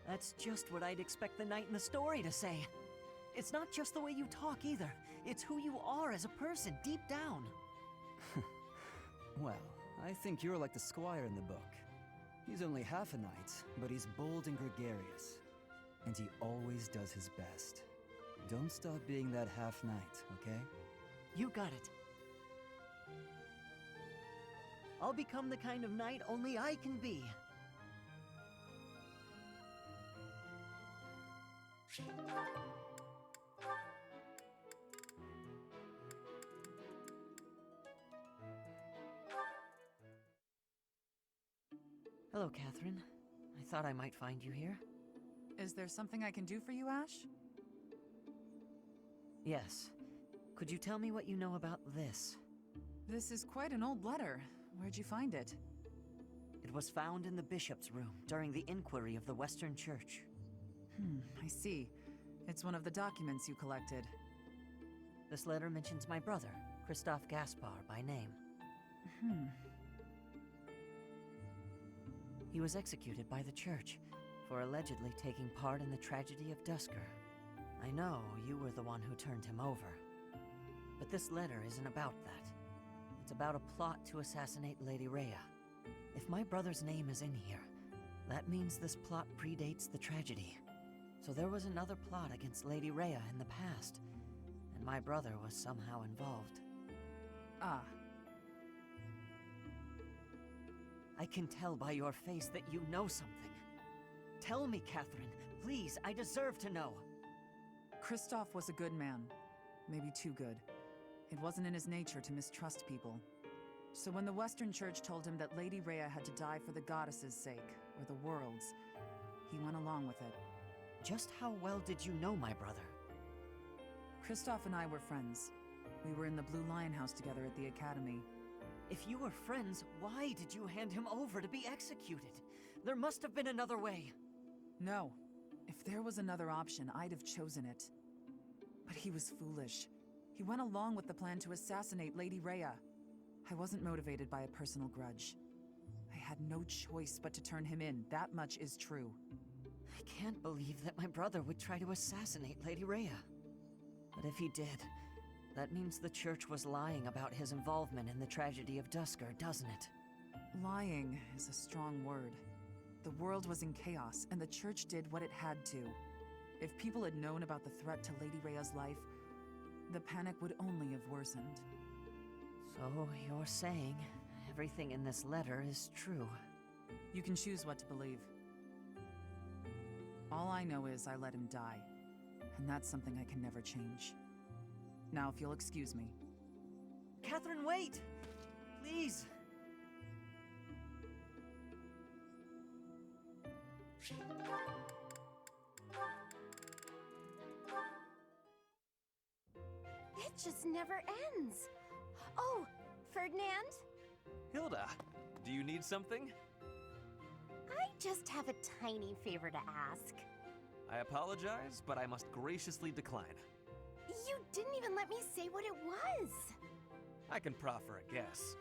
That's just what I'd expect the knight in the story to say. It's not just the way you talk either. It's who you are as a person, deep down. Well, I think you're like the squire in the book. He's only half a knight, but he's bold and gregarious. And he always does his best. Don't stop being that half-knight, okay? You got it. I'll become the kind of knight only I can be. Hello, Catherine. I thought I might find you here. Is there something I can do for you, Ash? Yes. Could you tell me what you know about this? This is quite an old letter. Where'd you find it? It was found in the bishop's room during the inquiry of the Western Church. I see. It's one of the documents you collected. This letter mentions my brother, Christoph Gaspar, by name. He was executed by the church for allegedly taking part in the tragedy of Dusker. I know you were the one who turned him over. But this letter isn't about that. It's about a plot to assassinate Lady Rhea. If my brother's name is in here, that means this plot predates the tragedy. So there was another plot against Lady Rhea in the past, and my brother was somehow involved. Ah. I can tell by your face that you know something. Tell me, Catherine. Please, I deserve to know. Christoph was a good man. Maybe too good. It wasn't in his nature to mistrust people. So when the Western Church told him that Lady Rhea had to die for the goddess's sake, or the world's, he went along with it. Just how well did you know my brother? Christoph and I were friends. We were in the Blue Lion House together at the academy. If you were friends, why did you hand him over to be executed? There must have been another way. No. If there was another option, I'd have chosen it. But he was foolish. He went along with the plan to assassinate Lady Rhea. I wasn't motivated by a personal grudge. I had no choice but to turn him in, that much is true. I can't believe that my brother would try to assassinate Lady Rhea. But if he did, that means the church was lying about his involvement in the tragedy of Dusker, doesn't it? Lying is a strong word. The world was in chaos, and the church did what it had to. If people had known about the threat to Lady Rhea's life, the panic would only have worsened. So you're saying everything in this letter is true? You can choose what to believe. All I know is I let him die, and that's something I can never change. Now, if you'll excuse me. Catherine, wait! Please! It just never ends. Oh, Ferdinand? Hilda, do you need something? I just have a tiny favor to ask. I apologize, but I must graciously decline. You didn't even let me say what it was. I can proffer a guess.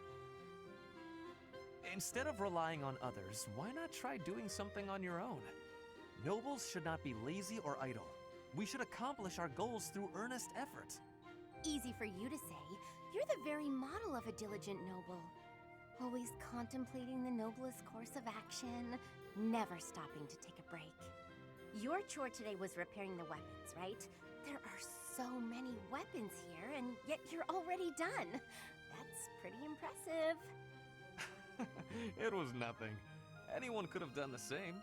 Instead of relying on others, why not try doing something on your own? Nobles should not be lazy or idle. We should accomplish our goals through earnest effort. Easy for you to say. You're the very model of a diligent noble. Always contemplating the noblest course of action, never stopping to take a break. Your chore today was repairing the weapons, right? There are so many weapons here, and yet you're already done. That's pretty impressive. It was nothing. Anyone could have done the same.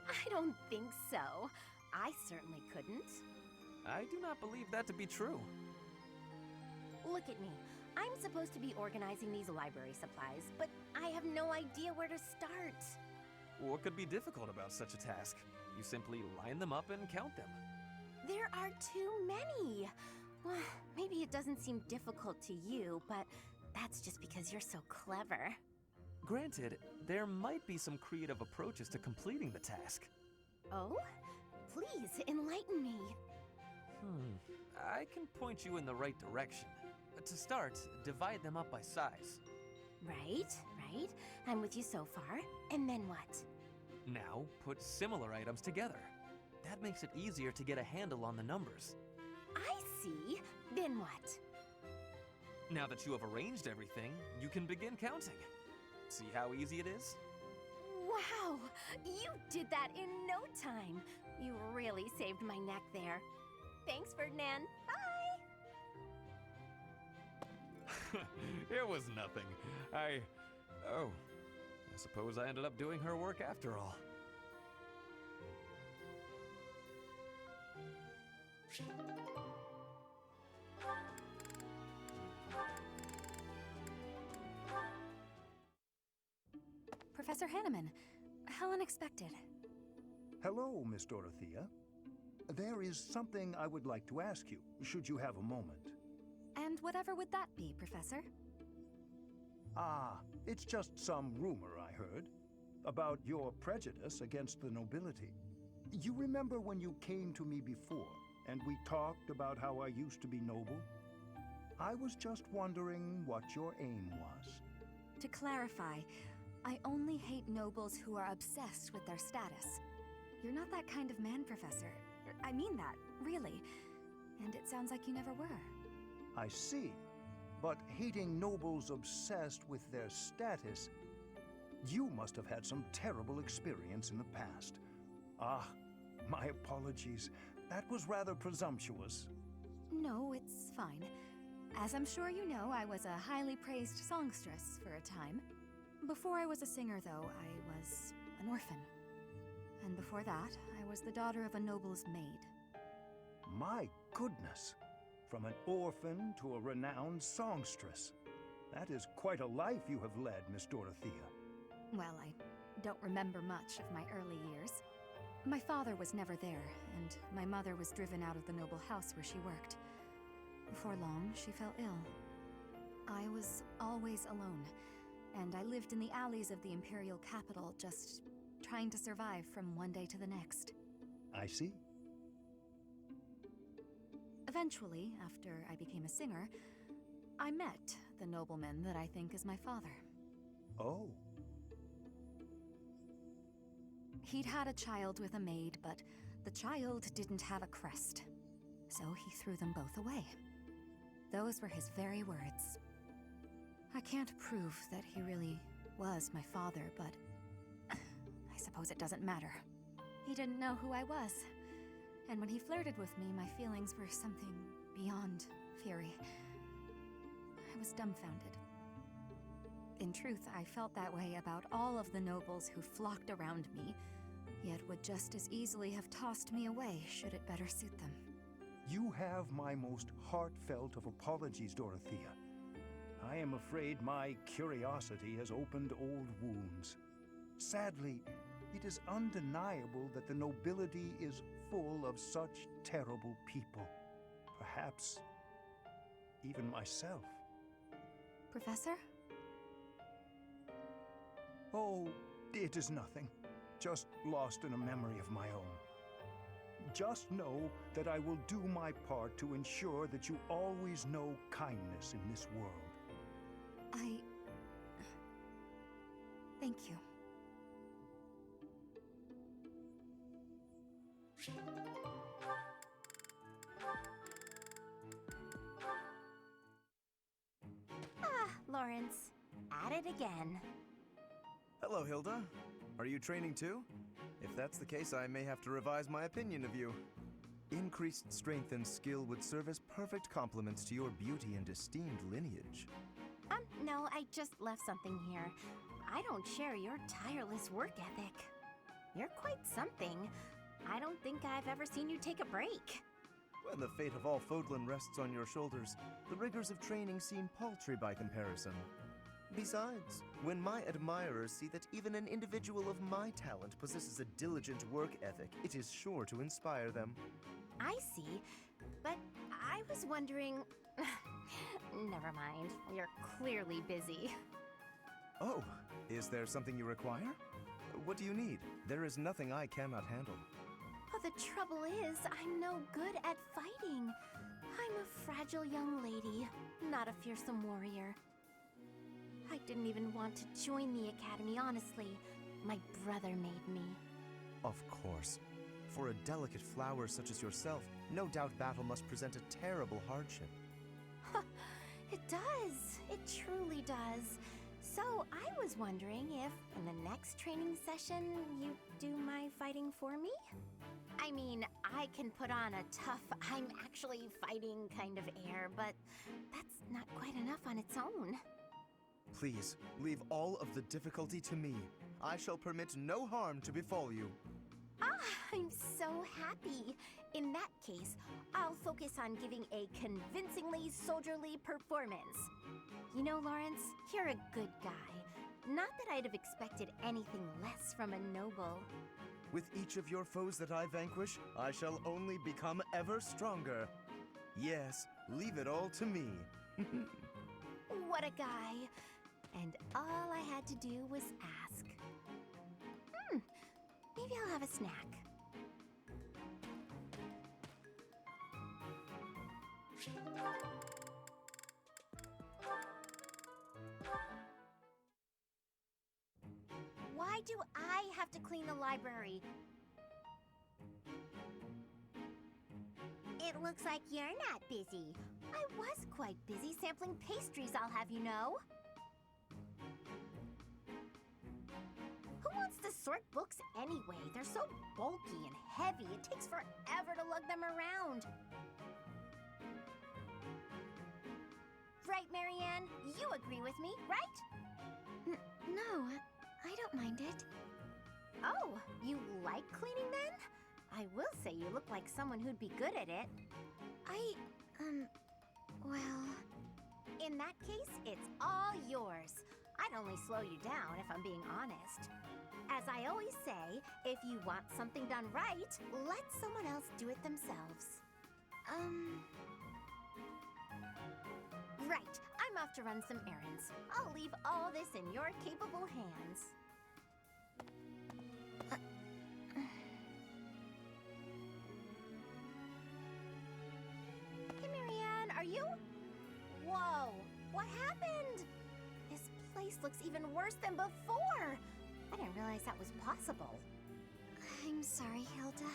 I don't think so. I certainly couldn't. I do not believe that to be true. Look at me. I'm supposed to be organizing these library supplies, but I have no idea where to start. What could be difficult about such a task? You simply line them up and count them. There are too many. Well, maybe it doesn't seem difficult to you, but that's just because you're so clever. Granted, there might be some creative approaches to completing the task. Oh? Please, enlighten me. I can point you in the right direction. To start, divide them up by size. Right, right. I'm with you so far. And then what? Now, put similar items together. That makes it easier to get a handle on the numbers. I see. Then what? Now that you have arranged everything, you can begin counting. See how easy it is? Wow! You did that in no time. You really saved my neck there. Thanks, Ferdinand. Bye! It was nothing. Oh, I suppose I ended up doing her work after all. Professor Hanneman, how unexpected. Hello, Miss Dorothea. There is something I would like to ask you, should you have a moment. And whatever would that be, Professor? It's just some rumor I heard about your prejudice against the nobility. You remember when you came to me before, and we talked about how I used to be noble? I was just wondering what your aim was. To clarify, I only hate nobles who are obsessed with their status. You're not that kind of man, Professor. I mean that, really. And it sounds like you never were. I see. But hating nobles obsessed with their status, you must have had some terrible experience in the past. My apologies. That was rather presumptuous. No, it's fine. As I'm sure you know, I was a highly praised songstress for a time. Before I was a singer, though, I was an orphan. And before that, I was the daughter of a noble's maid. My goodness! From an orphan to a renowned songstress. That is quite a life you have led, Miss Dorothea. Well, I don't remember much of my early years. My father was never there, and my mother was driven out of the noble house where she worked. Before long, she fell ill. I was always alone, and I lived in the alleys of the imperial capital, just trying to survive from one day to the next. I see. Eventually, after I became a singer, I met the nobleman that I think is my father. Oh. He'd had a child with a maid, but the child didn't have a crest. So he threw them both away. Those were his very words. I can't prove that he really was my father, but I suppose it doesn't matter. He didn't know who I was. And when he flirted with me, my feelings were something beyond fury. I was dumbfounded. In truth, I felt that way about all of the nobles who flocked around me, yet would just as easily have tossed me away should it better suit them. You have my most heartfelt of apologies, Dorothea. I am afraid my curiosity has opened old wounds. Sadly, it is undeniable that the nobility is full of such terrible people. Perhaps even myself. Professor? Oh, it is nothing. Just lost in a memory of my own. Just know that I will do my part to ensure that you always know kindness in this world. Thank you. Lawrence. At it again. Hello, Hilda. Are you training too? If that's the case, I may have to revise my opinion of you. Increased strength and skill would serve as perfect complements to your beauty and esteemed lineage. No, I just left something here. I don't share your tireless work ethic. You're quite something. I don't think I've ever seen you take a break. When the fate of all Fodlan rests on your shoulders, the rigors of training seem paltry by comparison. Besides, when my admirers see that even an individual of my talent possesses a diligent work ethic, it is sure to inspire them. I see, but I was wondering... Never mind, you're clearly busy. Oh, is there something you require? What do you need? There is nothing I cannot handle. Oh, the trouble is, I'm no good at fighting. I'm a fragile young lady. not a fearsome warrior. I didn't even want to join the academy, honestly. My brother made me. Of course. For a delicate flower such as yourself, no doubt battle must present a terrible hardship. It does. It truly does. So I was wondering if, in the next training session, you'd do my fighting for me? I mean, I can put on a tough, I'm actually fighting kind of air, but that's not quite enough on its own. Please, leave all of the difficulty to me. I shall permit no harm to befall you. I'm so happy. In that case, I'll focus on giving a convincingly soldierly performance. You know, Lawrence, you're a good guy. Not that I'd have expected anything less from a noble. With each of your foes that I vanquish, I shall only become ever stronger. Yes, leave it all to me. What a guy. And all I had to do was ask. Maybe I'll have a snack. Why do I have to clean the library? It looks like you're not busy. I was quite busy sampling pastries, I'll have you know. Who wants to sort books anyway? They're so bulky and heavy, it takes forever to lug them around. Right, Marianne? You agree with me, right? No, I don't mind it. Oh, you like cleaning then? I will say you look like someone who'd be good at it. Well... In that case, it's all yours. I'd only slow you down if I'm being honest. As I always say, if you want something done right, let someone else do it themselves. Right, I'm off to run some errands. I'll leave all this in your capable hands. Hey, Marianne, are you? Whoa, what happened? This place looks even worse than before. I didn't realize that was possible. I'm sorry, Hilda.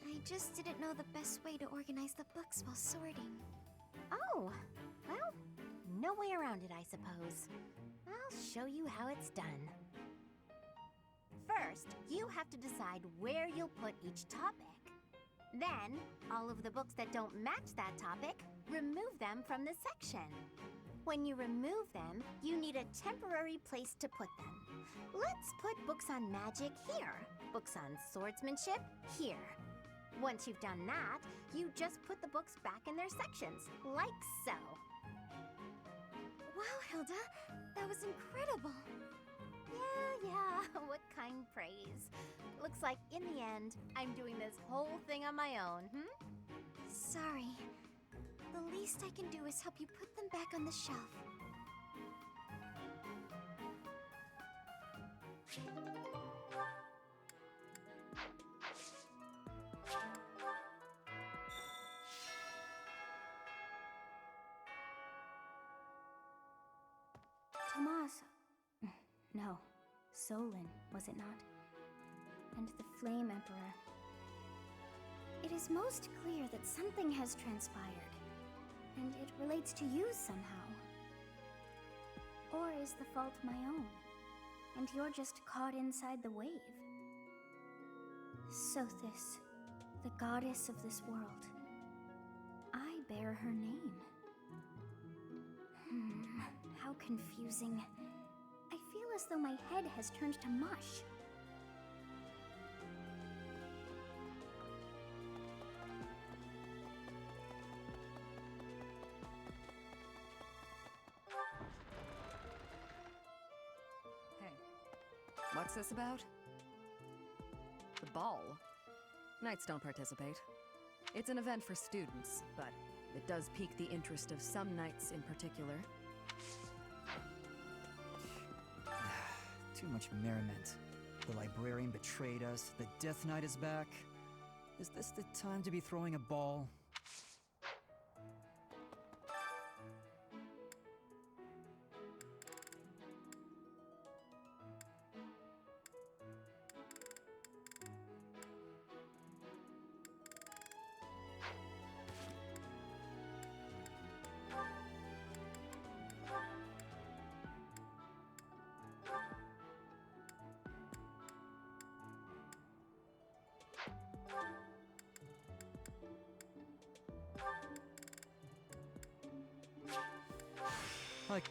I just didn't know the best way to organize the books while sorting. Oh, well, no way around it, I suppose. I'll show you how it's done. First, you have to decide where you'll put each topic. Then, all of the books that don't match that topic, remove them from the section. When you remove them, you need a temporary place to put them. Let's put books on magic here, books on swordsmanship here. Once you've done that, you just put the books back in their sections, like so. Wow, Hilda, that was incredible. Yeah, what kind praise. Looks like in the end, I'm doing this whole thing on my own, Sorry. The least I can do is help you put them back on the shelf. Tomas. No, Solon, was it not? And the Flame Emperor. It is most clear that something has transpired, and it relates to you somehow. Or is the fault my own, and you're just caught inside the wave? Sothis, the goddess of this world. I bear her name. How confusing. I feel as though my head has turned to mush. Hey, what's this about? The ball? Knights don't participate. It's an event for students, but it does pique the interest of some knights in particular. Too much merriment. The librarian betrayed us, the Death Knight is back. Is this the time to be throwing a ball? Like...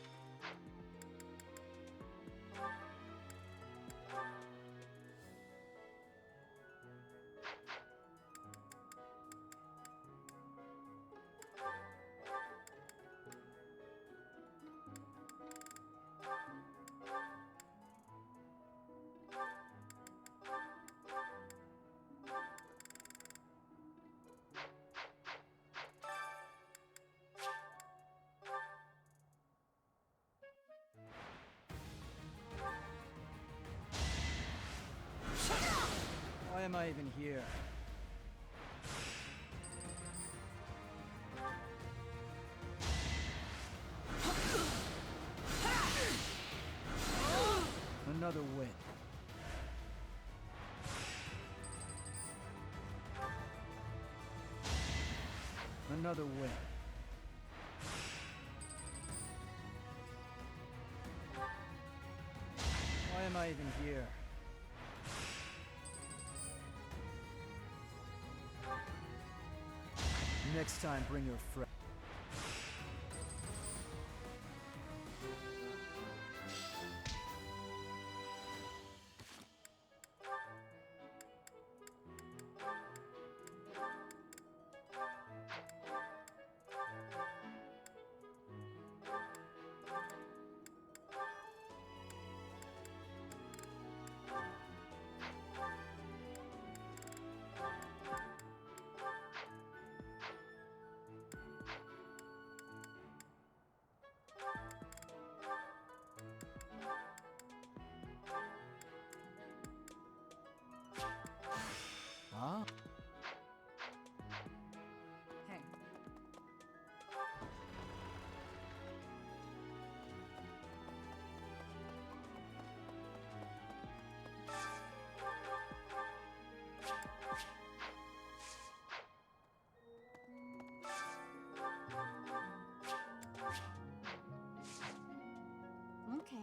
Why am I even here? Another win. Another win. Why am I even here? Next time, bring your friend. Huh? Hey. Okay.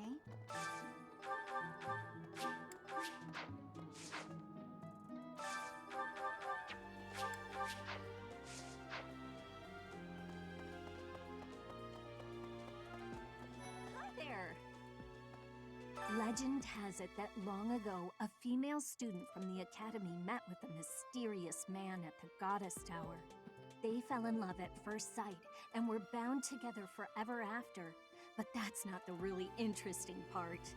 Hi there. Legend has it that long ago, a female student from the academy met with a mysterious man at the Goddess Tower. They fell in love at first sight and were bound together forever after. But that's not the really interesting part.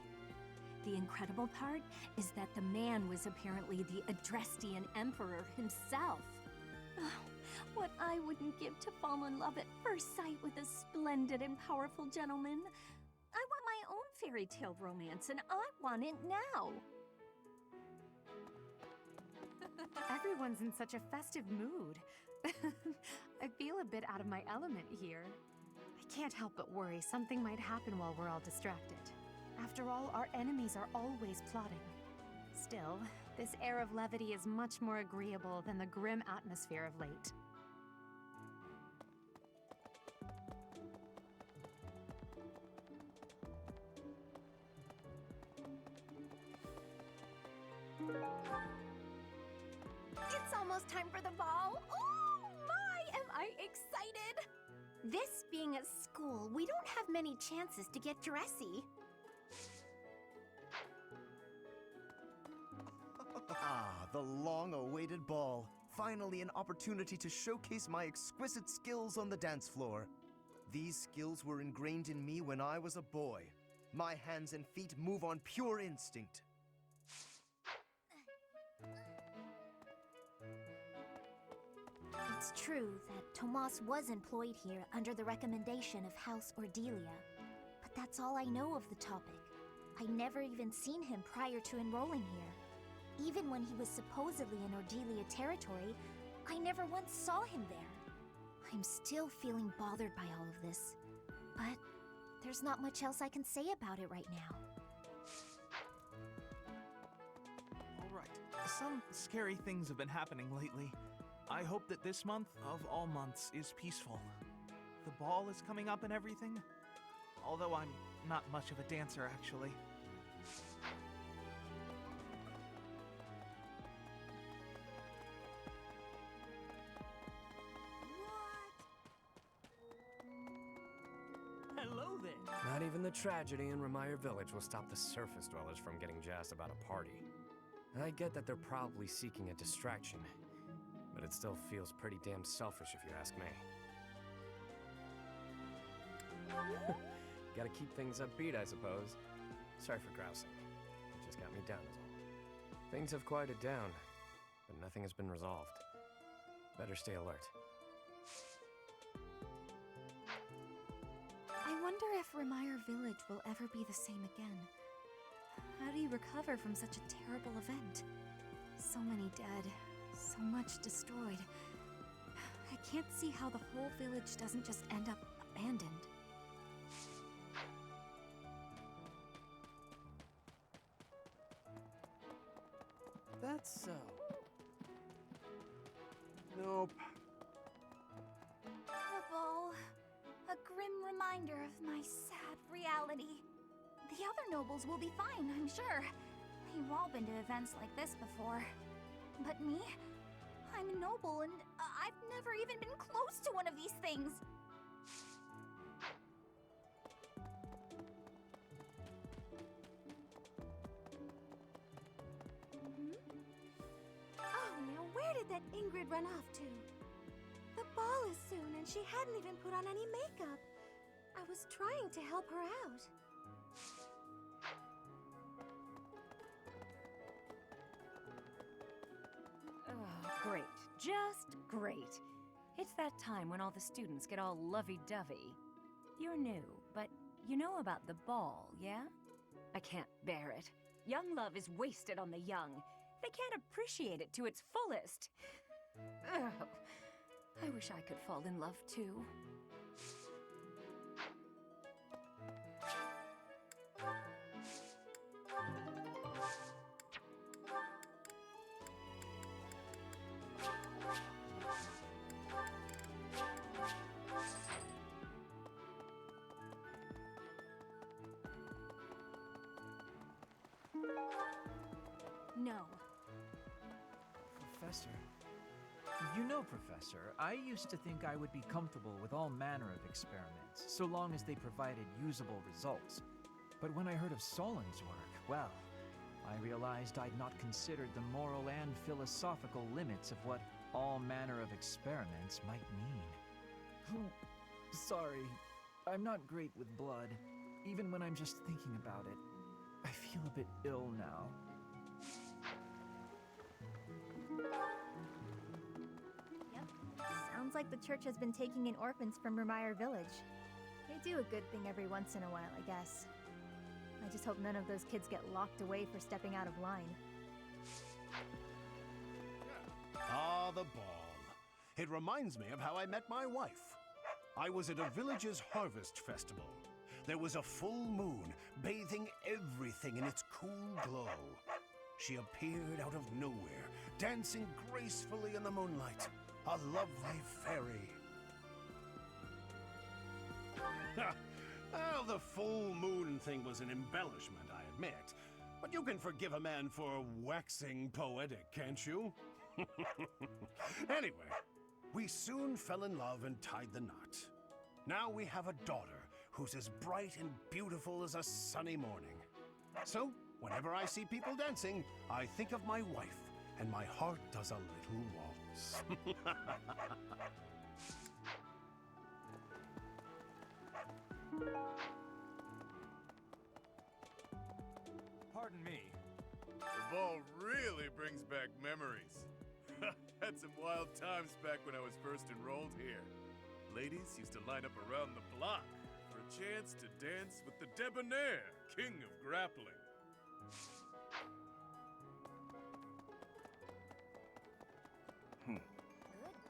The incredible part is that the man was apparently the Adrestian Emperor himself. Oh, what I wouldn't give to fall in love at first sight with a splendid and powerful gentleman. I want my own fairy tale romance, and I want it now. Everyone's in such a festive mood. I feel a bit out of my element here. I can't help but worry something might happen while we're all distracted. After all, our enemies are always plotting. Still, this air of levity is much more agreeable than the grim atmosphere of late. It's almost time for the ball. Oh my, am I excited! This being a school, we don't have many chances to get dressy. Ah, the long-awaited ball. Finally an opportunity to showcase my exquisite skills on the dance floor. These skills were ingrained in me when I was a boy. My hands and feet move on pure instinct. It's true that Tomas was employed here under the recommendation of House Ordelia, but that's all I know of the topic. I never even seen him prior to enrolling here. Even when he was supposedly in Ordelia territory, I never once saw him there. I'm still feeling bothered by all of this, but there's not much else I can say about it right now. Alright, some scary things have been happening lately. I hope that this month, of all months, is peaceful. The ball is coming up and everything, although I'm not much of a dancer, actually. Hello then. Not even the tragedy in Remire Village will stop the surface dwellers from getting jazzed about a party. I get that they're probably seeking a distraction, but it still feels pretty damn selfish if you ask me. Gotta keep things upbeat, I suppose. Sorry for grousing. It just got me down is all. Things have quieted down, but nothing has been resolved. Better stay alert. I wonder if Remire Village will ever be the same again. How do you recover from such a terrible event? So many dead, so much destroyed. I can't see how the whole village doesn't just end up abandoned. That's so. Nope. The ball. A grim reminder of my sad reality. The other nobles will be fine, I'm sure. They've all been to events like this before. But me? I'm a noble and I've never even been close to one of these things. Oh, now where did that Ingrid run off to? The ball is soon, and she hadn't even put on any makeup. I was trying to help her out. Oh, great. Just great. It's that time when all the students get all lovey-dovey. You're new, but you know about the ball, yeah? I can't bear it. Young love is wasted on the young. They can't appreciate it to its fullest. Ugh. I wish I could fall in love too. No. Professor. You know, Professor, I used to think I would be comfortable with all manner of experiments, so long as they provided usable results. But when I heard of Solon's work, well, I realized I'd not considered the moral and philosophical limits of what all manner of experiments might mean. Oh, sorry. I'm not great with blood. Even when I'm just thinking about it, I feel a bit ill now. Yep. Sounds like the church has been taking in orphans from Remire Village. They do a good thing every once in a while, I guess. I just hope none of those kids get locked away for stepping out of line. Ah, the ball. It reminds me of how I met my wife. I was at a village's harvest festival. There was a full moon, bathing everything in its cool glow. She appeared out of nowhere, dancing gracefully in the moonlight. A lovely fairy. Well, the full moon thing was an embellishment, I admit. But you can forgive a man for waxing poetic, can't you? Anyway, we soon fell in love and tied the knot. Now we have a daughter who's as bright and beautiful as a sunny morning. So, whenever I see people dancing, I think of my wife, and my heart does a little waltz. Pardon me. The ball really brings back memories. Had some wild times back when I was first enrolled here. Ladies used to line up around the block for a chance to dance with the debonair king of grappling.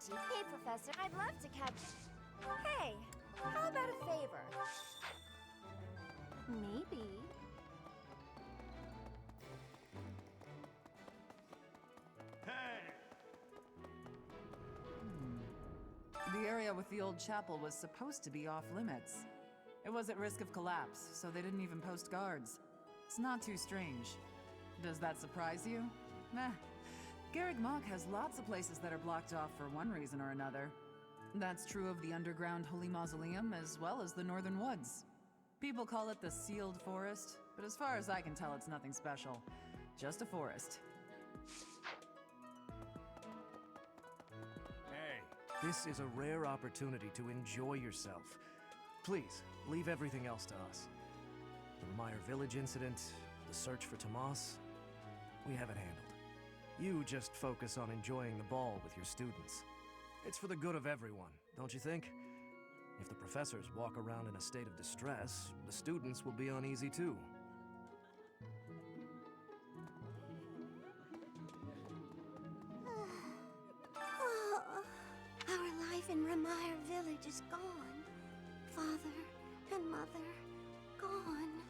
Good Hey, Professor, I'd love to catch... Hey, how about a favor? Maybe. The area with the old chapel was supposed to be off limits. It was at risk of collapse, so they didn't even post guards. It's not too strange. Does that surprise you? Meh. Garreg Mach has lots of places that are blocked off for one reason or another. That's true of the underground Holy Mausoleum as well as the Northern Woods. People call it the sealed forest, but as far as I can tell, it's nothing special. Just a forest. Hey, this is a rare opportunity to enjoy yourself. Please, leave everything else to us. The Meyer Village incident, the search for Tomas, we have it handled. You just focus on enjoying the ball with your students. It's for the good of everyone, don't you think? If the professors walk around in a state of distress, the students will be uneasy too. Oh, our life in Ramire Village is gone. Father and mother, gone.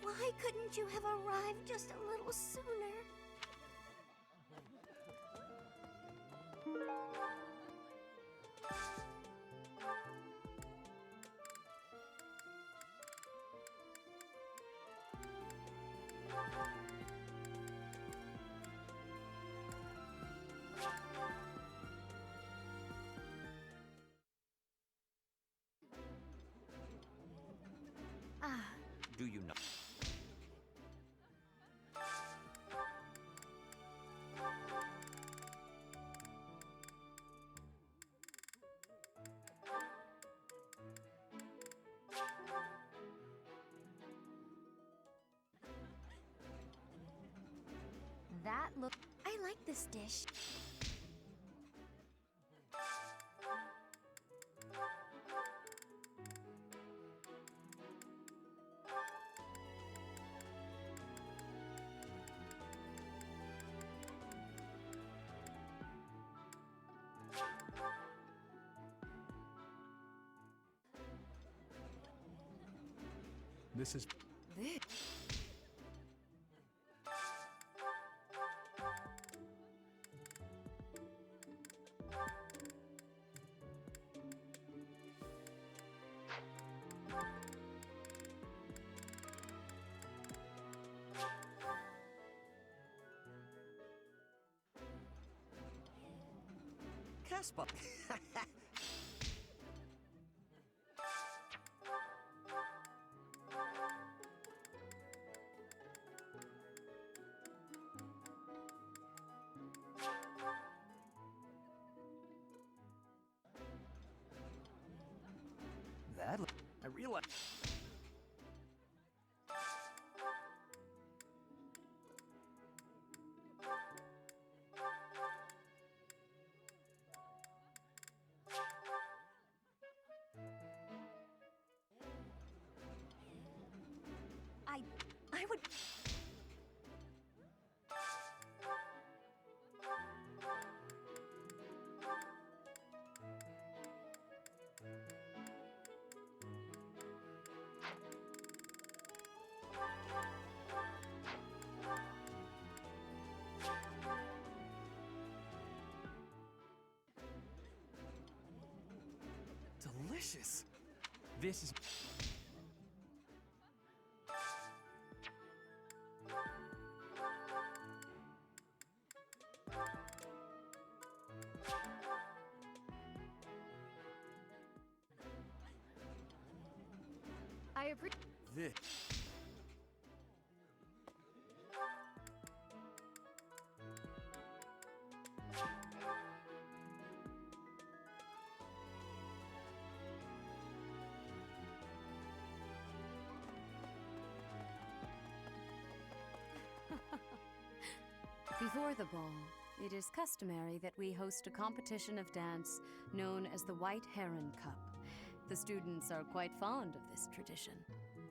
Why couldn't you have arrived just a little sooner? Do you know? That look. I like this dish. This is... This. Casper. That... I realize... I would... Delicious! This is... I appreciate. This... Before the ball, it is customary that we host a competition of dance known as the White Heron Cup. The students are quite fond of this tradition.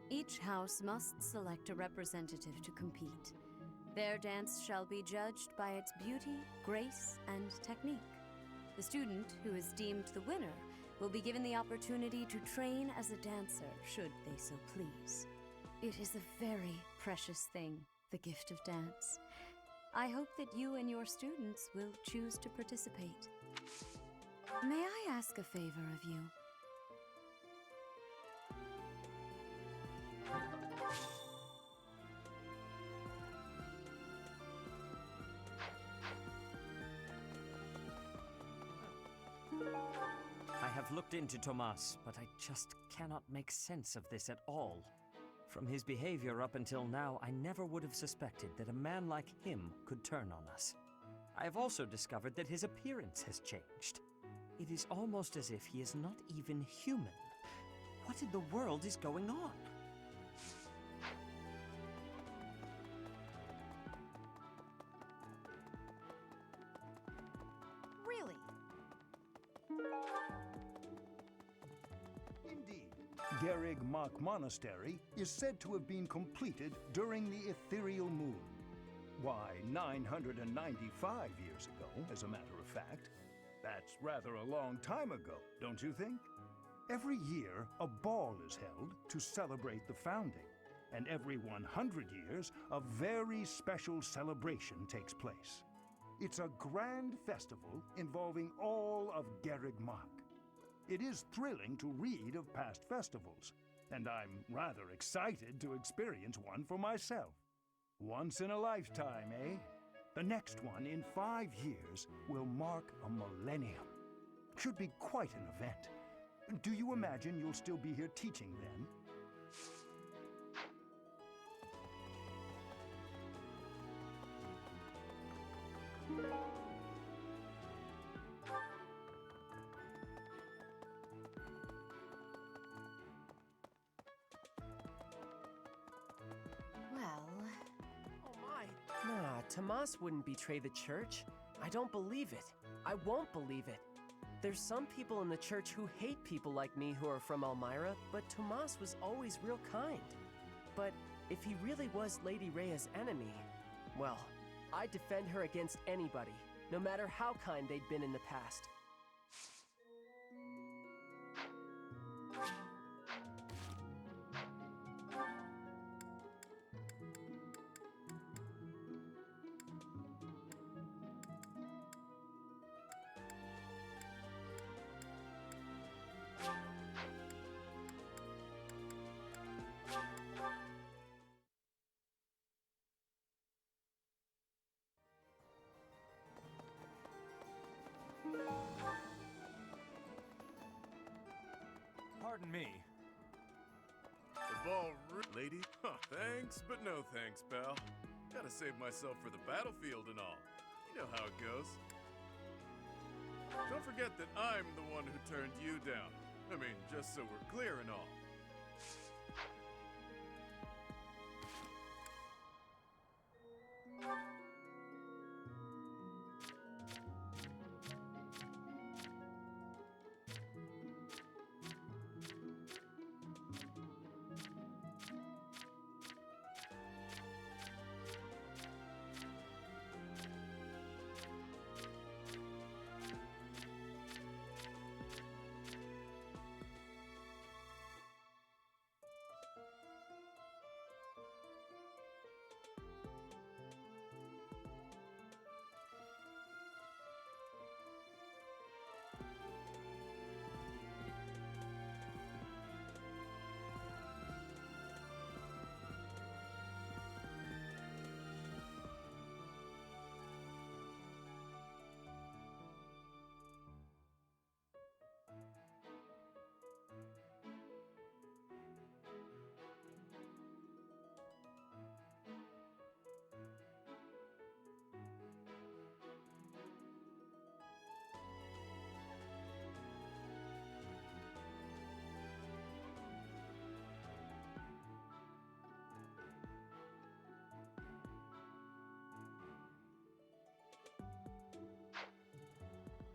Each house must select a representative to compete. Their dance shall be judged by its beauty, grace, and technique. The student who is deemed the winner will be given the opportunity to train as a dancer, should they so please. It is a very precious thing, the gift of dance. I hope that you and your students will choose to participate. May I ask a favor of you? I have looked into Tomas, but I just cannot make sense of this at all. From his behavior up until now, I never would have suspected that a man like him could turn on us. I have also discovered that his appearance has changed. It is almost as if he is not even human. What in the world is going on? Really? Indeed. Garrig Mach Monastery is said to have been completed during the ethereal moon. Why, 995 years ago, as a matter of fact. That's rather a long time ago, don't you think? Every year, a ball is held to celebrate the founding, and every 100 years, a very special celebration takes place. It's a grand festival involving all of Garrig Mach. It is thrilling to read of past festivals, and I'm rather excited to experience one for myself. Once in a lifetime, eh? The next one, in 5 years, will mark a millennium. Should be quite an event. Do you imagine you'll still be here teaching then? Well... Oh my. Nah, Tomas wouldn't betray the church. I don't believe it. I won't believe it. There's some people in the church who hate people like me who are from Elmira, but Tomas was always real kind. But if he really was Lady Rhea's enemy, well, I'd defend her against anybody, no matter how kind they'd been in the past. Pardon me. The ball lady? Huh, thanks, but no thanks, pal. Gotta save myself for the battlefield and all. You know how it goes. Don't forget that I'm the one who turned you down. I mean, just so we're clear and all.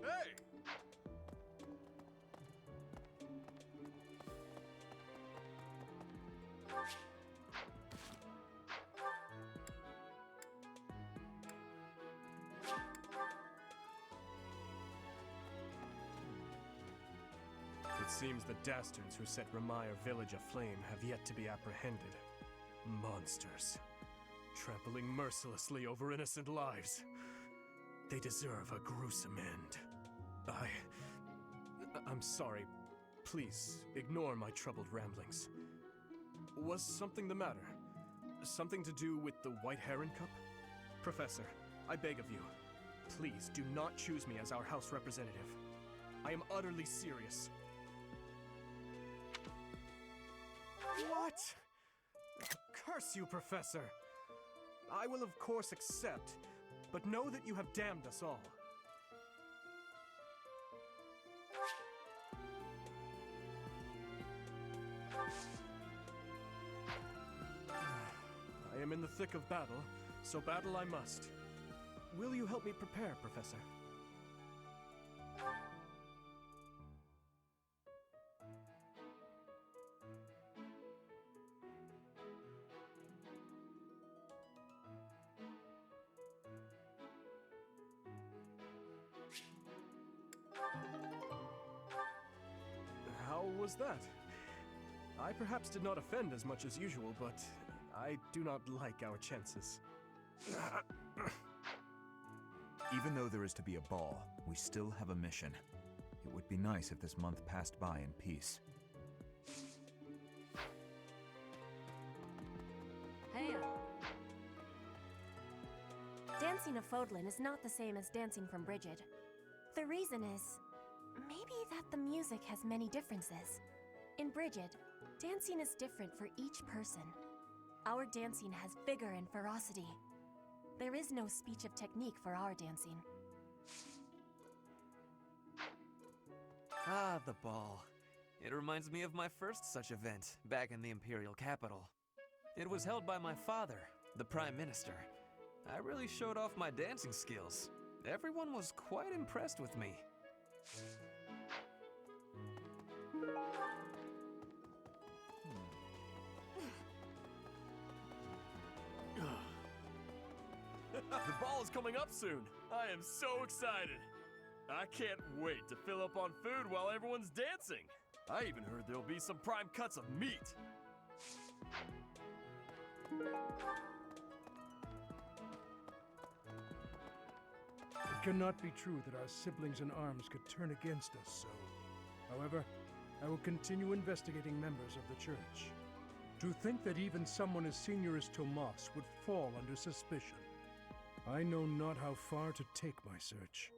Hey! It seems the dastards who set Remire village aflame have yet to be apprehended. Monsters. Trampling mercilessly over innocent lives. They deserve a gruesome end. I'm sorry. Please, ignore my troubled ramblings. Was something the matter? Something to do with the White Heron Cup? Professor, I beg of you, please do not choose me as our House representative. I am utterly serious. What? Curse you, Professor! I will of course accept, but know that you have damned us all. I am in the thick of battle, so battle I must. Will you help me prepare, Professor? How was that? I perhaps did not offend as much as usual, but I do not like our chances. Even though there is to be a ball, we still have a mission. It would be nice if this month passed by in peace. Hey. Dancing of Fodlan is not the same as dancing from Brigid. The reason is, maybe that the music has many differences. In Brigid, dancing is different for each person. Our dancing has vigor and ferocity. There is no speech of technique for our dancing. Ah, the ball. It reminds me of my first such event, back in the Imperial capital. It was held by my father, the Prime Minister. I really showed off my dancing skills. Everyone was quite impressed with me. The ball is coming up soon. I am so excited. I can't wait to fill up on food while everyone's dancing. I even heard there'll be some prime cuts of meat. It cannot be true that our siblings in arms could turn against us so. However, I will continue investigating members of the church. To think that even someone as senior as Tomas would fall under suspicion. I know not how far to take my search.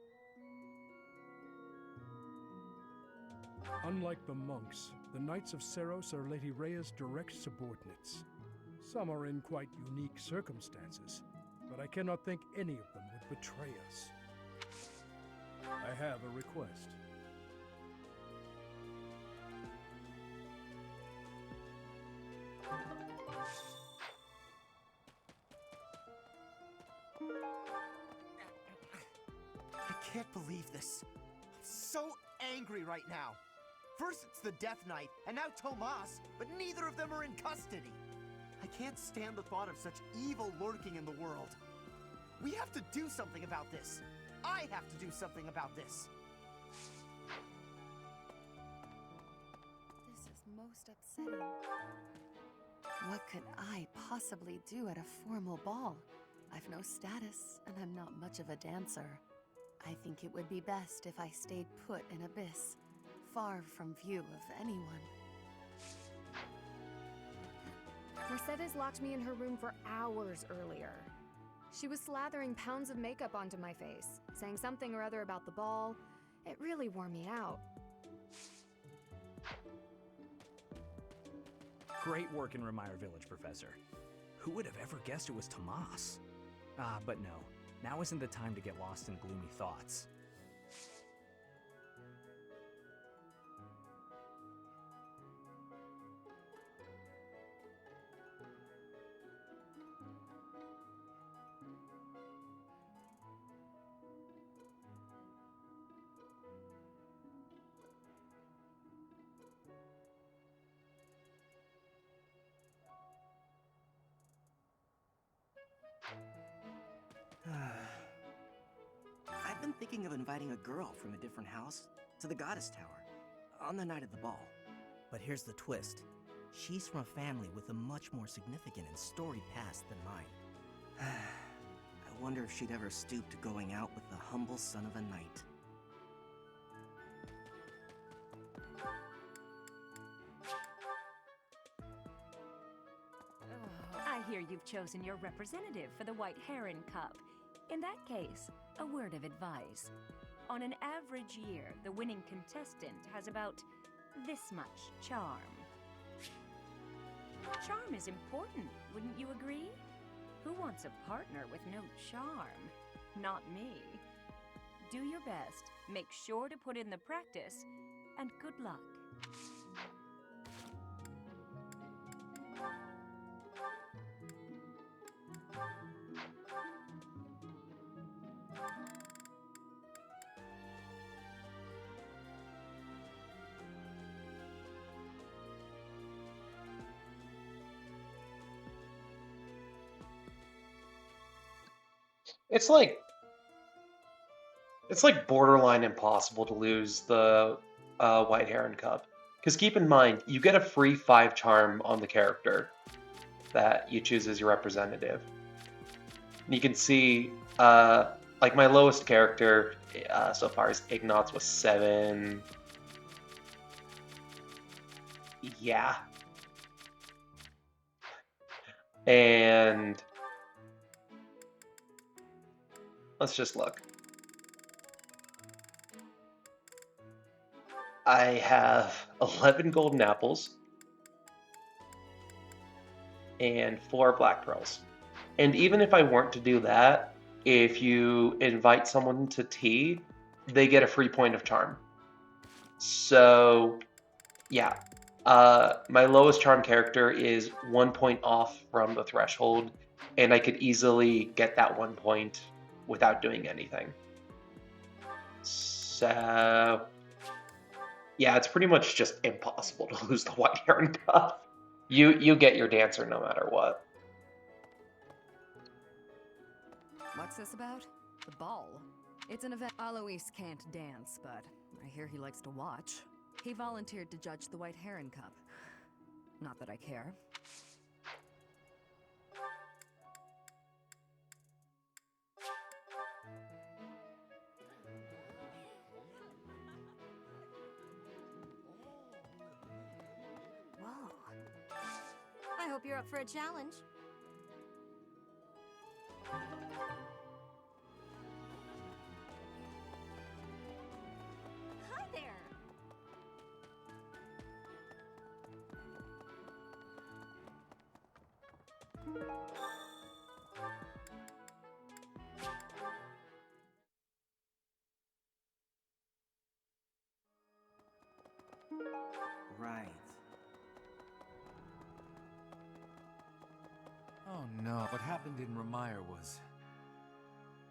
Unlike the monks, the Knights of Seros are Lady Rhea's direct subordinates. Some are in quite unique circumstances, but I cannot think any of them would betray us. I have a request. I can't believe this. I'm so angry right now. First it's the Death Knight, and now Tomas, but neither of them are in custody. I can't stand the thought of such evil lurking in the world. We have to do something about this. I have to do something about this. This is most upsetting. What could I possibly do at a formal ball? I've no status, and I'm not much of a dancer. I think it would be best if I stayed put in Abyss, far from view of anyone. Mercedes locked me in her room for hours earlier. She was slathering pounds of makeup onto my face, saying something or other about the ball. It really wore me out. Great work in Remire Village, Professor. Who would have ever guessed it was Tomas? But no. Now isn't the time to get lost in gloomy thoughts. I've been thinking of inviting a girl from a different house to the Goddess Tower on the night of the ball. But here's the twist. She's from a family with a much more significant and storied past than mine. I wonder if she'd ever stoop to going out with the humble son of a knight. I hear you've chosen your representative for the White Heron Cup. In that case, a word of advice. On an average year, the winning contestant has about this much charm. charm is important, wouldn't you agree? Who wants a partner with no charm? Not me. Do your best, make sure to put in the practice, and good luck. It's like borderline impossible to lose the White Heron Cup. Because keep in mind, you get a free 5 charm on the character that you choose as your representative. And you can see, like my lowest character so far is Ignatz with 7. Yeah. And let's just look. I have 11 golden apples and 4 black pearls. And even if I weren't to do that, if you invite someone to tea, they get a free point of charm. So, yeah. My lowest charm character is 1 point off from the threshold, and I could easily get that 1 point without doing anything. So, yeah, it's pretty much just impossible to lose the White Heron Cup. You get your dancer no matter what. What's this about? The ball. It's an event. Alois can't dance, but I hear he likes to watch. He volunteered to judge the White Heron Cup. Not that I care. Whoa. I hope you're up for a challenge. Hi there. Right. Oh no, what happened in Remire was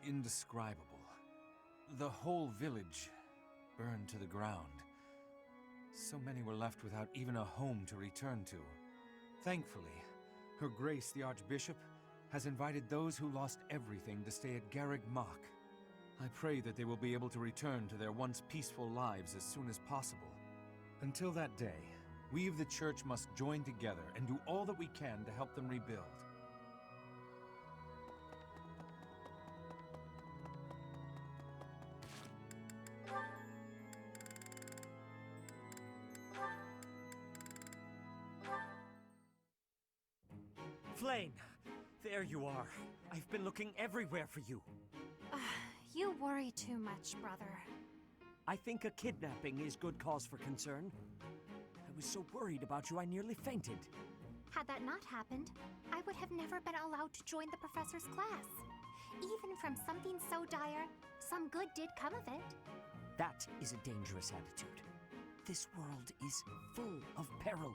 indescribable. The whole village burned to the ground. So many were left without even a home to return to. Thankfully, Her Grace the Archbishop has invited those who lost everything to stay at Garreg Mach. I pray that they will be able to return to their once peaceful lives as soon as possible. Until that day, we of the Church must join together and do all that we can to help them rebuild. Flame! There you are. I've been looking everywhere for you. You worry too much, brother. I think a kidnapping is good cause for concern. I was so worried about you I nearly fainted. Had that not happened, I would have never been allowed to join the professor's class. Even from something so dire, some good did come of it. That is a dangerous attitude. This world is full of peril.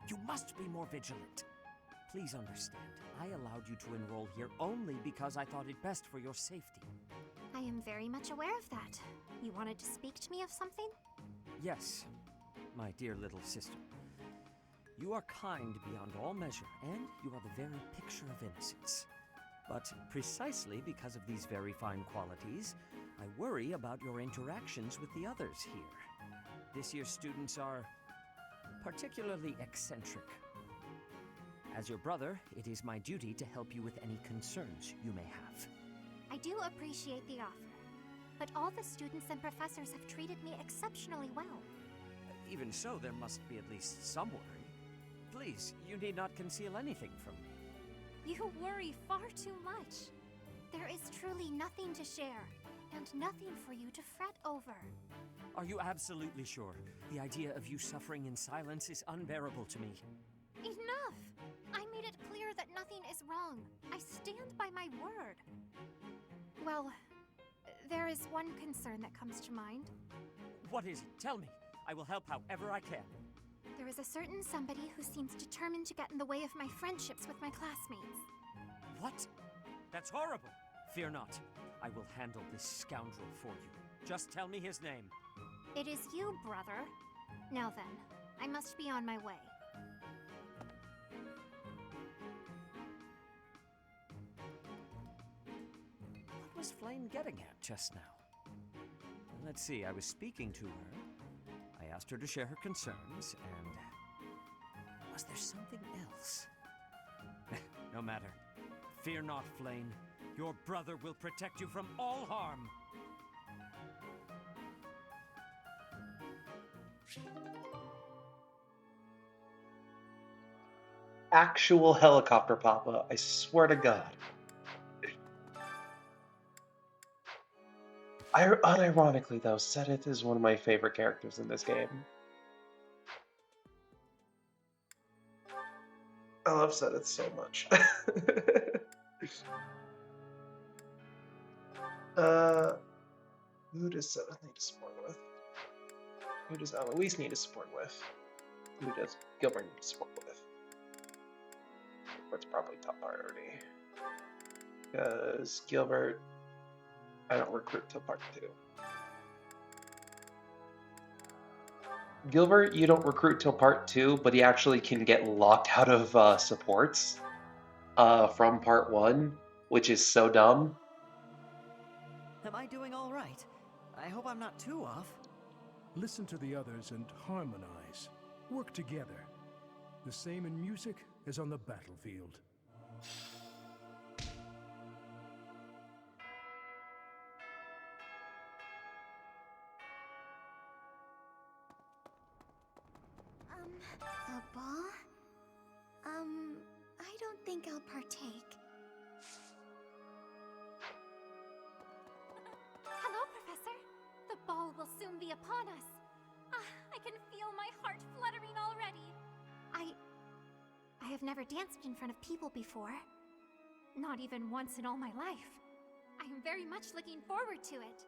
You must be more vigilant. Please understand, I allowed you to enroll here only because I thought it best for your safety. I am very much aware of that. You wanted to speak to me of something? Yes, my dear little sister. You are kind beyond all measure, and you are the very picture of innocence. But precisely because of these very fine qualities, I worry about your interactions with the others here. This year's students are particularly eccentric. As your brother, it is my duty to help you with any concerns you may have. I do appreciate the offer, but all the students and professors have treated me exceptionally well. Even so, there must be at least some worry. Please, you need not conceal anything from me. You worry far too much. There is truly nothing to share, and nothing for you to fret over. Are you absolutely sure? The idea of you suffering in silence is unbearable to me. Enough! Nothing is wrong. I stand by my word. Well, there is one concern that comes to mind. What is it? Tell me. I will help however I can. There is a certain somebody who seems determined to get in the way of my friendships with my classmates. What? That's horrible. Fear not. I will handle this scoundrel for you. Just tell me his name. It is you, brother. Now then, I must be on my way. What was Flame getting at just now? Let's see, I was speaking to her. I asked her to share her concerns, and... was there something else? No matter. Fear not, Flame. Your brother will protect you from all harm. Actual helicopter papa, I swear to God. Unironically, though, Sedith is one of my favorite characters in this game. I love Sedith so much. Who does Sedith need to support with? Who does Eloise need to support with? Who does Gilbert need to support with? Gilbert's probably top priority. Because Gilbert, I don't recruit till part 2. Gilbert, you don't recruit till part 2, but he actually can get locked out of supports from part 1, which is so dumb. Am I doing all right? I hope I'm not too off. Listen to the others and harmonize. Work together. The same in music as on the battlefield. A ball? I don't think I'll partake. Hello, Professor. The ball will soon be upon us. I can feel my heart fluttering already. I have never danced in front of people before. Not even once in all my life. I am very much looking forward to it.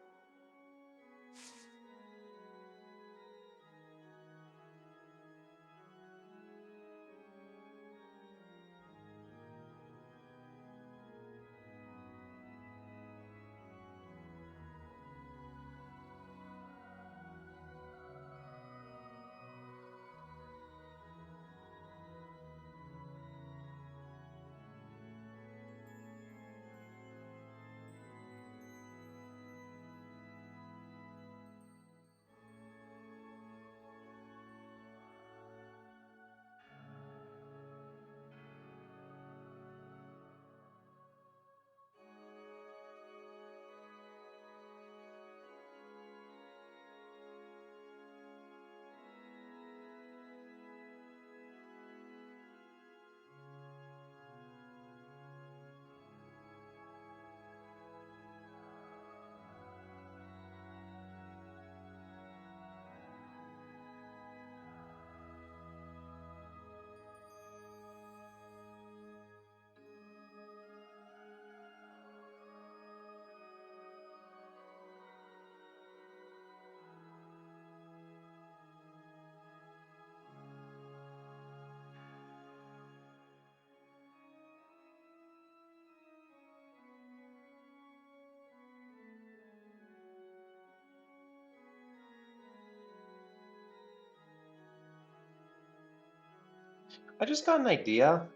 I just got an idea,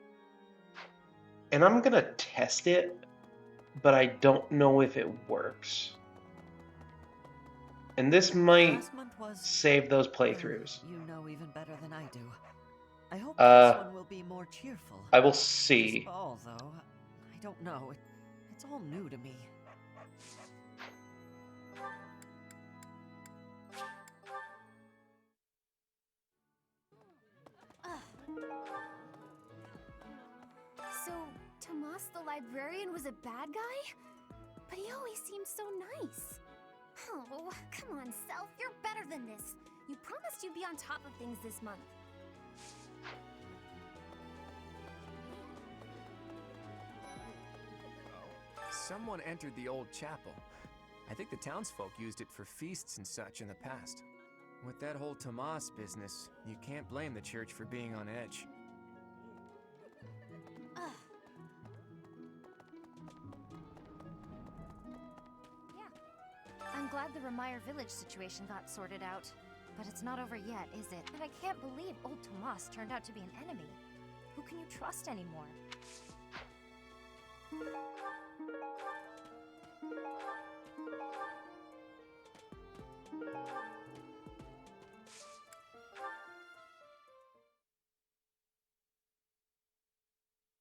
and I'm gonna test it, but I don't know if it works. And this might save those playthroughs. You know even better than I do. I hope this one will be more cheerful. I will see. This ball, though, I don't know. It's all new to me. So, Tomas the librarian was a bad guy? But he always seemed so nice. Oh, come on, Self. You're better than this. You promised you'd be on top of things this month. Someone entered the old chapel. I think the townsfolk used it for feasts and such in the past. With that whole Tomas business, you can't blame the church for being on edge. I'm glad the Remire village situation got sorted out. But it's not over yet, is it? And I can't believe old Tomas turned out to be an enemy. Who can you trust anymore?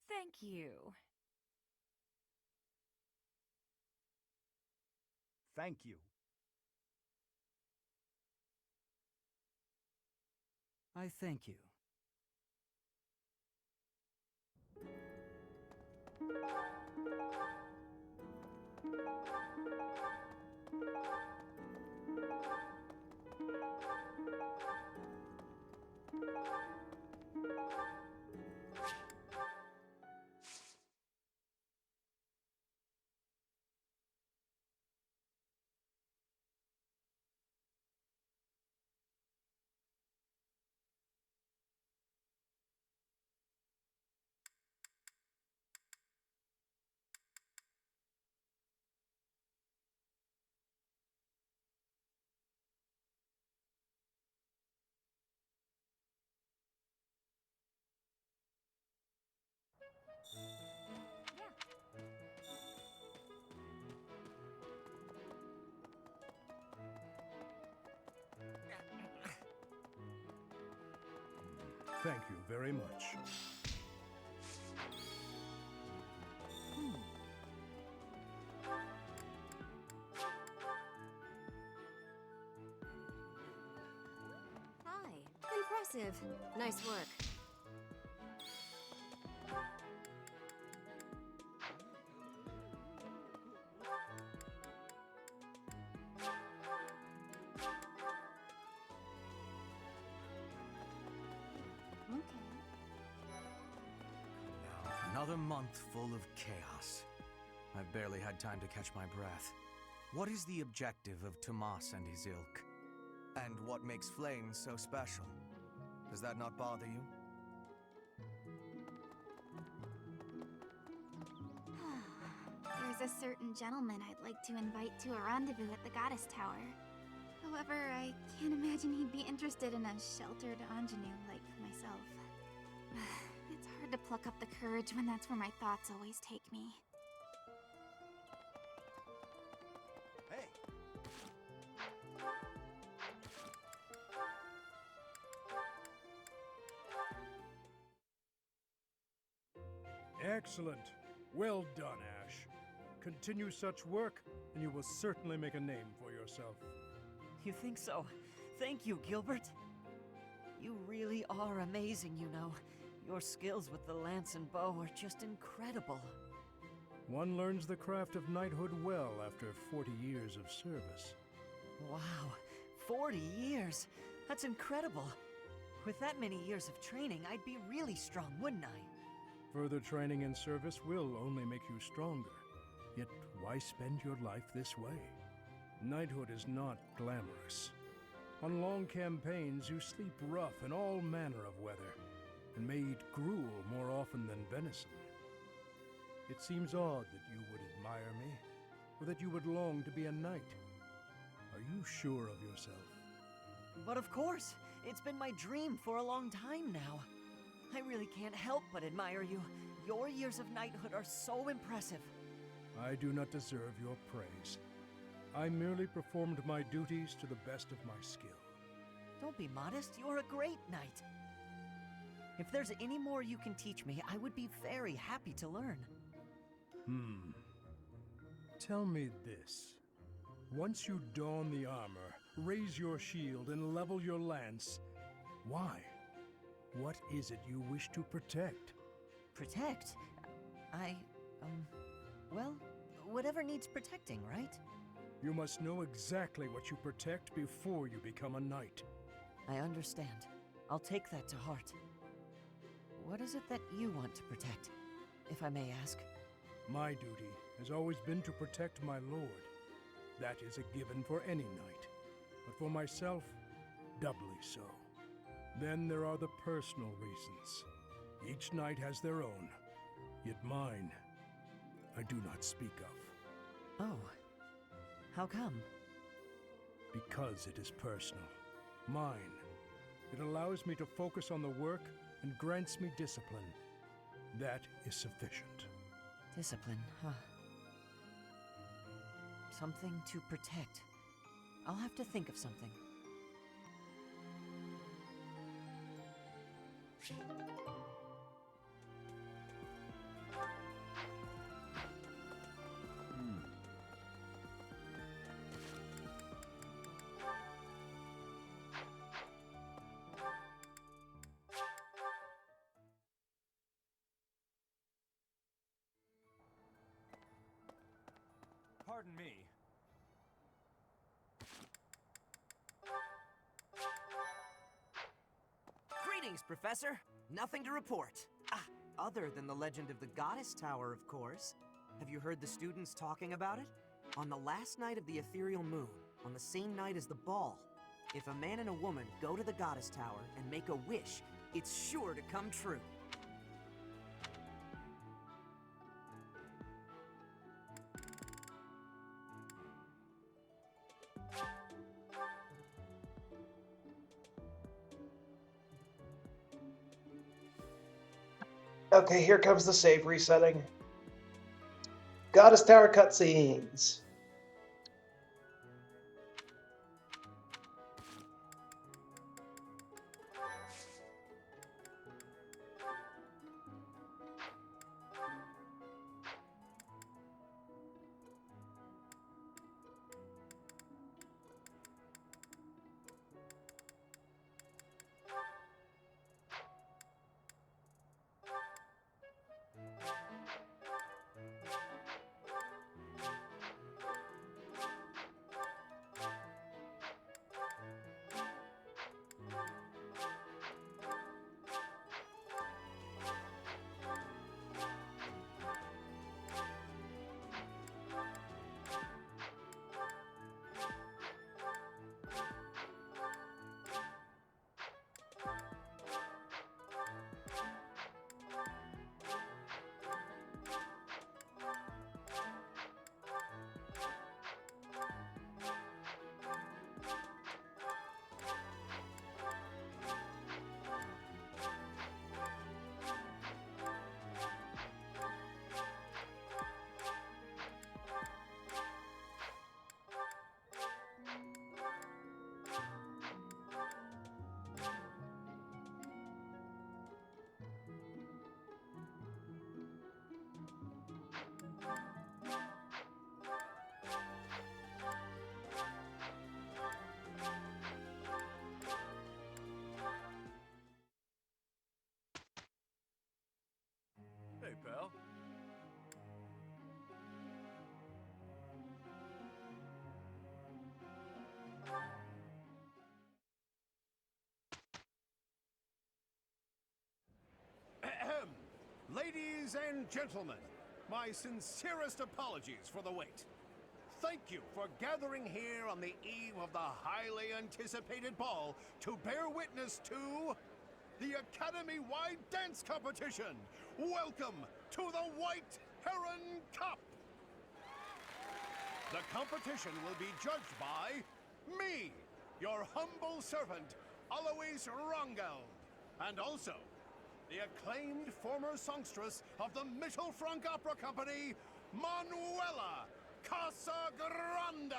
Thank you. Thank you. I thank you. Thank you very much. Hi. Impressive. Nice work. Another month full of chaos. I've barely had time to catch my breath. What is the objective of Tomas and his ilk? And what makes Flame so special? Does that not bother you? There's a certain gentleman I'd like to invite to a rendezvous at the Goddess Tower. However, I can't imagine he'd be interested in a sheltered ingenue like myself. It's hard to pluck up the courage when that's where my thoughts always take me. Hey! Excellent. Well done, Ash. Continue such work, and you will certainly make a name for yourself. You think so? Thank you, Gilbert. You really are amazing, you know. Your skills with the lance and bow are just incredible. One learns the craft of knighthood well after 40 years of service. Wow, 40 years? That's incredible. With that many years of training, I'd be really strong, wouldn't I? Further training and service will only make you stronger. Yet why spend your life this way? Knighthood is not glamorous. On long campaigns, you sleep rough in all manner of weather, and may eat gruel more often than venison. It seems odd that you would admire me, or that you would long to be a knight. Are you sure of yourself? But of course! It's been my dream for a long time now. I really can't help but admire you. Your years of knighthood are so impressive. I do not deserve your praise. I merely performed my duties to the best of my skill. Don't be modest, you're a great knight. If there's any more you can teach me, I would be very happy to learn. Tell me this. Once you don the armor, raise your shield, and level your lance, why? What is it you wish to protect? Protect? Well, whatever needs protecting, right? You must know exactly what you protect before you become a knight. I understand. I'll take that to heart. What is it that you want to protect, if I may ask? My duty has always been to protect my lord. That is a given for any knight, but for myself, doubly so. Then there are the personal reasons. Each knight has their own, yet mine I do not speak of. Oh. How come? Because it is personal. Mine. It allows me to focus on the work and grants me discipline. That is sufficient. Discipline, huh? Something to protect. I'll have to think of something. Pardon me. Greetings, Professor. Nothing to report. Other than the legend of the Goddess Tower, of course. Have you heard the students talking about it? On the last night of the ethereal moon, on the same night as the ball, if a man and a woman go to the Goddess Tower and make a wish, it's sure to come true. Okay, here comes the save resetting. Goddess Tower cutscenes. Hey, pal. Ahem. Ladies and gentlemen, my sincerest apologies for the wait. Thank you for gathering here on the eve of the highly anticipated ball to bear witness to the Academy-wide dance competition. Welcome to the White Heron Cup. The competition will be judged by me, your humble servant, Alois Rangel, and also the acclaimed former songstress of the Mittelfrank Opera Company, Manuela Casagranda.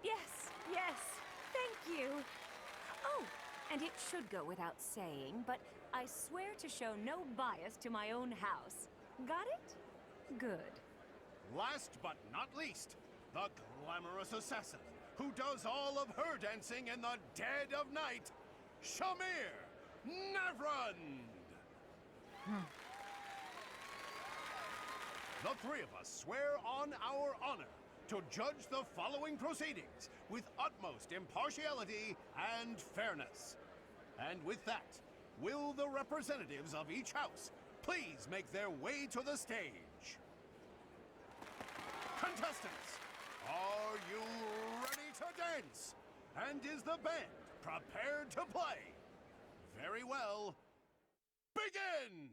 Yes, yes, thank you. Oh, and it should go without saying, but I swear to show no bias to my own house. Got it? Good. Last but not least, the glamorous assassin who does all of her dancing in the dead of night, Shamir Navrand! The three of us swear on our honor to judge the following proceedings with utmost impartiality and fairness. And with that, will the representatives of each house please make their way to the stage. Contestants, are you ready to dance? And is the band prepared to play? Very well. Begin!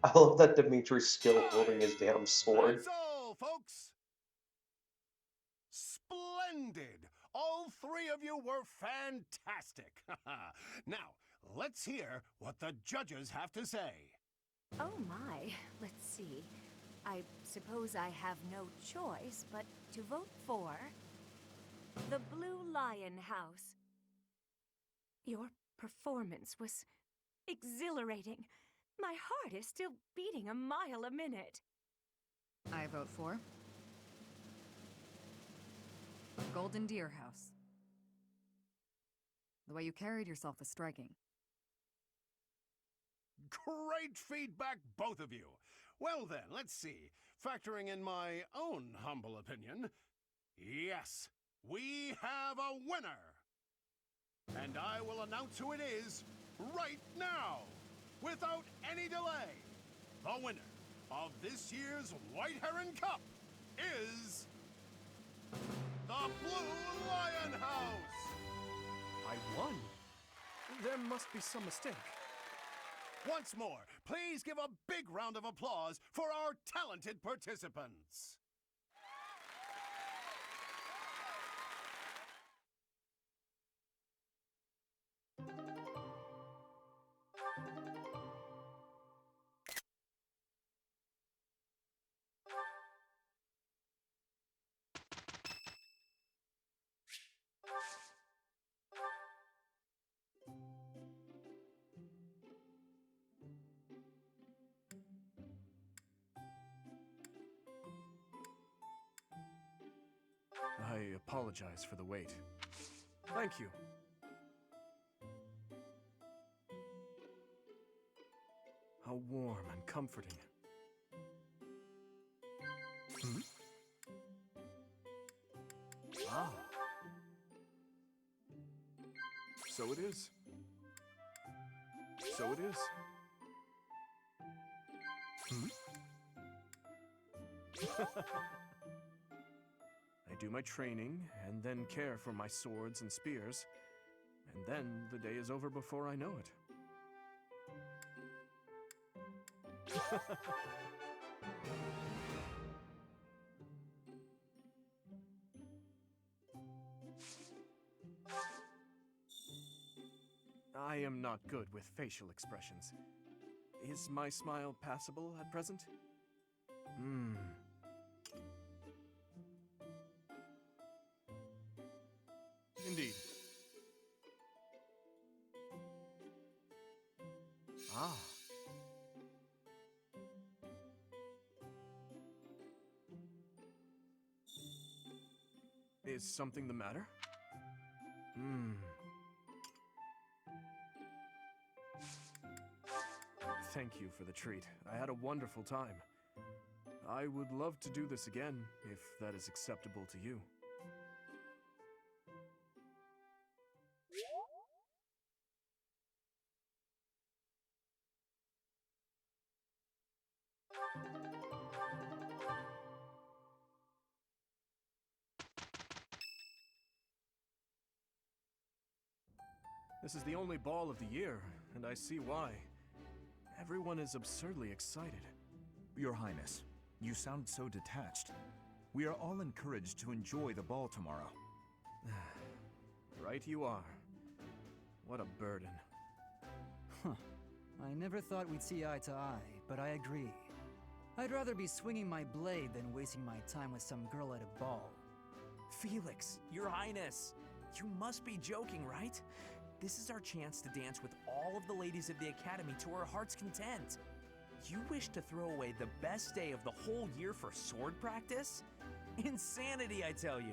I love that Dimitri's still holding his damn sword. That's all, folks. Splendid! All three of you were fantastic. Now, let's hear what the judges have to say. Oh my, let's see. I suppose I have no choice but to vote for the Blue Lion House. Your performance was exhilarating. My heart is still beating a mile a minute. I vote for Golden Deer House. The way you carried yourself was striking. Great feedback, both of you. Well then, let's see. Factoring in my own humble opinion, yes, we have a winner. And I will announce who it is right now, without any delay. The winner of this year's White Heron Cup is the Blue Lion House. I won? There must be some mistake. Once more, please give a big round of applause for our talented participants. I apologize for the wait. Thank you. How warm and comforting. Hmm? Ah. So it is. So it is. Hmm? I do my training, and then care for my swords and spears, and then the day is over before I know it. I am not good with facial expressions. Is my smile passable at present? Hmm. Indeed. Ah. Is something the matter? Hmm. Thank you for the treat. I had a wonderful time. I would love to do this again, if that is acceptable to you. This is the only ball of the year, and I see why. Everyone is absurdly excited. Your Highness, you sound so detached. We are all encouraged to enjoy the ball tomorrow. Right you are. What a burden. Huh. I never thought we'd see eye to eye, but I agree. I'd rather be swinging my blade than wasting my time with some girl at a ball. Felix, Your Highness, you must be joking, right? This is our chance to dance with all of the ladies of the Academy to our heart's content. You wish to throw away the best day of the whole year for sword practice? Insanity, I tell you.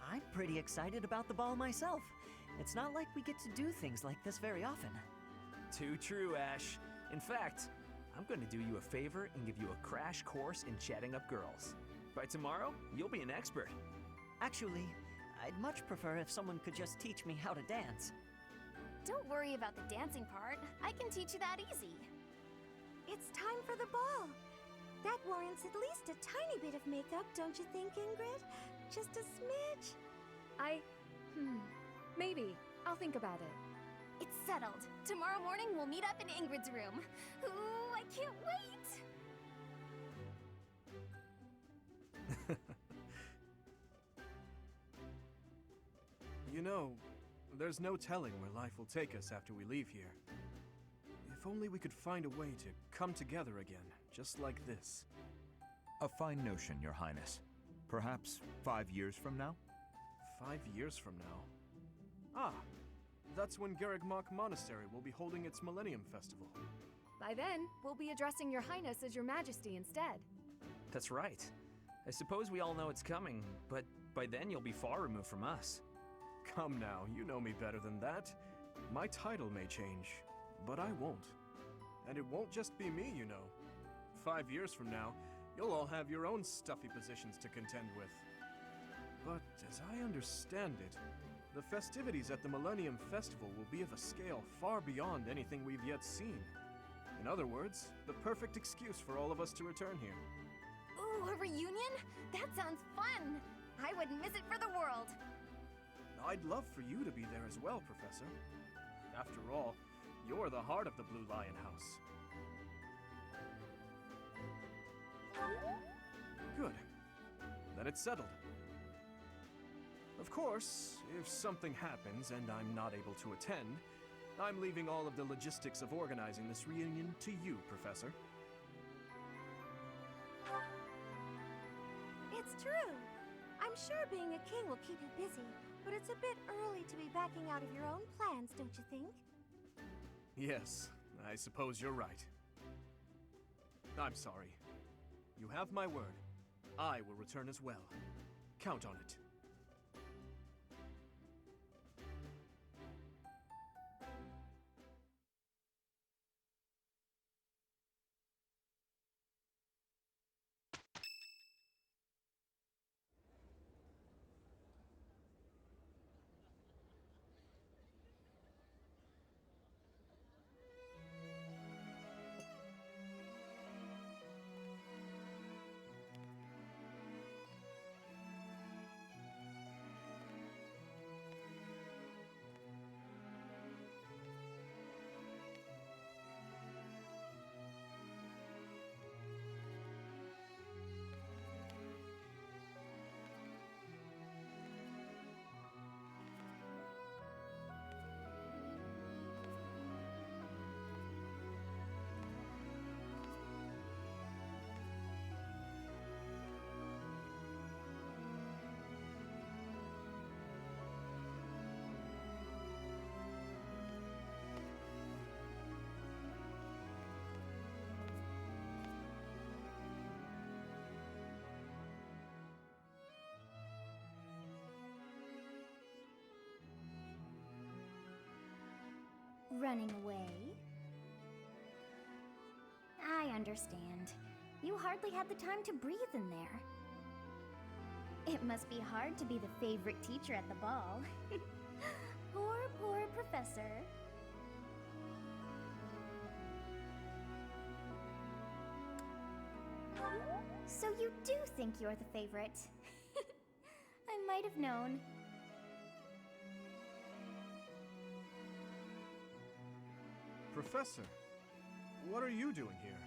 I'm pretty excited about the ball myself. It's not like we get to do things like this very often. Too true, Ash. In fact, I'm going to do you a favor and give you a crash course in chatting up girls. By tomorrow, you'll be an expert. Actually, I'd much prefer if someone could just teach me how to dance. Don't worry about the dancing part. I can teach you that easy. It's time for the ball. That warrants at least a tiny bit of makeup, don't you think, Ingrid? Just a smidge. Maybe. I'll think about it. It's settled. Tomorrow morning we'll meet up in Ingrid's room. Ooh, I can't wait! You know, there's no telling where life will take us after we leave here. If only we could find a way to come together again, just like this. A fine notion, Your Highness. Perhaps 5 years from now? 5 years from now? Ah, that's when Garrigmach Monastery will be holding its Millennium Festival. By then, we'll be addressing Your Highness as Your Majesty instead. That's right. I suppose we all know it's coming, but by then you'll be far removed from us. Come now, you know me better than that. My title may change, but I won't. And it won't just be me, you know. 5 years from now, you'll all have your own stuffy positions to contend with. But as I understand it, the festivities at the Millennium Festival will be of a scale far beyond anything we've yet seen. In other words, the perfect excuse for all of us to return here. Ooh, a reunion? That sounds fun! I wouldn't miss it for the world! I'd love for you to be there as well, Professor. After all, you're the heart of the Blue Lion House. Good. Then it's settled. Of course, if something happens and I'm not able to attend, I'm leaving all of the logistics of organizing this reunion to you, Professor. It's true. I'm sure being a king will keep you busy, but it's a bit early to be backing out of your own plans, don't you think? Yes, I suppose you're right. I'm sorry. You have my word. I will return as well. Count on it. Running away? I understand. You hardly had the time to breathe in there. It must be hard to be the favorite teacher at the ball. Poor professor. So you do think you're the favorite? I might have known. Professor, what are you doing here?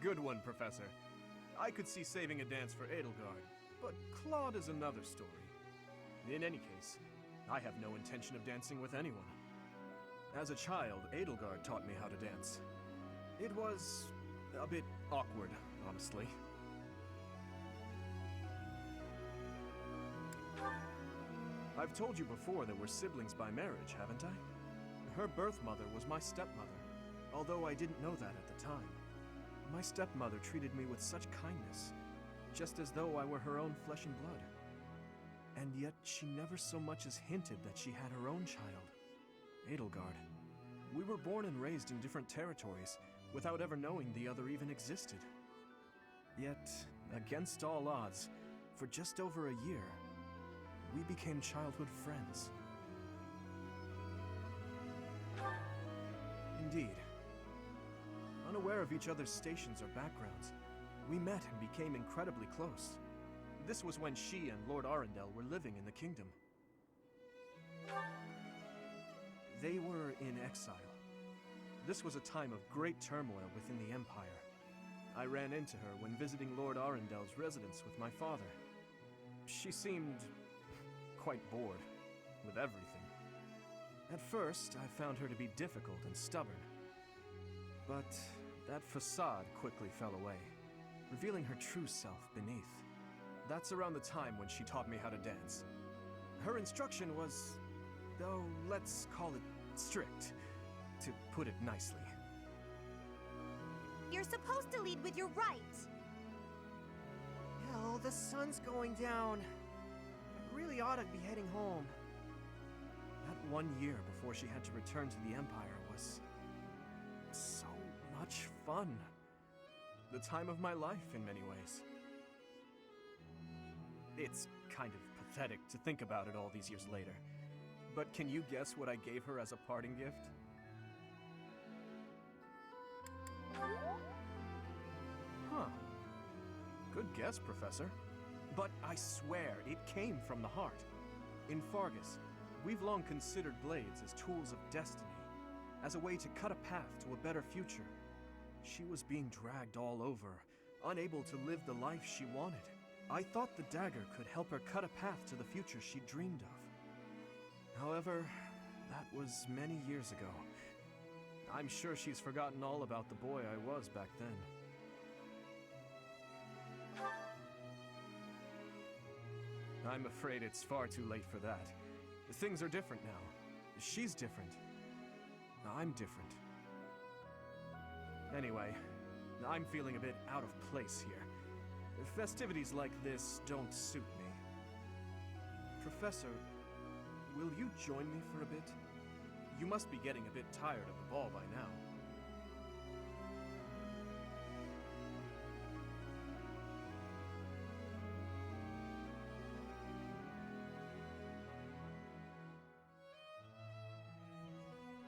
Good one, Professor. I could see saving a dance for Edelgard, but Claude is another story. In any case, I have no intention of dancing with anyone. As a child, Edelgard taught me how to dance. It was a bit awkward, honestly. I've told you before that we're siblings by marriage, haven't I? Her birth mother was my stepmother, although I didn't know that at the time. My stepmother treated me with such kindness, just as though I were her own flesh and blood. And yet she never so much as hinted that she had her own child, Edelgard. We were born and raised in different territories, without ever knowing the other even existed. Yet, against all odds, for just over a year, we became childhood friends. Indeed. Unaware of each other's stations or backgrounds, we met and became incredibly close. This was when she and Lord Arundel were living in the kingdom. They were in exile. This was a time of great turmoil within the Empire. I ran into her when visiting Lord Arendel's residence with my father. She seemed quite bored with everything. At first, I found her to be difficult and stubborn. But that facade quickly fell away, revealing her true self beneath. That's around the time when she taught me how to dance. Her instruction was, though, let's call it strict, to put it nicely. You're supposed to lead with your right. Hell, the sun's going down. I really ought to be heading home. That 1 year before she had to return to the Empire was so much fun. The time of my life in many ways. It's kind of pathetic to think about it all these years later. But can you guess what I gave her as a parting gift? Huh. Good guess, Professor. But I swear, it came from the heart. In Fargus, we've long considered blades as tools of destiny, as a way to cut a path to a better future. She was being dragged all over, unable to live the life she wanted. I thought the dagger could help her cut a path to the future she dreamed of. However, that was many years ago. I'm sure she's forgotten all about the boy I was back then. I'm afraid it's far too late for that. Things are different now. She's different. I'm different. Anyway, I'm feeling a bit out of place here. Festivities like this don't suit me. Professor, will you join me for a bit? You must be getting a bit tired of the ball by now.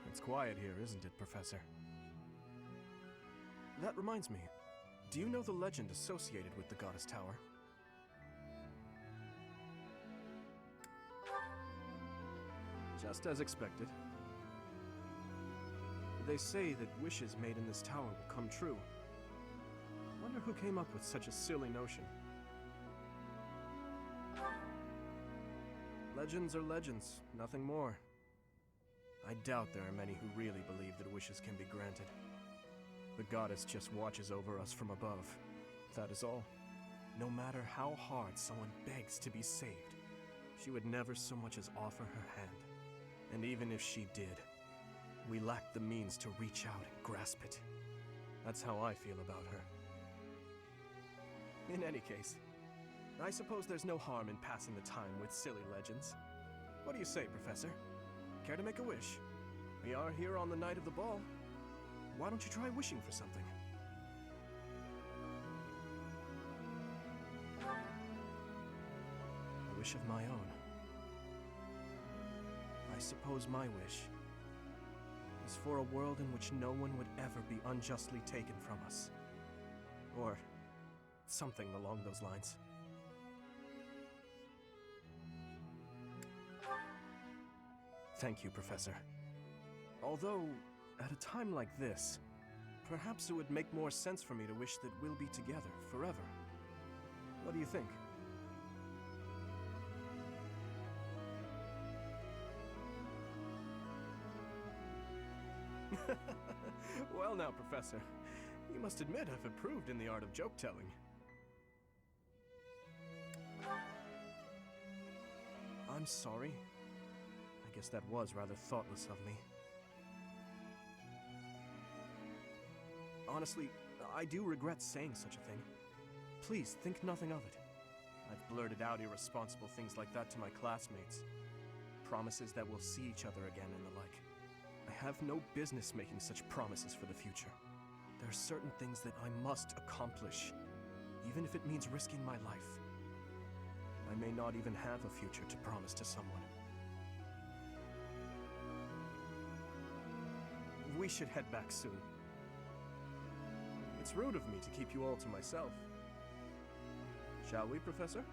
It's quiet here, isn't it, Professor? That reminds me. Do you know the legend associated with the Goddess Tower? Just as expected. They say that wishes made in this tower will come true. Wonder who came up with such a silly notion. Legends are legends, nothing more. I doubt there are many who really believe that wishes can be granted. The goddess just watches over us from above. That is all. No matter how hard someone begs to be saved, she would never so much as offer her hand. And even if she did, we lack the means to reach out and grasp it. That's how I feel about her. In any case, I suppose there's no harm in passing the time with silly legends. What do you say, Professor? Care to make a wish? We are here on the night of the ball. Why don't you try wishing for something? A wish of my own. I suppose my wish is for a world in which no one would ever be unjustly taken from us. Or something along those lines. Thank you, Professor. Although, at a time like this, perhaps it would make more sense for me to wish that we'll be together forever. What do you think? Well now, Professor, you must admit I've improved in the art of joke-telling. I'm sorry. I guess that was rather thoughtless of me. Honestly, I do regret saying such a thing. Please, think nothing of it. I've blurted out irresponsible things like that to my classmates. Promises that we'll see each other again and the like. I have no business making such promises for the future. There are certain things that I must accomplish, even if it means risking my life. I may not even have a future to promise to someone. We should head back soon. It's rude of me to keep you all to myself. Shall we, Professor?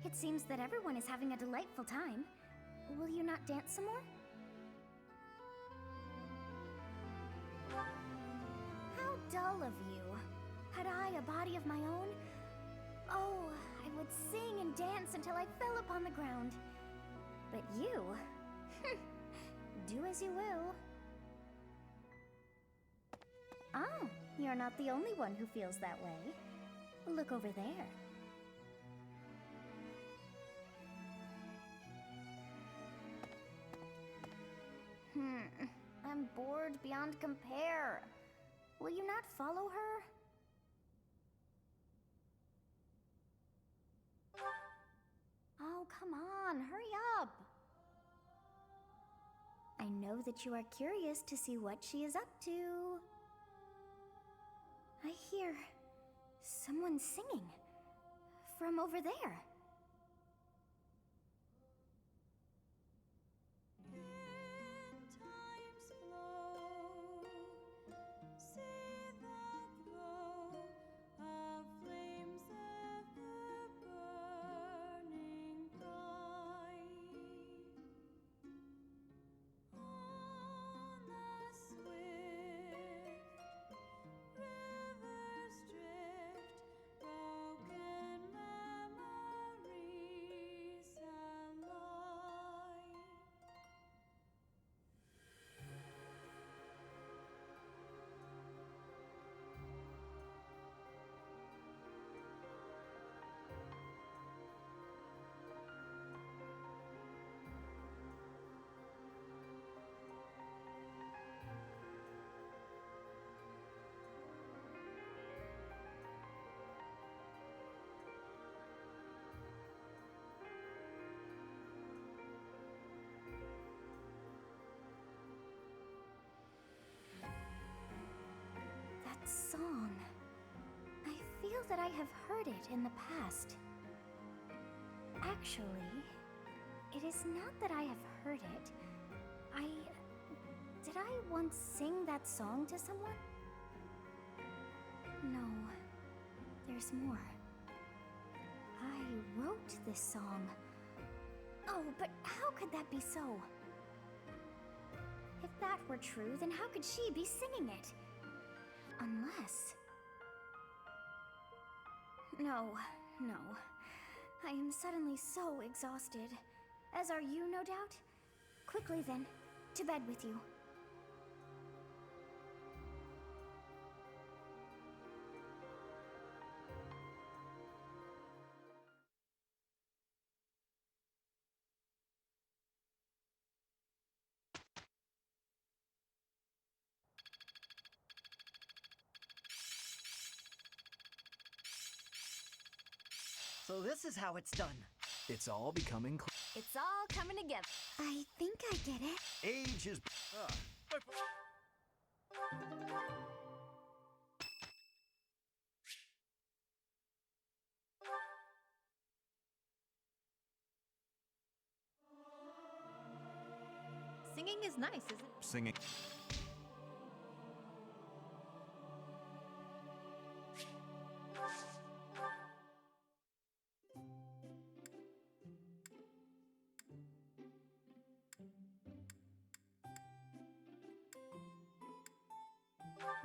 It seems that everyone is having a delightful time. Will you not dance some more? How dull of you. Had I a body of my own? Oh, I would sing and dance until I fell upon the ground. But you... do as you will. Oh, you're not the only one who feels that way. Look over there. I'm bored beyond compare. Will you not follow her? Oh, come on, hurry up. I know that you are curious to see what she is up to. I hear someone singing from over there. Song. I feel that I have heard it in the past. Actually, it is not that I have heard it. Did I once sing that song to someone? No, there's more. I wrote this song. Oh, but how could that be so? If that were true, then how could she be singing it? Unless... No. I am suddenly so exhausted. As are you, no doubt? Quickly then, to bed with you. So this is how it's done. It's all becoming clear. It's all coming together. I think I get it. Age is... Singing is nice, isn't it? Singing.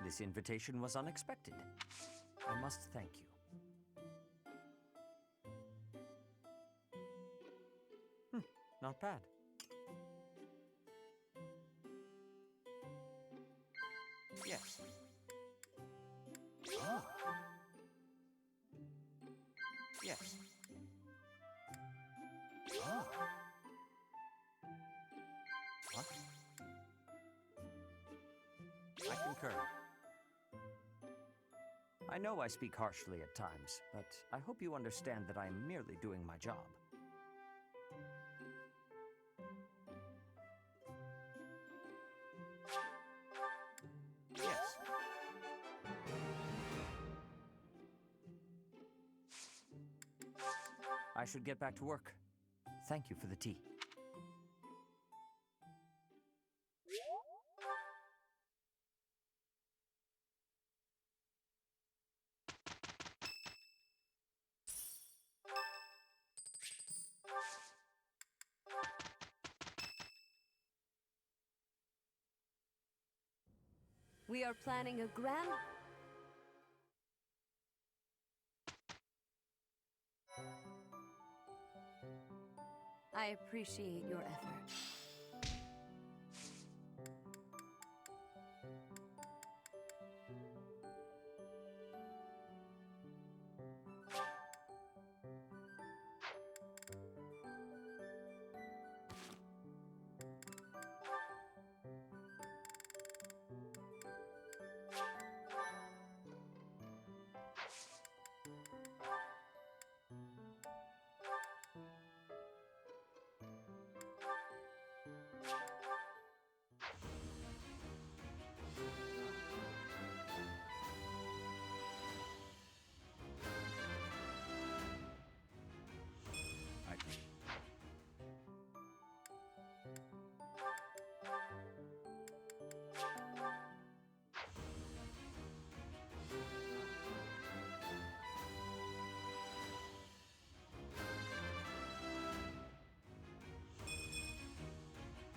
This invitation was unexpected. I must thank you. Not bad. Yes. Oh. Yes. concur. I know I speak harshly at times, but I hope you understand that I am merely doing my job. Yes. I should get back to work. Thank you for the tea. We are planning a grand... I appreciate your effort.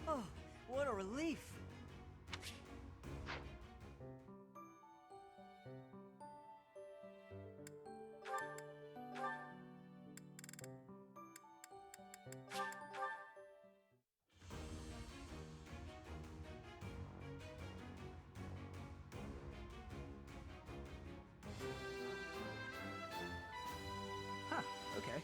Oh, what a relief! Huh, okay.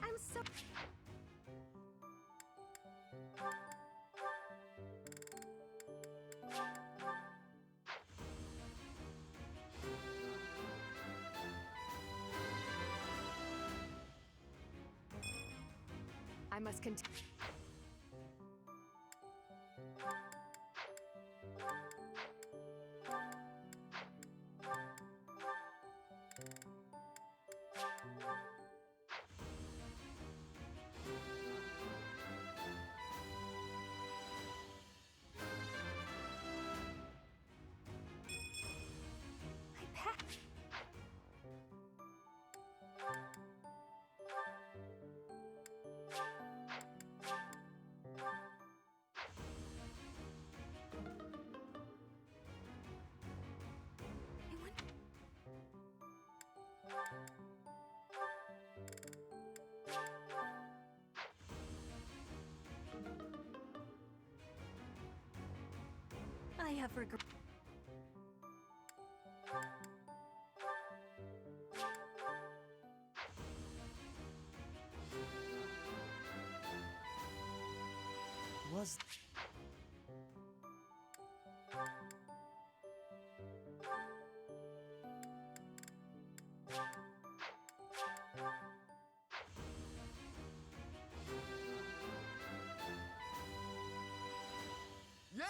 I'm so... I must continue. I have regret. Was... Yeah!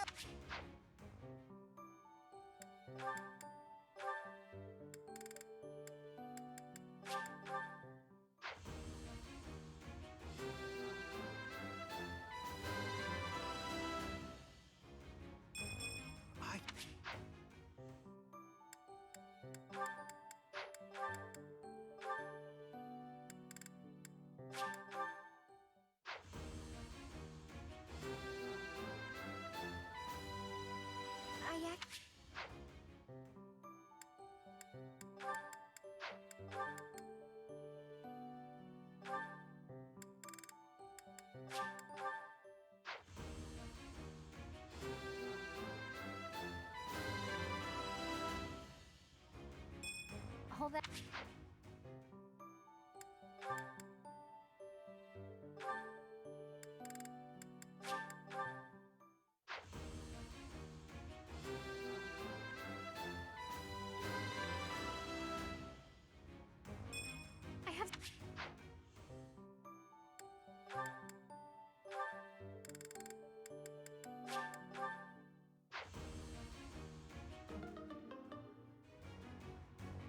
pull that. I have.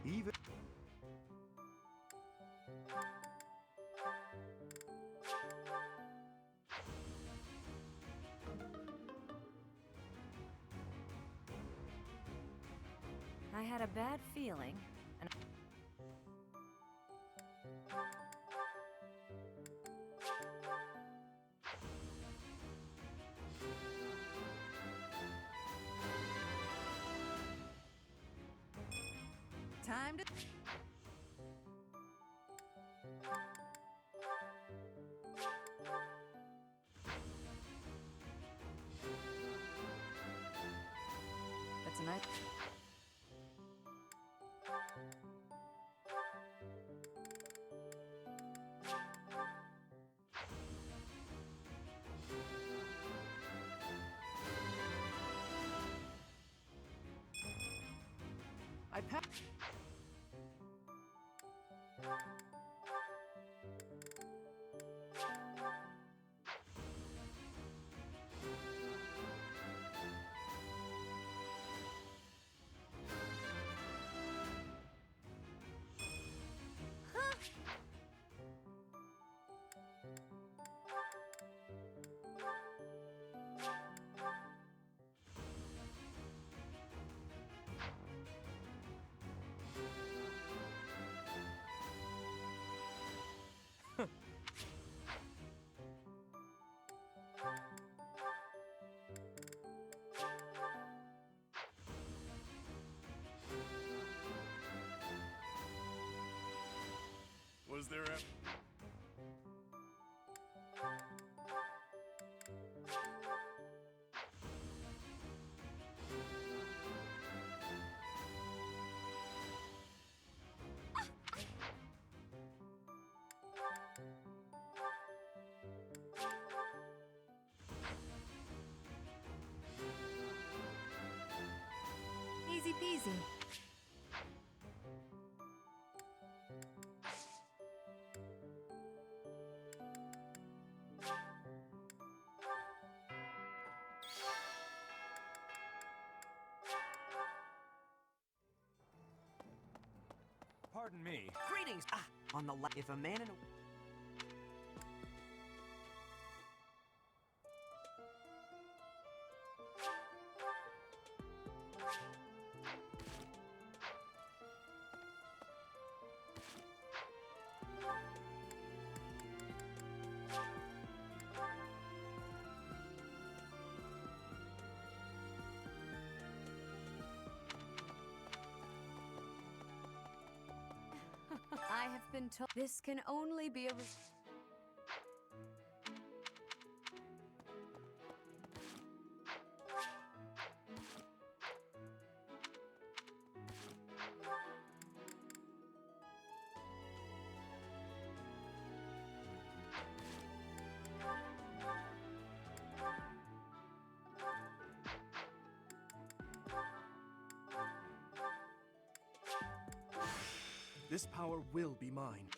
Even I had a bad feeling, and Time to. But tonight. I pa- Was there a... Easy peasy. Pardon me. Greetings! On the left, if a man in a... I have been told this can only be a. This power will be mine.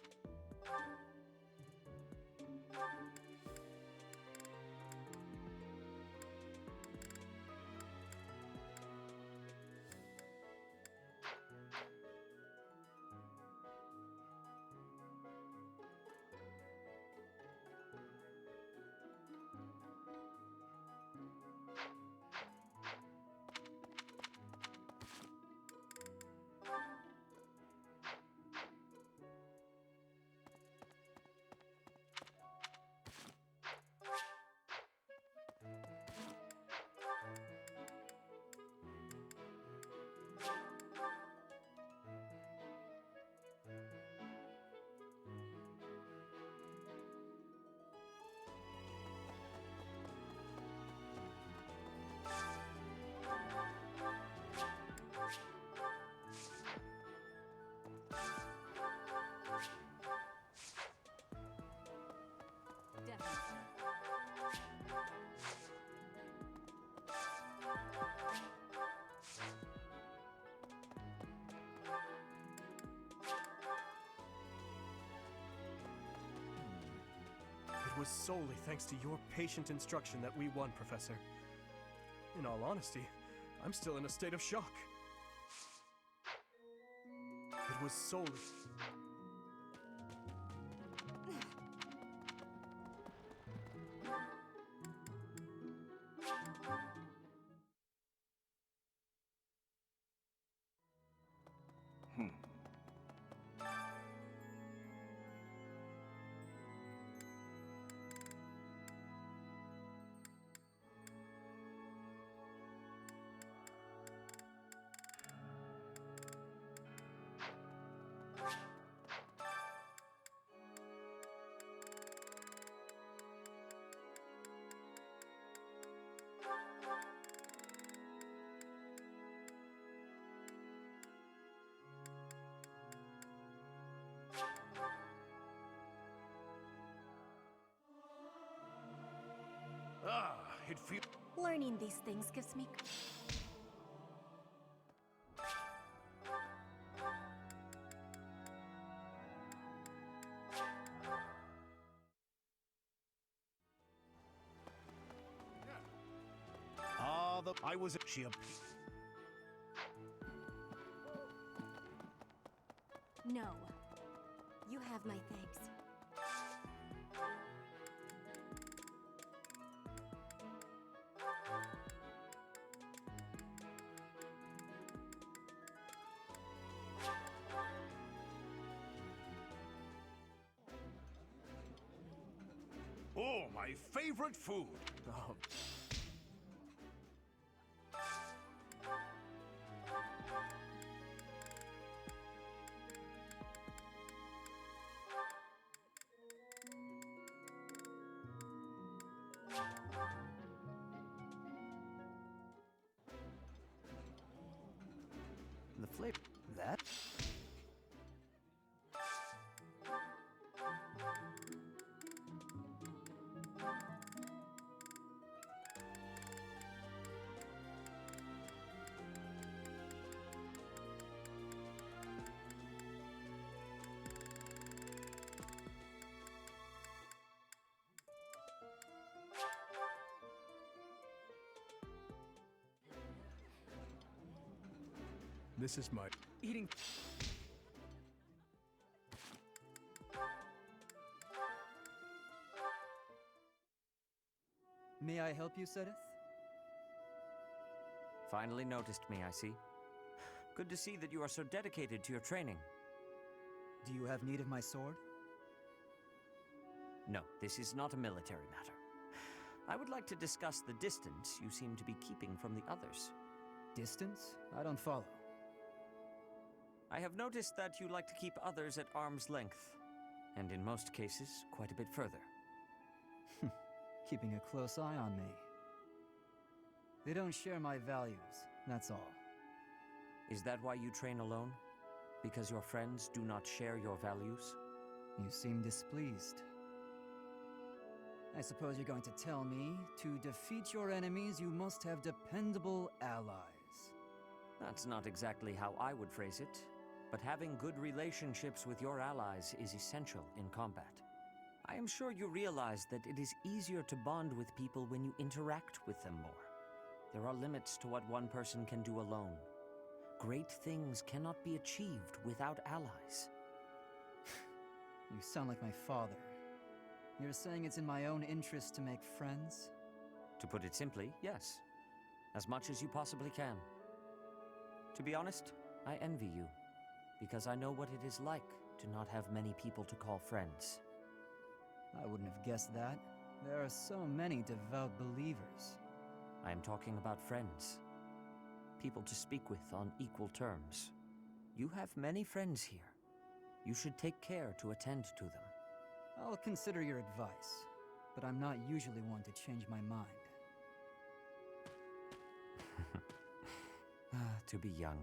It was solely thanks to your patient instruction that we won, Professor. In all honesty, I'm still in a state of shock. It was solely... It feels... Learning these things gives me... I was... She... No. You have my thanks. Oh, my favorite food! Oh. The flavor. That? This is my Eating. May I help you, Sedith? Finally noticed me, I see. Good to see that you are so dedicated to your training. Do you have need of my sword? No, this is not a military matter. I would like to discuss the distance you seem to be keeping from the others. Distance? I don't follow. I have noticed that you like to keep others at arm's length, and in most cases, quite a bit further. Keeping a close eye on me. They don't share my values, that's all. Is that why you train alone? Because your friends do not share your values? You seem displeased. I suppose you're going to tell me, to defeat your enemies, you must have dependable allies. That's not exactly how I would phrase it, but having good relationships with your allies is essential in combat. I am sure you realize that it is easier to bond with people when you interact with them more. There are limits to what one person can do alone. Great things cannot be achieved without allies. You sound like my father. You're saying it's in my own interest to make friends? To put it simply, yes. As much as you possibly can. To be honest, I envy you, because I know what it is like to not have many people to call friends. I wouldn't have guessed that. There are so many devout believers. I am talking about friends. People to speak with on equal terms. You have many friends here. You should take care to attend to them. I'll consider your advice, but I'm not usually one to change my mind. To be young.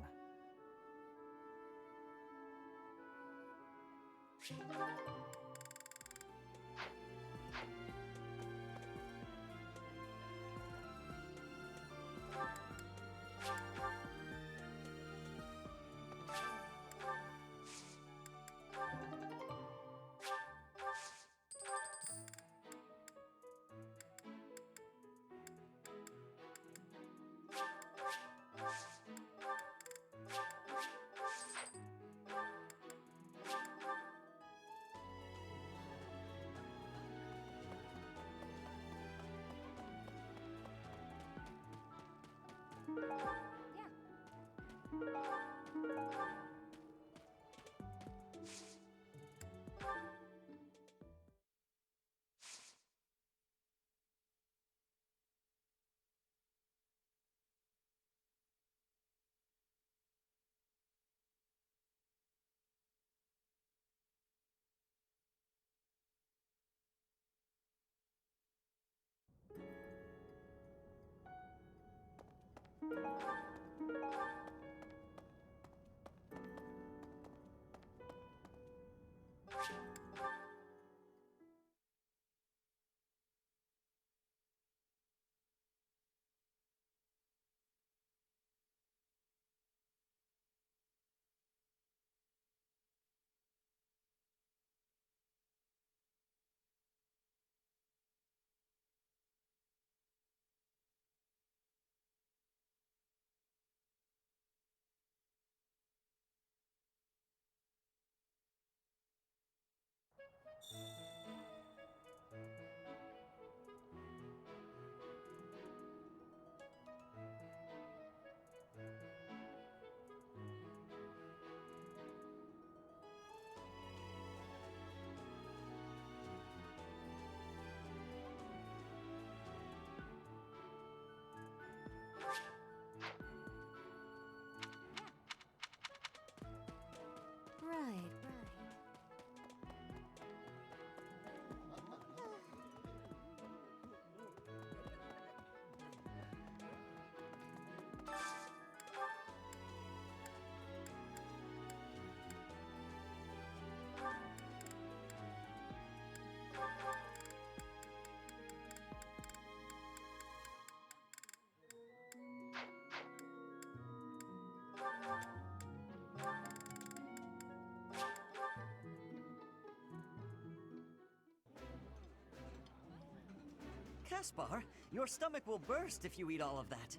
Caspar, your stomach will burst if you eat all of that.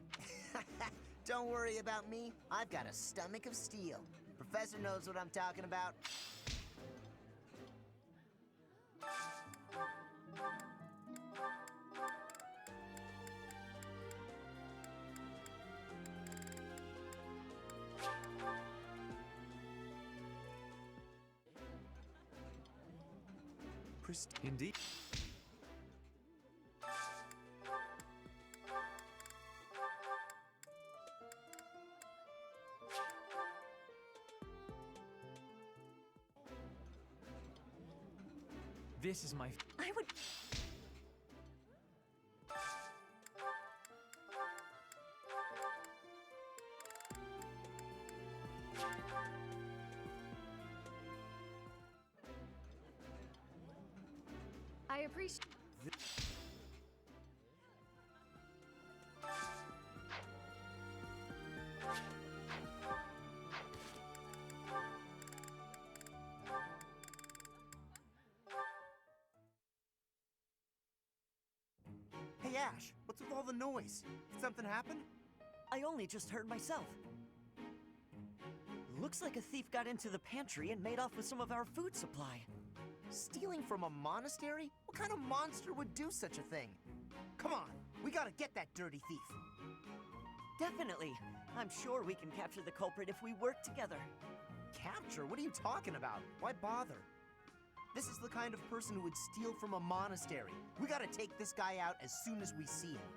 Don't worry about me. I've got a stomach of steel. Professor knows what I'm talking about. Indeed. This is my... I would... I appreciate... Hey, Ash, what's with all the noise? Did something happen? I only just heard myself. Looks like a thief got into the pantry and made off with some of our food supply. Stealing from a monastery? What kind of monster would do such a thing? Come on, we gotta get that dirty thief. Definitely. I'm sure we can capture the culprit if we work together. Capture? What are you talking about? Why bother? This is the kind of person who would steal from a monastery. We gotta take this guy out as soon as we see him.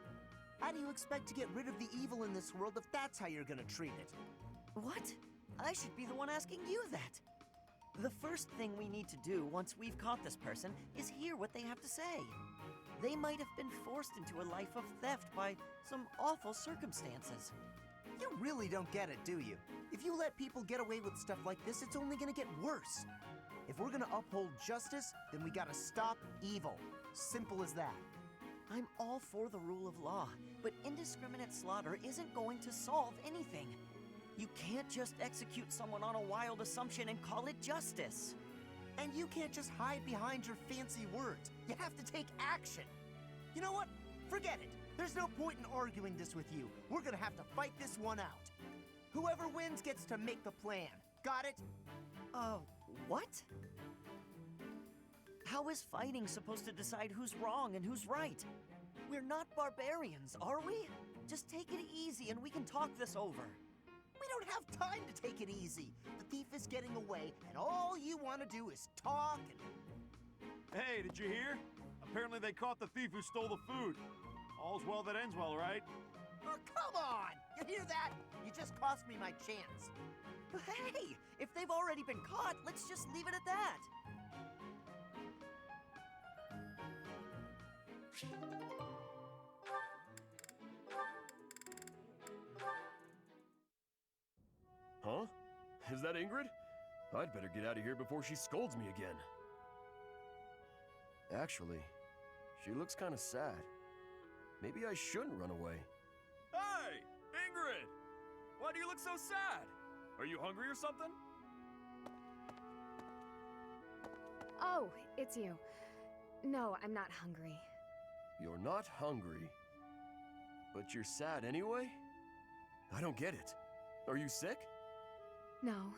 How do you expect to get rid of the evil in this world if that's how you're gonna treat it? What? I should be the one asking you that. The first thing we need to do once we've caught this person is hear what they have to say. They might have been forced into a life of theft by some awful circumstances. You really don't get it, do you? If you let people get away with stuff like this, it's only gonna get worse. If we're gonna uphold justice, then we gotta stop evil. Simple as that. I'm all for the rule of law, but indiscriminate slaughter isn't going to solve anything. You can't just execute someone on a wild assumption and call it justice. And you can't just hide behind your fancy words. You have to take action. You know what? Forget it. There's no point in arguing this with you. We're gonna have to fight this one out. Whoever wins gets to make the plan. Got it? What? How is fighting supposed to decide who's wrong and who's right? We're not barbarians, are we? Just take it easy and we can talk this over. We don't have time to take it easy. The thief is getting away, and all you want to do is talk and... Hey, did you hear? Apparently they caught the thief who stole the food. All's well that ends well, right? Oh, come on! You hear that? You just cost me my chance. But hey, if they've already been caught, let's just leave it at that. Huh? Is that Ingrid? I'd better get out of here before she scolds me again. Actually, she looks kind of sad. Maybe I shouldn't run away. Hey! Ingrid! Why do you look so sad? Are you hungry or something? Oh, it's you. No, I'm not hungry. You're not hungry, but you're sad anyway? I don't get it. Are you sick? No.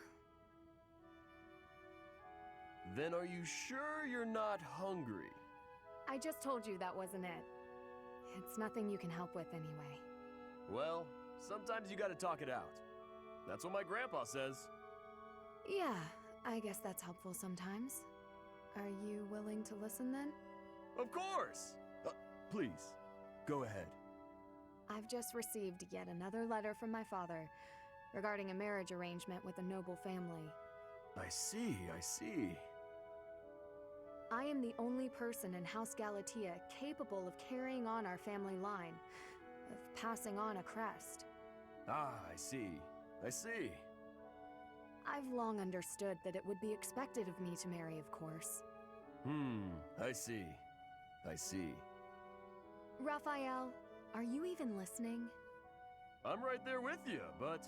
Then are you sure you're not hungry? I just told you that wasn't it. It's nothing you can help with anyway. Well, sometimes you gotta talk it out. That's what my grandpa says. Yeah, I guess that's helpful sometimes. Are you willing to listen then? Of course! Please, go ahead. I've just received yet another letter from my father regarding a marriage arrangement with a noble family. I see, I see. I am the only person in House Galatea capable of carrying on our family line, of passing on a crest. Ah, I see. I see. I've long understood that it would be expected of me to marry, of course. I see. I see. Raphael, are you even listening? I'm right there with you, but...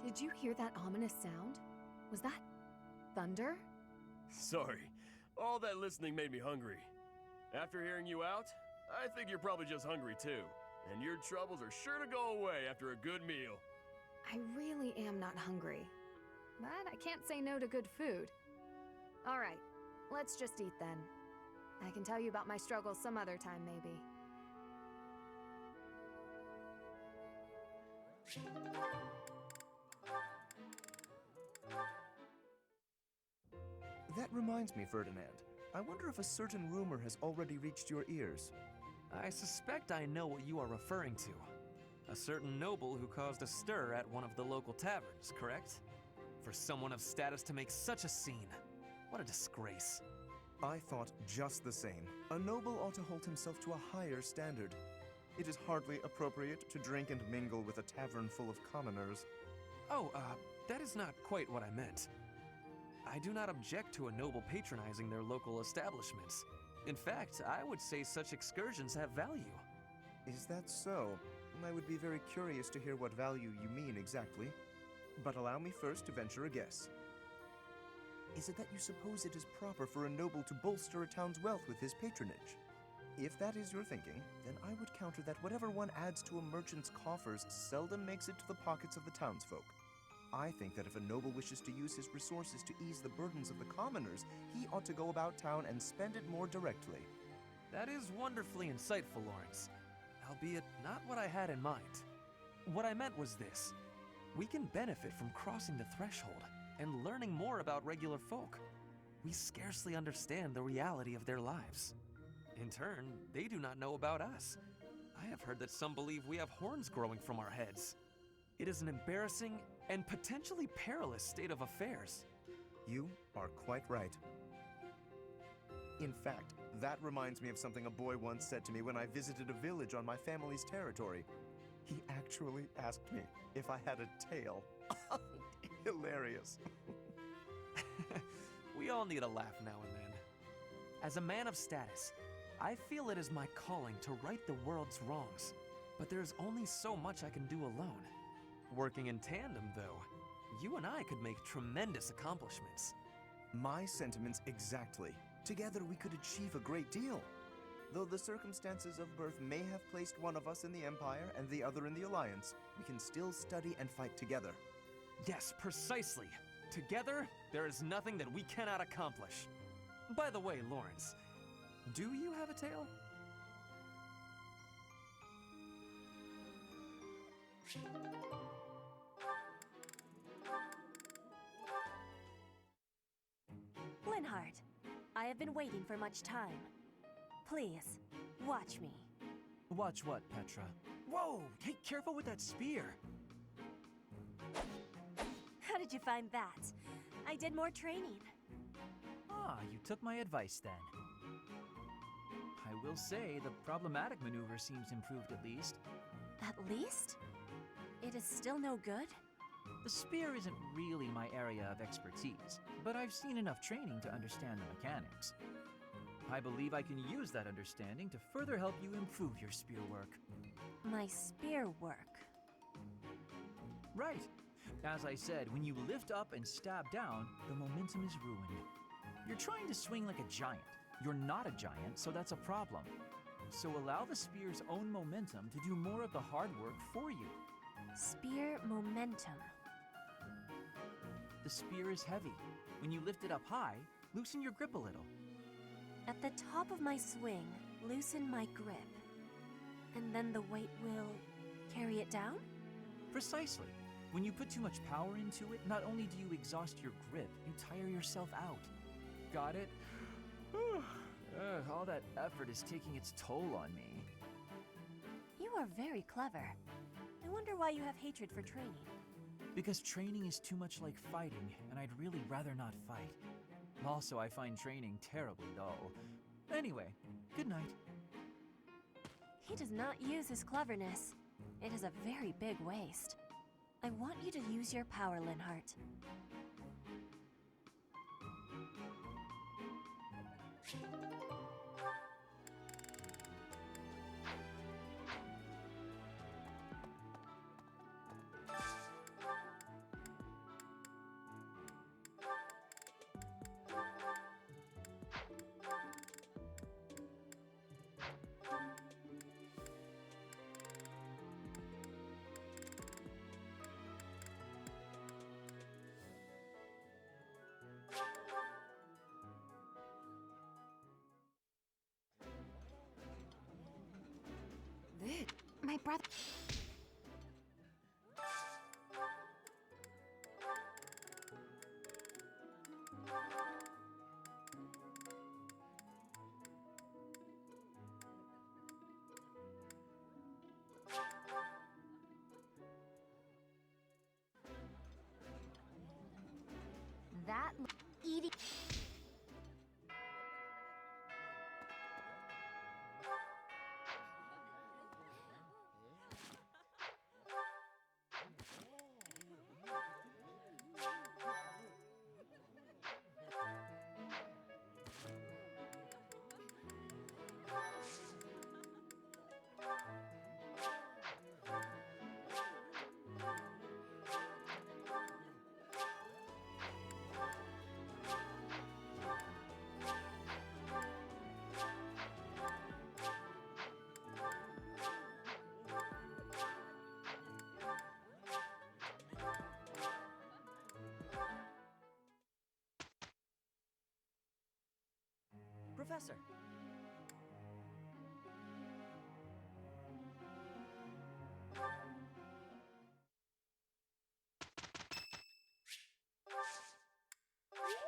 Did you hear that ominous sound? Was that thunder? Sorry. All that listening made me hungry. After hearing you out, I think you're probably just hungry too. And your troubles are sure to go away after a good meal. I really am not hungry. But I can't say no to good food. Alright, let's just eat then. I can tell you about my struggles some other time, maybe. That reminds me, Ferdinand. I wonder if a certain rumor has already reached your ears. I suspect I know what you are referring to. A certain noble who caused a stir at one of the local taverns, correct? For someone of status to make such a scene. What a disgrace. I thought just the same. A noble ought to hold himself to a higher standard. It is hardly appropriate to drink and mingle with a tavern full of commoners. Oh, that is not quite what I meant. I do not object to a noble patronizing their local establishments. In fact, I would say such excursions have value. Is that so? I would be very curious to hear what value you mean exactly. But allow me first to venture a guess. Is it that you suppose it is proper for a noble to bolster a town's wealth with his patronage? If that is your thinking, then I would counter that whatever one adds to a merchant's coffers seldom makes it to the pockets of the townsfolk. I think that if a noble wishes to use his resources to ease the burdens of the commoners, he ought to go about town and spend it more directly. That is wonderfully insightful, Lawrence. Albeit not what I had in mind. What I meant was this. We can benefit from crossing the threshold and learning more about regular folk. We scarcely understand the reality of their lives. In turn, they do not know about us. I have heard that some believe we have horns growing from our heads. It is an embarrassing and potentially perilous state of affairs. You are quite right. In fact, that reminds me of something a boy once said to me when I visited a village on my family's territory. He actually asked me if I had a tail. Hilarious. We all need a laugh now and then. As a man of status, I feel it is my calling to right the world's wrongs. But there's only so much I can do alone. Working in tandem, though, you and I could make tremendous accomplishments. My sentiments exactly. Together we could achieve a great deal. Though the circumstances of birth may have placed one of us in the Empire and the other in the Alliance, we can still study and fight together. Yes, precisely. Together, there is nothing that we cannot accomplish. By the way, Lawrence, do you have a tail? Linhardt, I have been waiting for much time. Please, watch me. Watch what, Petra? Whoa! Hey, careful with that spear! How did you find that? I did more training. Ah, you took my advice then. I will say the problematic maneuver seems improved at least. At least? It is still no good? The spear isn't really my area of expertise, but I've seen enough training to understand the mechanics. I believe I can use that understanding to further help you improve your spear work. My spear work? Right. As I said, when you lift up and stab down, the momentum is ruined. You're trying to swing like a giant. You're not a giant, so that's a problem. So allow the spear's own momentum to do more of the hard work for you. Spear momentum. The spear is heavy. When you lift it up high, loosen your grip a little. At the top of my swing, loosen my grip. And then the weight will carry it down? Precisely. When you put too much power into it, not only do you exhaust your grip, you tire yourself out. Got it? All that effort is taking its toll on me. You are very clever. I wonder why you have hatred for training. Because training is too much like fighting, and I'd really rather not fight. Also, I find training terribly dull. Anyway, good night. He does not use his cleverness. It is a very big waste. I want you to use your power, Linhardt. rather. That eating. Professor.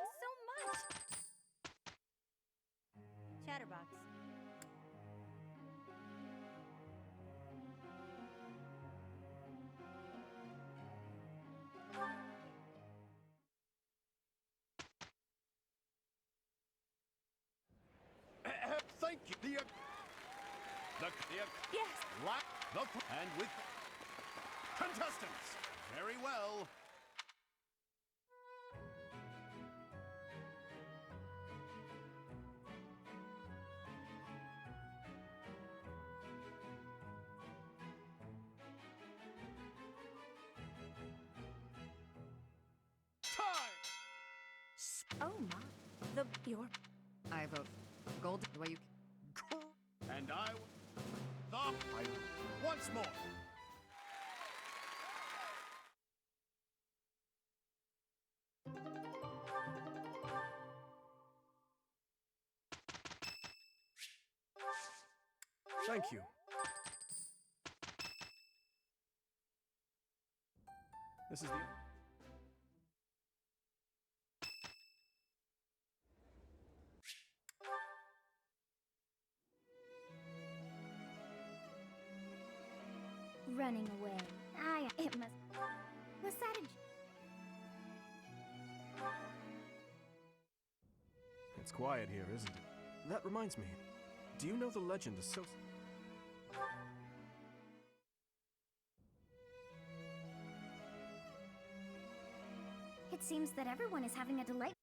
So much! Chatterbox. Thank you. Yes. And with contestants. Very well. Oh my. I vote gold. The way you. And once more. Thank you. This is the... Running away. It must. Was that a. It's quiet here, isn't it? That reminds me. Do you know the legend associated? It seems that everyone is having a delight.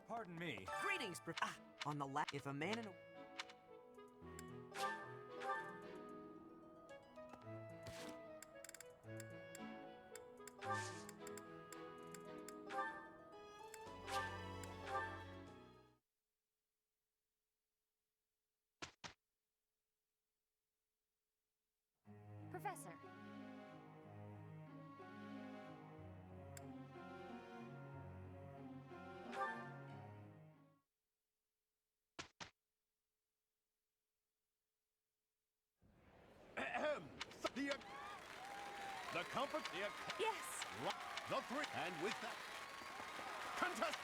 Pardon me. Greetings, on the left, if a man in a... the comfort, Yes. the three, and with that, contest.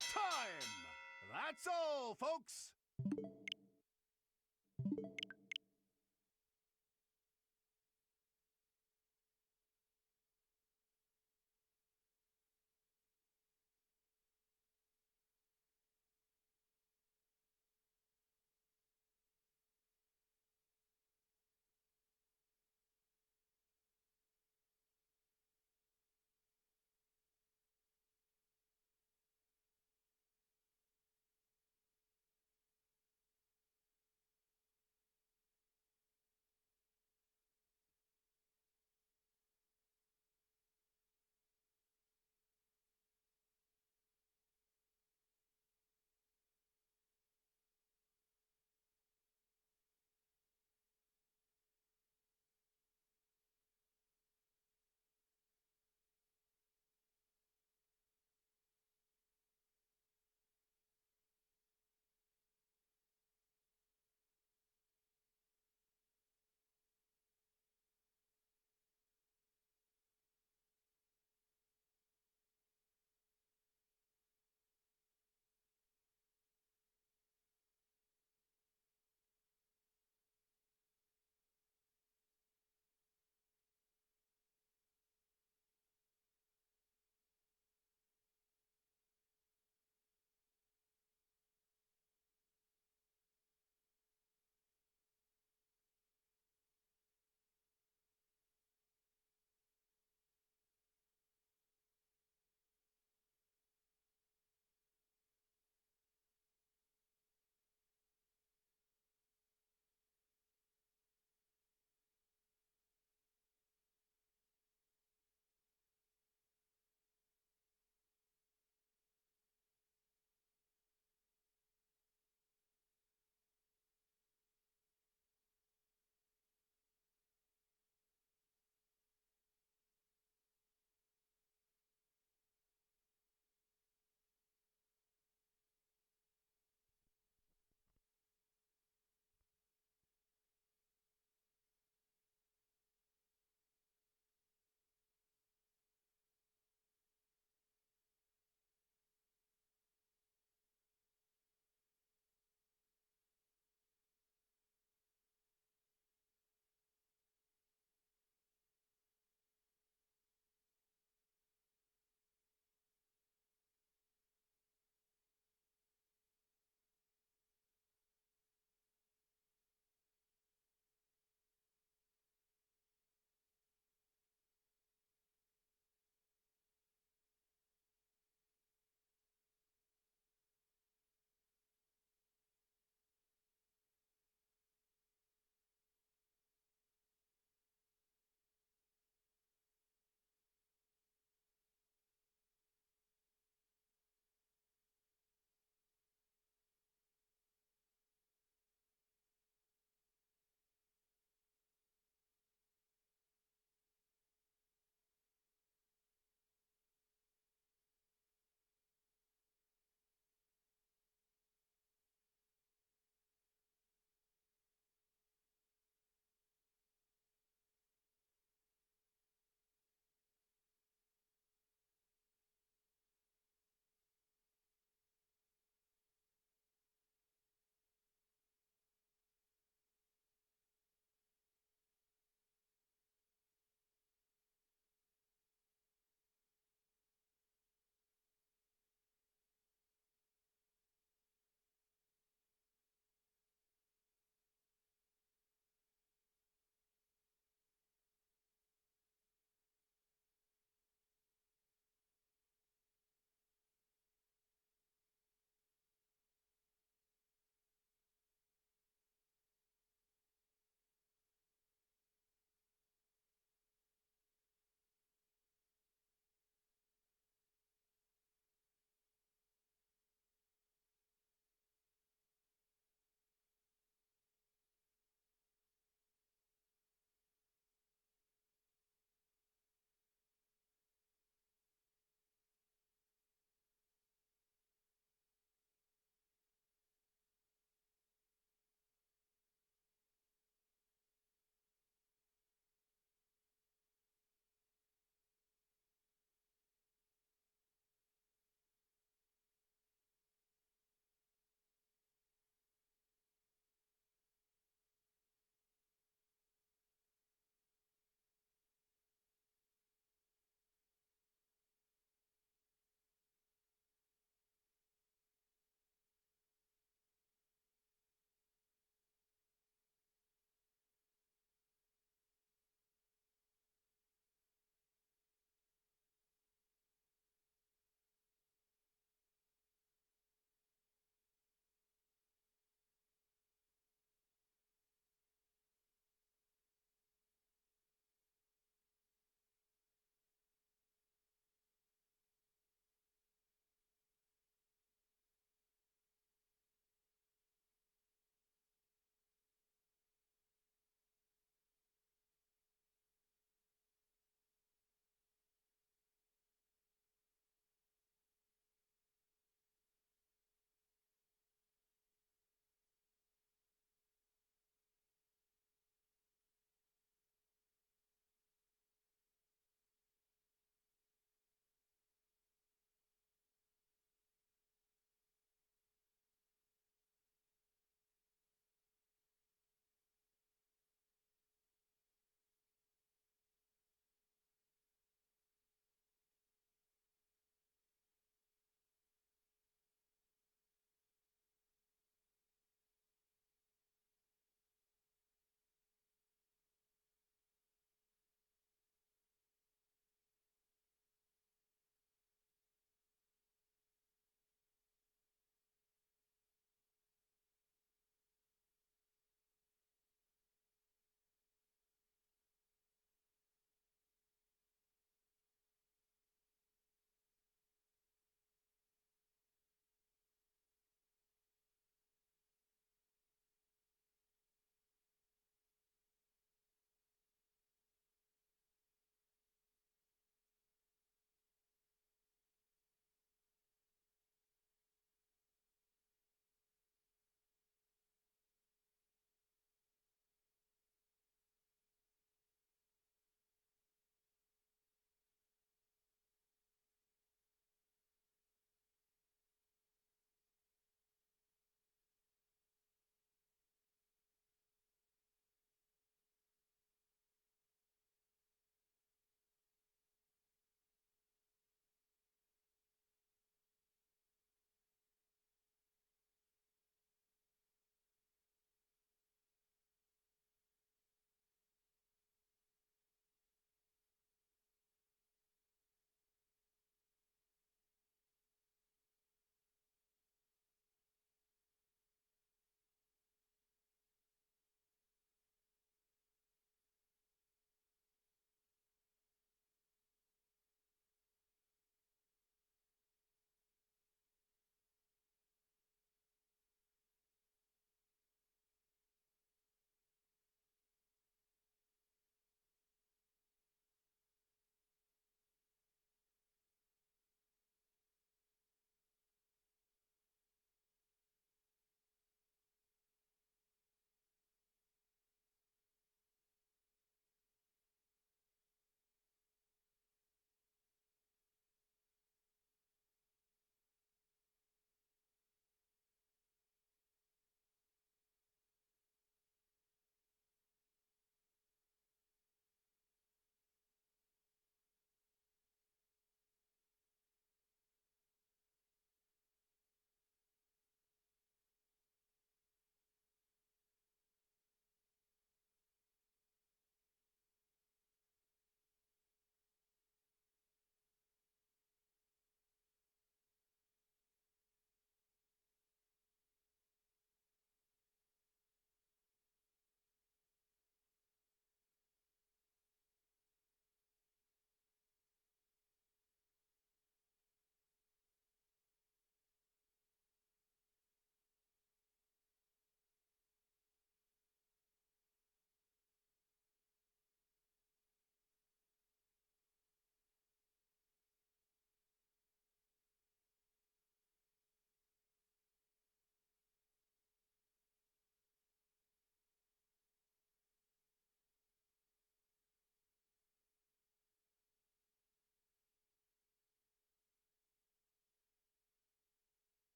Time! That's all, folks!